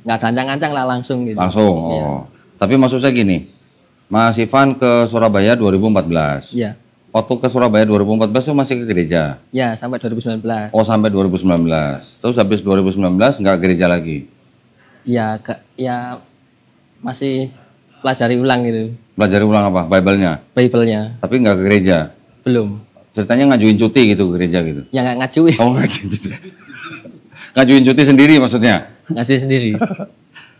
nggak ada ancang-ancang lah, langsung gitu. Langsung. Oh. Iya. Tapi maksud saya gini, Mas Ivan ke Surabaya 2014. Iya. Waktu ke Surabaya 2014 itu masih ke gereja? Ya, sampai 2019. Oh, sampai 2019. Terus habis 2019 nggak gereja lagi? Ya, ya masih pelajari ulang gitu. Pelajari ulang apa? Bible-nya? Bible-nya. Tapi nggak ke gereja? Belum. Ceritanya ngajuin cuti gitu ke gereja gitu? Ya nggak ngajuin. Oh, ngajuin cuti. Ngajuin cuti sendiri maksudnya? Ngajuin sendiri.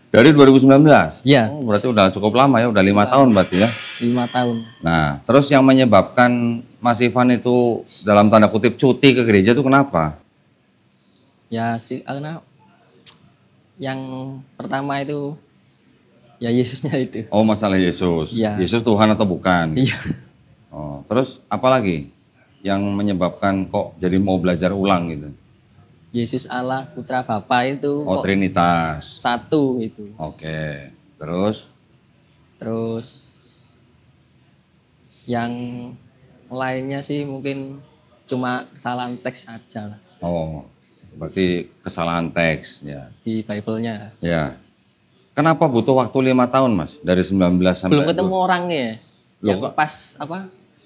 Dari 2019? Iya. Oh, berarti udah cukup lama ya, udah 5 tahun berarti ya? 5 tahun. Nah, terus yang menyebabkan Mas Ivan itu dalam tanda kutip cuti ke gereja itu kenapa? Ya karena yang pertama itu ya Yesusnya itu. Oh, masalah Yesus. Iya. Yesus Tuhan atau bukan? Iya. Oh, terus apa lagi yang menyebabkan kok jadi mau belajar ulang gitu? Yesus Allah Putra Bapa itu Oh, kok Trinitas. satu itu. Oke. Terus Yang lainnya sih mungkin cuma kesalahan teks saja lah oh, berarti kesalahan teks ya. di Bible-nya. Ya. Kenapa butuh waktu 5 tahun, Mas? Dari 19 sampai Belum ketemu orangnya. Loh, Yang kok? pas apa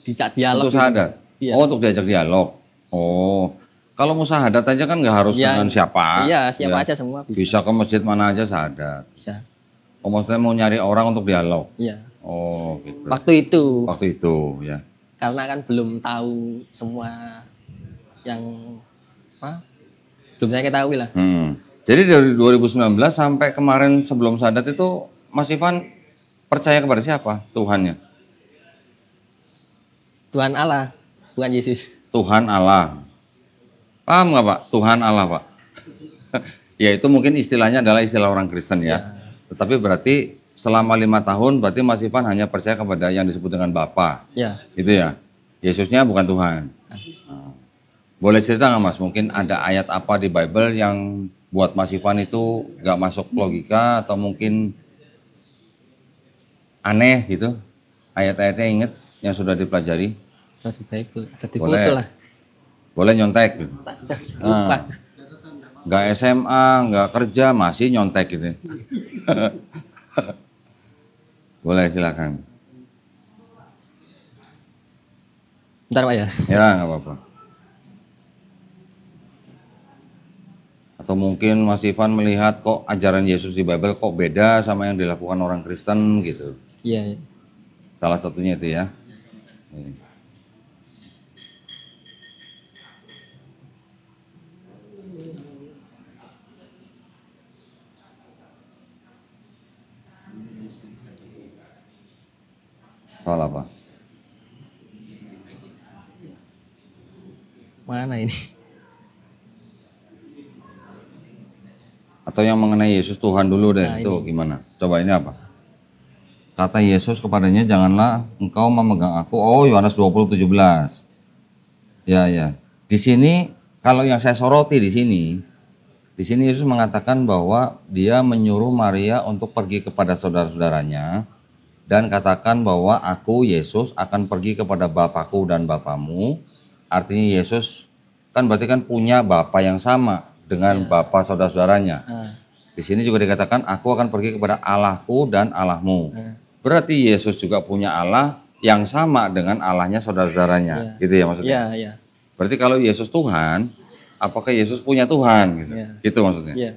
dijak dialog. untuk gitu. syahadat? Iya. Oh, untuk diajak dialog. Oh, kalau mau syahadat aja kan nggak harus Iya. dengan siapa. Iya, siapa Ya. aja semua bisa. Bisa ke masjid mana aja syahadat. Bisa. Oh, maksudnya mau nyari orang untuk dialog. Iya. Oh, gitu. Waktu itu Waktu itu, ya. karena kan belum tahu semua yang apa? Belum saya ketahui lah. Jadi dari 2019 sampai kemarin sebelum syahadat itu Mas Ivan percaya kepada siapa? Tuhannya? Tuhan Allah, bukan Yesus. Tuhan Allah. Paham nggak Pak? Tuhan Allah Pak. Ya itu mungkin istilahnya adalah istilah orang Kristen ya. Tetapi berarti selama 5 tahun berarti Mas Ivan hanya percaya kepada yang disebut dengan Bapa. Ya. Gitu ya. Yesusnya bukan Tuhan. Nah. Boleh cerita nggak Mas? Mungkin ada ayat apa di Bible yang buat Mas Ivan itu nggak masuk logika atau mungkin aneh gitu? Ayat-ayatnya inget yang sudah dipelajari? Ada di Bible, ada di Boleh. foto lah. Boleh nyontek gitu. Lupa. Nggak SMA, nggak kerja, masih nyontek gitu. Boleh silakan. Bentar Pak ya. Ya nggak apa-apa. Atau mungkin Mas Ivan melihat kok ajaran Yesus di Bible kok beda sama yang dilakukan orang Kristen gitu. Iya. Salah satunya itu ya. Soal apa? Mana ini? Atau yang mengenai Yesus Tuhan dulu deh, Nah, itu gimana? Coba ini apa? Kata Yesus kepadanya, janganlah engkau memegang aku. Oh, Yohanes 20:17. Ya, ya. Di sini kalau yang saya soroti di sini Yesus mengatakan bahwa dia menyuruh Maria untuk pergi kepada saudara-saudaranya dan katakan bahwa aku Yesus akan pergi kepada Bapakku dan Bapamu. Artinya Yesus kan berarti kan punya Bapa yang sama dengan Bapa saudara-saudaranya. Di sini juga dikatakan aku akan pergi kepada Allahku dan Allahmu. Berarti Yesus juga punya Allah yang sama dengan Allahnya saudara-saudaranya. Gitu ya maksudnya? Iya. Berarti kalau Yesus Tuhan, apakah Yesus punya Tuhan? Gitu, gitu maksudnya? Iya.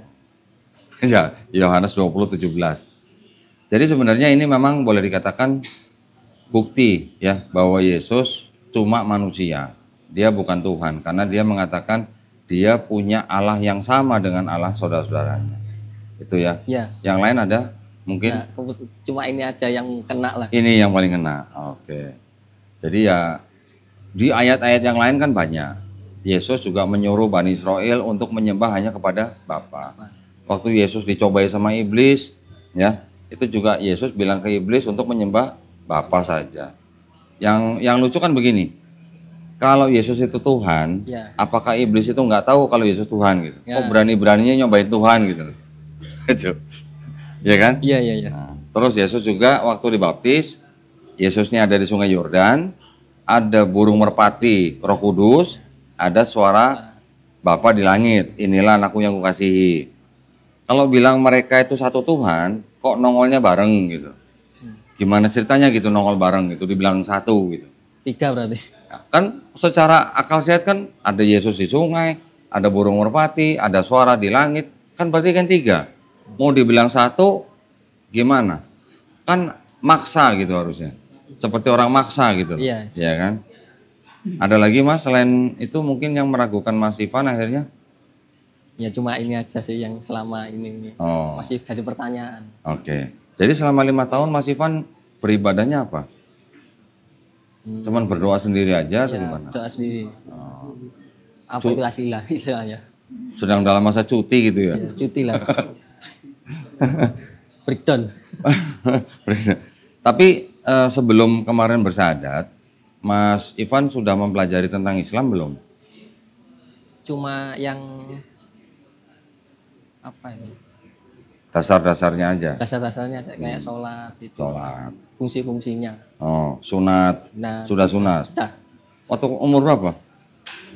Ya, Yohanes 20:17. Jadi sebenarnya ini memang boleh dikatakan bukti ya bahwa Yesus cuma manusia. Dia bukan Tuhan karena dia mengatakan dia punya Allah yang sama dengan Allah saudara-saudaranya. Itu ya. Iya. Yang lain ada mungkin? Nah, cuma ini aja yang kena lah. Ini yang paling kena. Oke. Jadi ya di ayat-ayat yang lain kan banyak. Yesus juga menyuruh Bani Israel untuk menyembah hanya kepada Bapa. Waktu Yesus dicobai sama iblis, ya, itu juga Yesus bilang ke iblis untuk menyembah Bapa saja. Yang lucu kan begini, kalau Yesus itu Tuhan, apakah iblis itu nggak tahu kalau Yesus Tuhan gitu? Kok berani-beraninya nyobain Tuhan gitu? Itu, ya kan? Iya. Nah, terus Yesus juga waktu dibaptis, Yesusnya ada di Sungai Yordan, ada burung merpati, Roh Kudus, ada suara Bapa di langit. Inilah anakku yang kukasihi. Kalau bilang mereka itu satu Tuhan, kok nongolnya bareng gitu? Gimana ceritanya gitu nongol bareng gitu, dibilang satu gitu? 3 berarti. Kan secara akal sehat kan ada Yesus di sungai, ada burung merpati, ada suara di langit, kan berarti kan 3. Mau dibilang satu, gimana? Kan maksa gitu harusnya, seperti orang maksa gitu, Iya. Ya kan? Ada lagi Mas selain itu mungkin yang meragukan Mas Ivan akhirnya? Ya cuma ini aja sih yang selama ini masih jadi pertanyaan. Oke. Jadi selama 5 tahun Mas Ivan beribadahnya apa? Cuman berdoa sendiri aja atau gimana? Doa sendiri. Apa itu hasilnya istilahnya? Sedang dalam masa cuti gitu ya? Ya cuti lah. Breakdown. Tapi sebelum kemarin bersyahadat, Mas Ivan sudah mempelajari tentang Islam belum? Cuma yang apa ini? Dasar-dasarnya aja. Dasar-dasarnya kayak sholat itu. Sholat. Fungsi-fungsinya. Oh, sunat. Nah, sudah sunat. Sudah. Waktu umur berapa?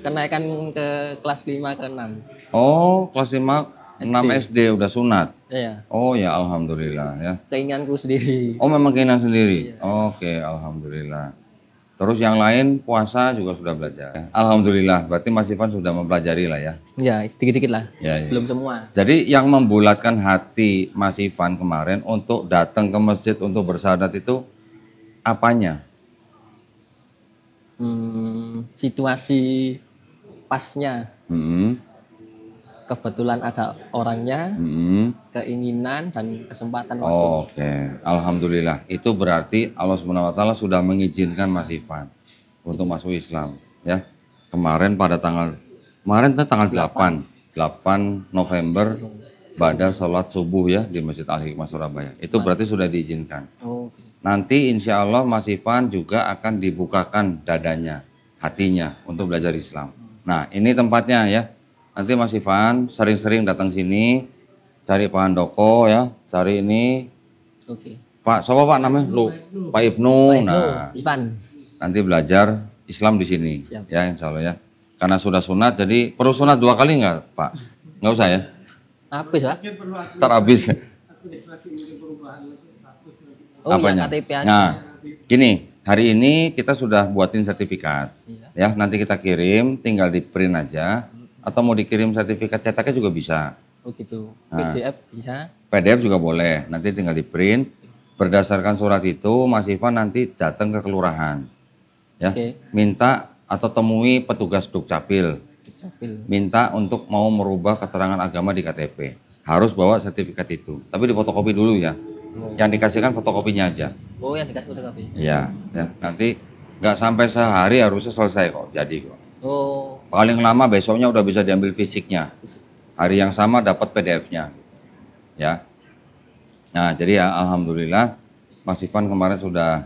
Kenaikan ke kelas 5 ke 6. Oh, kelas 5 6 SD udah sunat. Iya. Oh ya alhamdulillah ya. Keinginanku sendiri. Oh memang keinginan sendiri. Iya. Oke, alhamdulillah. Terus yang lain puasa juga sudah belajar. Alhamdulillah, berarti Mas Ivan sudah mempelajari lah ya. Ya, sedikit-sedikit lah. Ya. Belum semua. Jadi yang membulatkan hati Mas Ivan kemarin untuk datang ke masjid untuk bersyahadat itu apanya? Situasi pasnya. Kebetulan ada orangnya, keinginan dan kesempatan waktu. Oke, alhamdulillah. Itu berarti Allah SWT sudah mengizinkan Mas Ivan untuk masuk Islam, ya. Kemarin tanggal 8 November pada sholat subuh ya di Masjid Al Hikmah Surabaya. Itu berarti sudah diizinkan. Nanti insya Allah Mas Ivan juga akan dibukakan dadanya, hatinya untuk belajar Islam. Nah, ini tempatnya ya. Nanti Mas Ivan sering-sering datang sini, cari Pak Handoko ya, cari ini. Oke. Pak, siapa Pak namanya? Pak Ibnu. Nah, Ivan. Nanti belajar Islam di sini. Siap. Ya, insya Allah ya. Karena sudah sunat, jadi perlu sunat 2 kali nggak Pak? Nggak usah ya? Habis Pak. Ntar habis. Oh apanya? iya, KTP aja. Nah, gini, hari ini kita sudah buatin sertifikat. Ya, nanti kita kirim, tinggal di print aja. Atau mau dikirim sertifikat cetaknya juga bisa. Oh gitu. Nah, PDF bisa. PDF juga boleh. Nanti tinggal di print. Berdasarkan surat itu, Mas Ivan nanti datang ke kelurahan. Ya, minta atau temui petugas Dukcapil. Minta untuk mau merubah keterangan agama di KTP. Harus bawa sertifikat itu. Tapi difotokopi dulu ya. Yang dikasihkan fotokopinya aja. Oh, yang dikasih fotokopi. Iya, ya. Nanti nggak sampai sehari harusnya selesai kok. Jadi kok. Oh. Paling lama besoknya udah bisa diambil fisiknya. Hari yang sama dapat PDF-nya. Ya. Nah, jadi ya alhamdulillah Mas Ivan kemarin sudah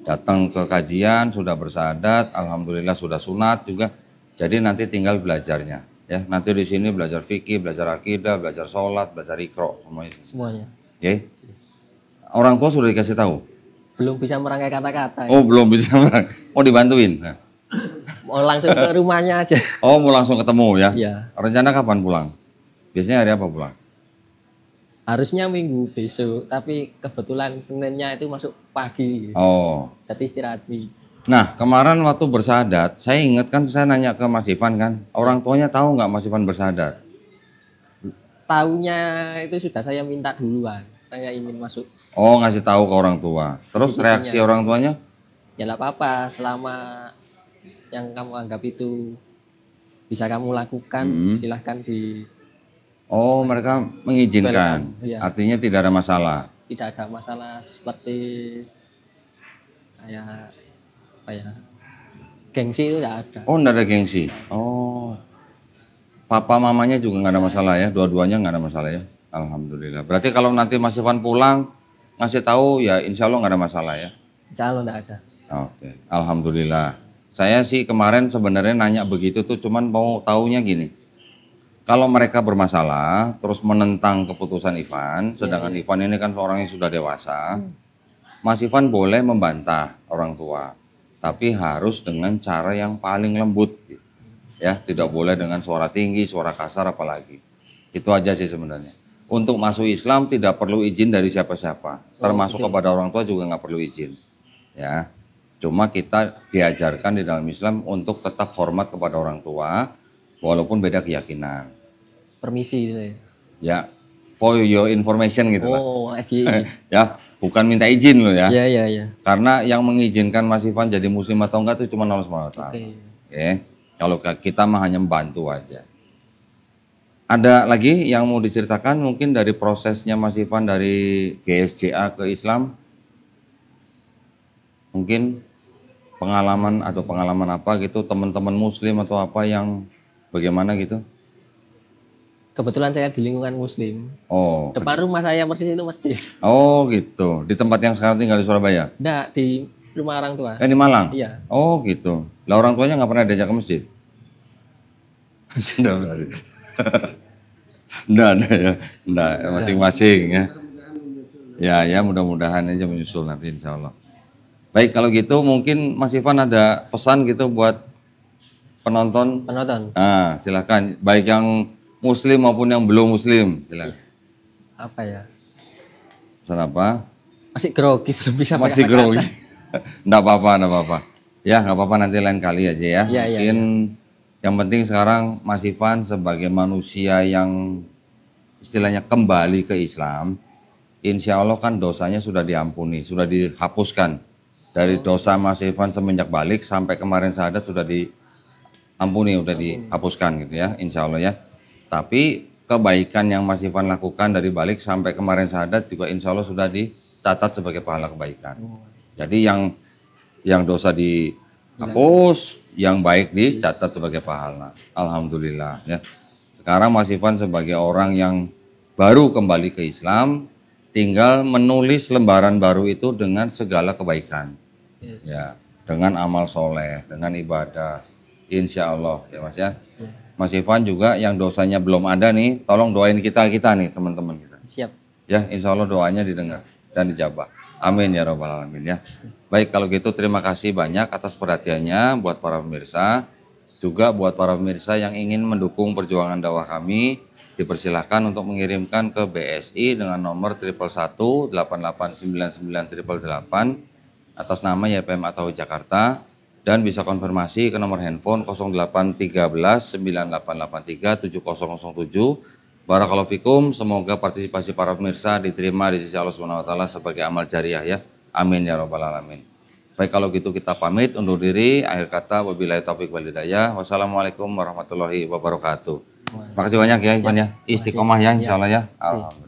datang ke kajian, sudah bersyahadat, alhamdulillah sudah sunat juga. Jadi nanti tinggal belajarnya. Ya, nanti di sini belajar fikih, belajar akidah, belajar sholat, belajar iqra, semuanya. Semuanya. Oke. Orang tua sudah dikasih tahu? Belum bisa merangkai kata-kata. Oh, belum bisa merangkai. Mau dibantuin? Nah. Mau langsung ke rumahnya aja. Oh, mau langsung ketemu ya? Iya. Rencana kapan pulang? Biasanya hari apa pulang? Harusnya minggu besok, tapi kebetulan Seninnya itu masuk pagi. Oh. Jadi istirahat minggu. Nah, kemarin waktu bersahadat, saya ingat kan saya nanya ke Mas Ivan kan, orang tuanya tahu nggak Mas Ivan bersahadat? Tahunya itu sudah saya minta duluan. Saya ingin masuk. Oh, ngasih tahu ke orang tua. Terus reaksi orang tuanya? Ya nggak apa-apa, selama yang kamu anggap itu bisa kamu lakukan, silahkan di. Oh, mereka mengizinkan. Ya. Artinya tidak ada masalah. Tidak ada masalah seperti kayak apa ya, gengsi itu tidak ada. Oh, tidak ada gengsi. Oh, papa mamanya juga nggak ada masalah ya, dua-duanya nggak ada masalah ya. Alhamdulillah. Berarti kalau nanti Mas Ivan pulang ngasih tahu ya, insya Allah nggak ada masalah ya. Insya Allah tidak ada. Oke, alhamdulillah. Saya sih kemarin sebenarnya nanya begitu tuh, cuman mau taunya gini. Kalau mereka bermasalah, terus menentang keputusan Ivan, sedangkan Ivan ini kan orang yang sudah dewasa, Mas Ivan boleh membantah orang tua, tapi harus dengan cara yang paling lembut, ya, tidak boleh dengan suara tinggi, suara kasar apalagi. Itu aja sih sebenarnya. Untuk masuk Islam tidak perlu izin dari siapa-siapa, termasuk kepada orang tua juga nggak perlu izin, ya. Cuma kita diajarkan di dalam Islam untuk tetap hormat kepada orang tua, walaupun beda keyakinan. Permisi gitu ya. Ya, for your information gitu lah. Oh, FYI. Ya, bukan minta izin loh ya. Iya. Karena yang mengizinkan Mas Ivan jadi muslim atau enggak itu cuma Allah SWT. Oke. Kalau kita mah hanya membantu aja. Ada lagi yang mau diceritakan mungkin dari prosesnya Mas Ivan dari GSJA ke Islam? Mungkin pengalaman apa gitu, teman-teman muslim atau apa yang bagaimana gitu? Kebetulan saya di lingkungan muslim. Oh. Depan rumah saya persis itu masjid. Oh gitu. Di tempat yang sekarang tinggal di Surabaya? Enggak, di rumah orang tua. Di Malang? Iya. Oh gitu. Lah orang tuanya nggak pernah diajak ke masjid? Enggak ada ya. Enggak, masing-masing ya. Ya mudah-mudahan aja menyusul nanti insya Allah. Baik, kalau gitu mungkin Mas Ivan ada pesan gitu buat penonton? Penonton. Nah, silakan. Baik yang muslim maupun yang belum muslim, silakan. Apa ya? Pesan apa? Masih grogi, belum bisa. Masih grogi. Enggak apa-apa. Ya, nggak apa-apa nanti lain kali aja ya. Mungkin yang penting sekarang Mas Ivan sebagai manusia yang istilahnya kembali ke Islam, insya Allah kan dosanya sudah diampuni, sudah dihapuskan. Dari dosa Mas Ivan semenjak balik sampai kemarin syahadat sudah diampuni, sudah dihapuskan gitu ya, insya Allah ya. Tapi kebaikan yang Mas Ivan lakukan dari balik sampai kemarin syahadat juga insya Allah sudah dicatat sebagai pahala kebaikan. Jadi yang dosa dihapus, yang baik dicatat sebagai pahala. Alhamdulillah ya. Sekarang Mas Ivan sebagai orang yang baru kembali ke Islam, tinggal menulis lembaran baru itu dengan segala kebaikan. Ya, dengan amal soleh, dengan ibadah, insya Allah ya Mas ya. Mas Ivan juga yang dosanya belum ada nih, tolong doain kita nih teman-teman kita. Siap. Ya, insya Allah doanya didengar dan dijabah. Amin ya Rabbal Alamin ya. Baik, kalau gitu terima kasih banyak atas perhatiannya buat para pemirsa. Juga buat para pemirsa yang ingin mendukung perjuangan dakwah kami, dipersilahkan untuk mengirimkan ke BSI dengan nomor 111 8899 atas nama YPM atau Jakarta, dan bisa konfirmasi ke nomor handphone 0813 9883 7007. Barakallahu fikum, semoga partisipasi para pemirsa diterima di sisi Allah SWT sebagai amal jariah ya. Amin ya Rabbal Alamin. Baik, kalau gitu kita pamit undur diri. Akhir kata, wabillahi taufiq wal hidayah. Wassalamualaikum warahmatullahi wabarakatuh. Makasih banyak ya Ivan ya. Istiqomah ya insya Allah ya. Alhamdulillah.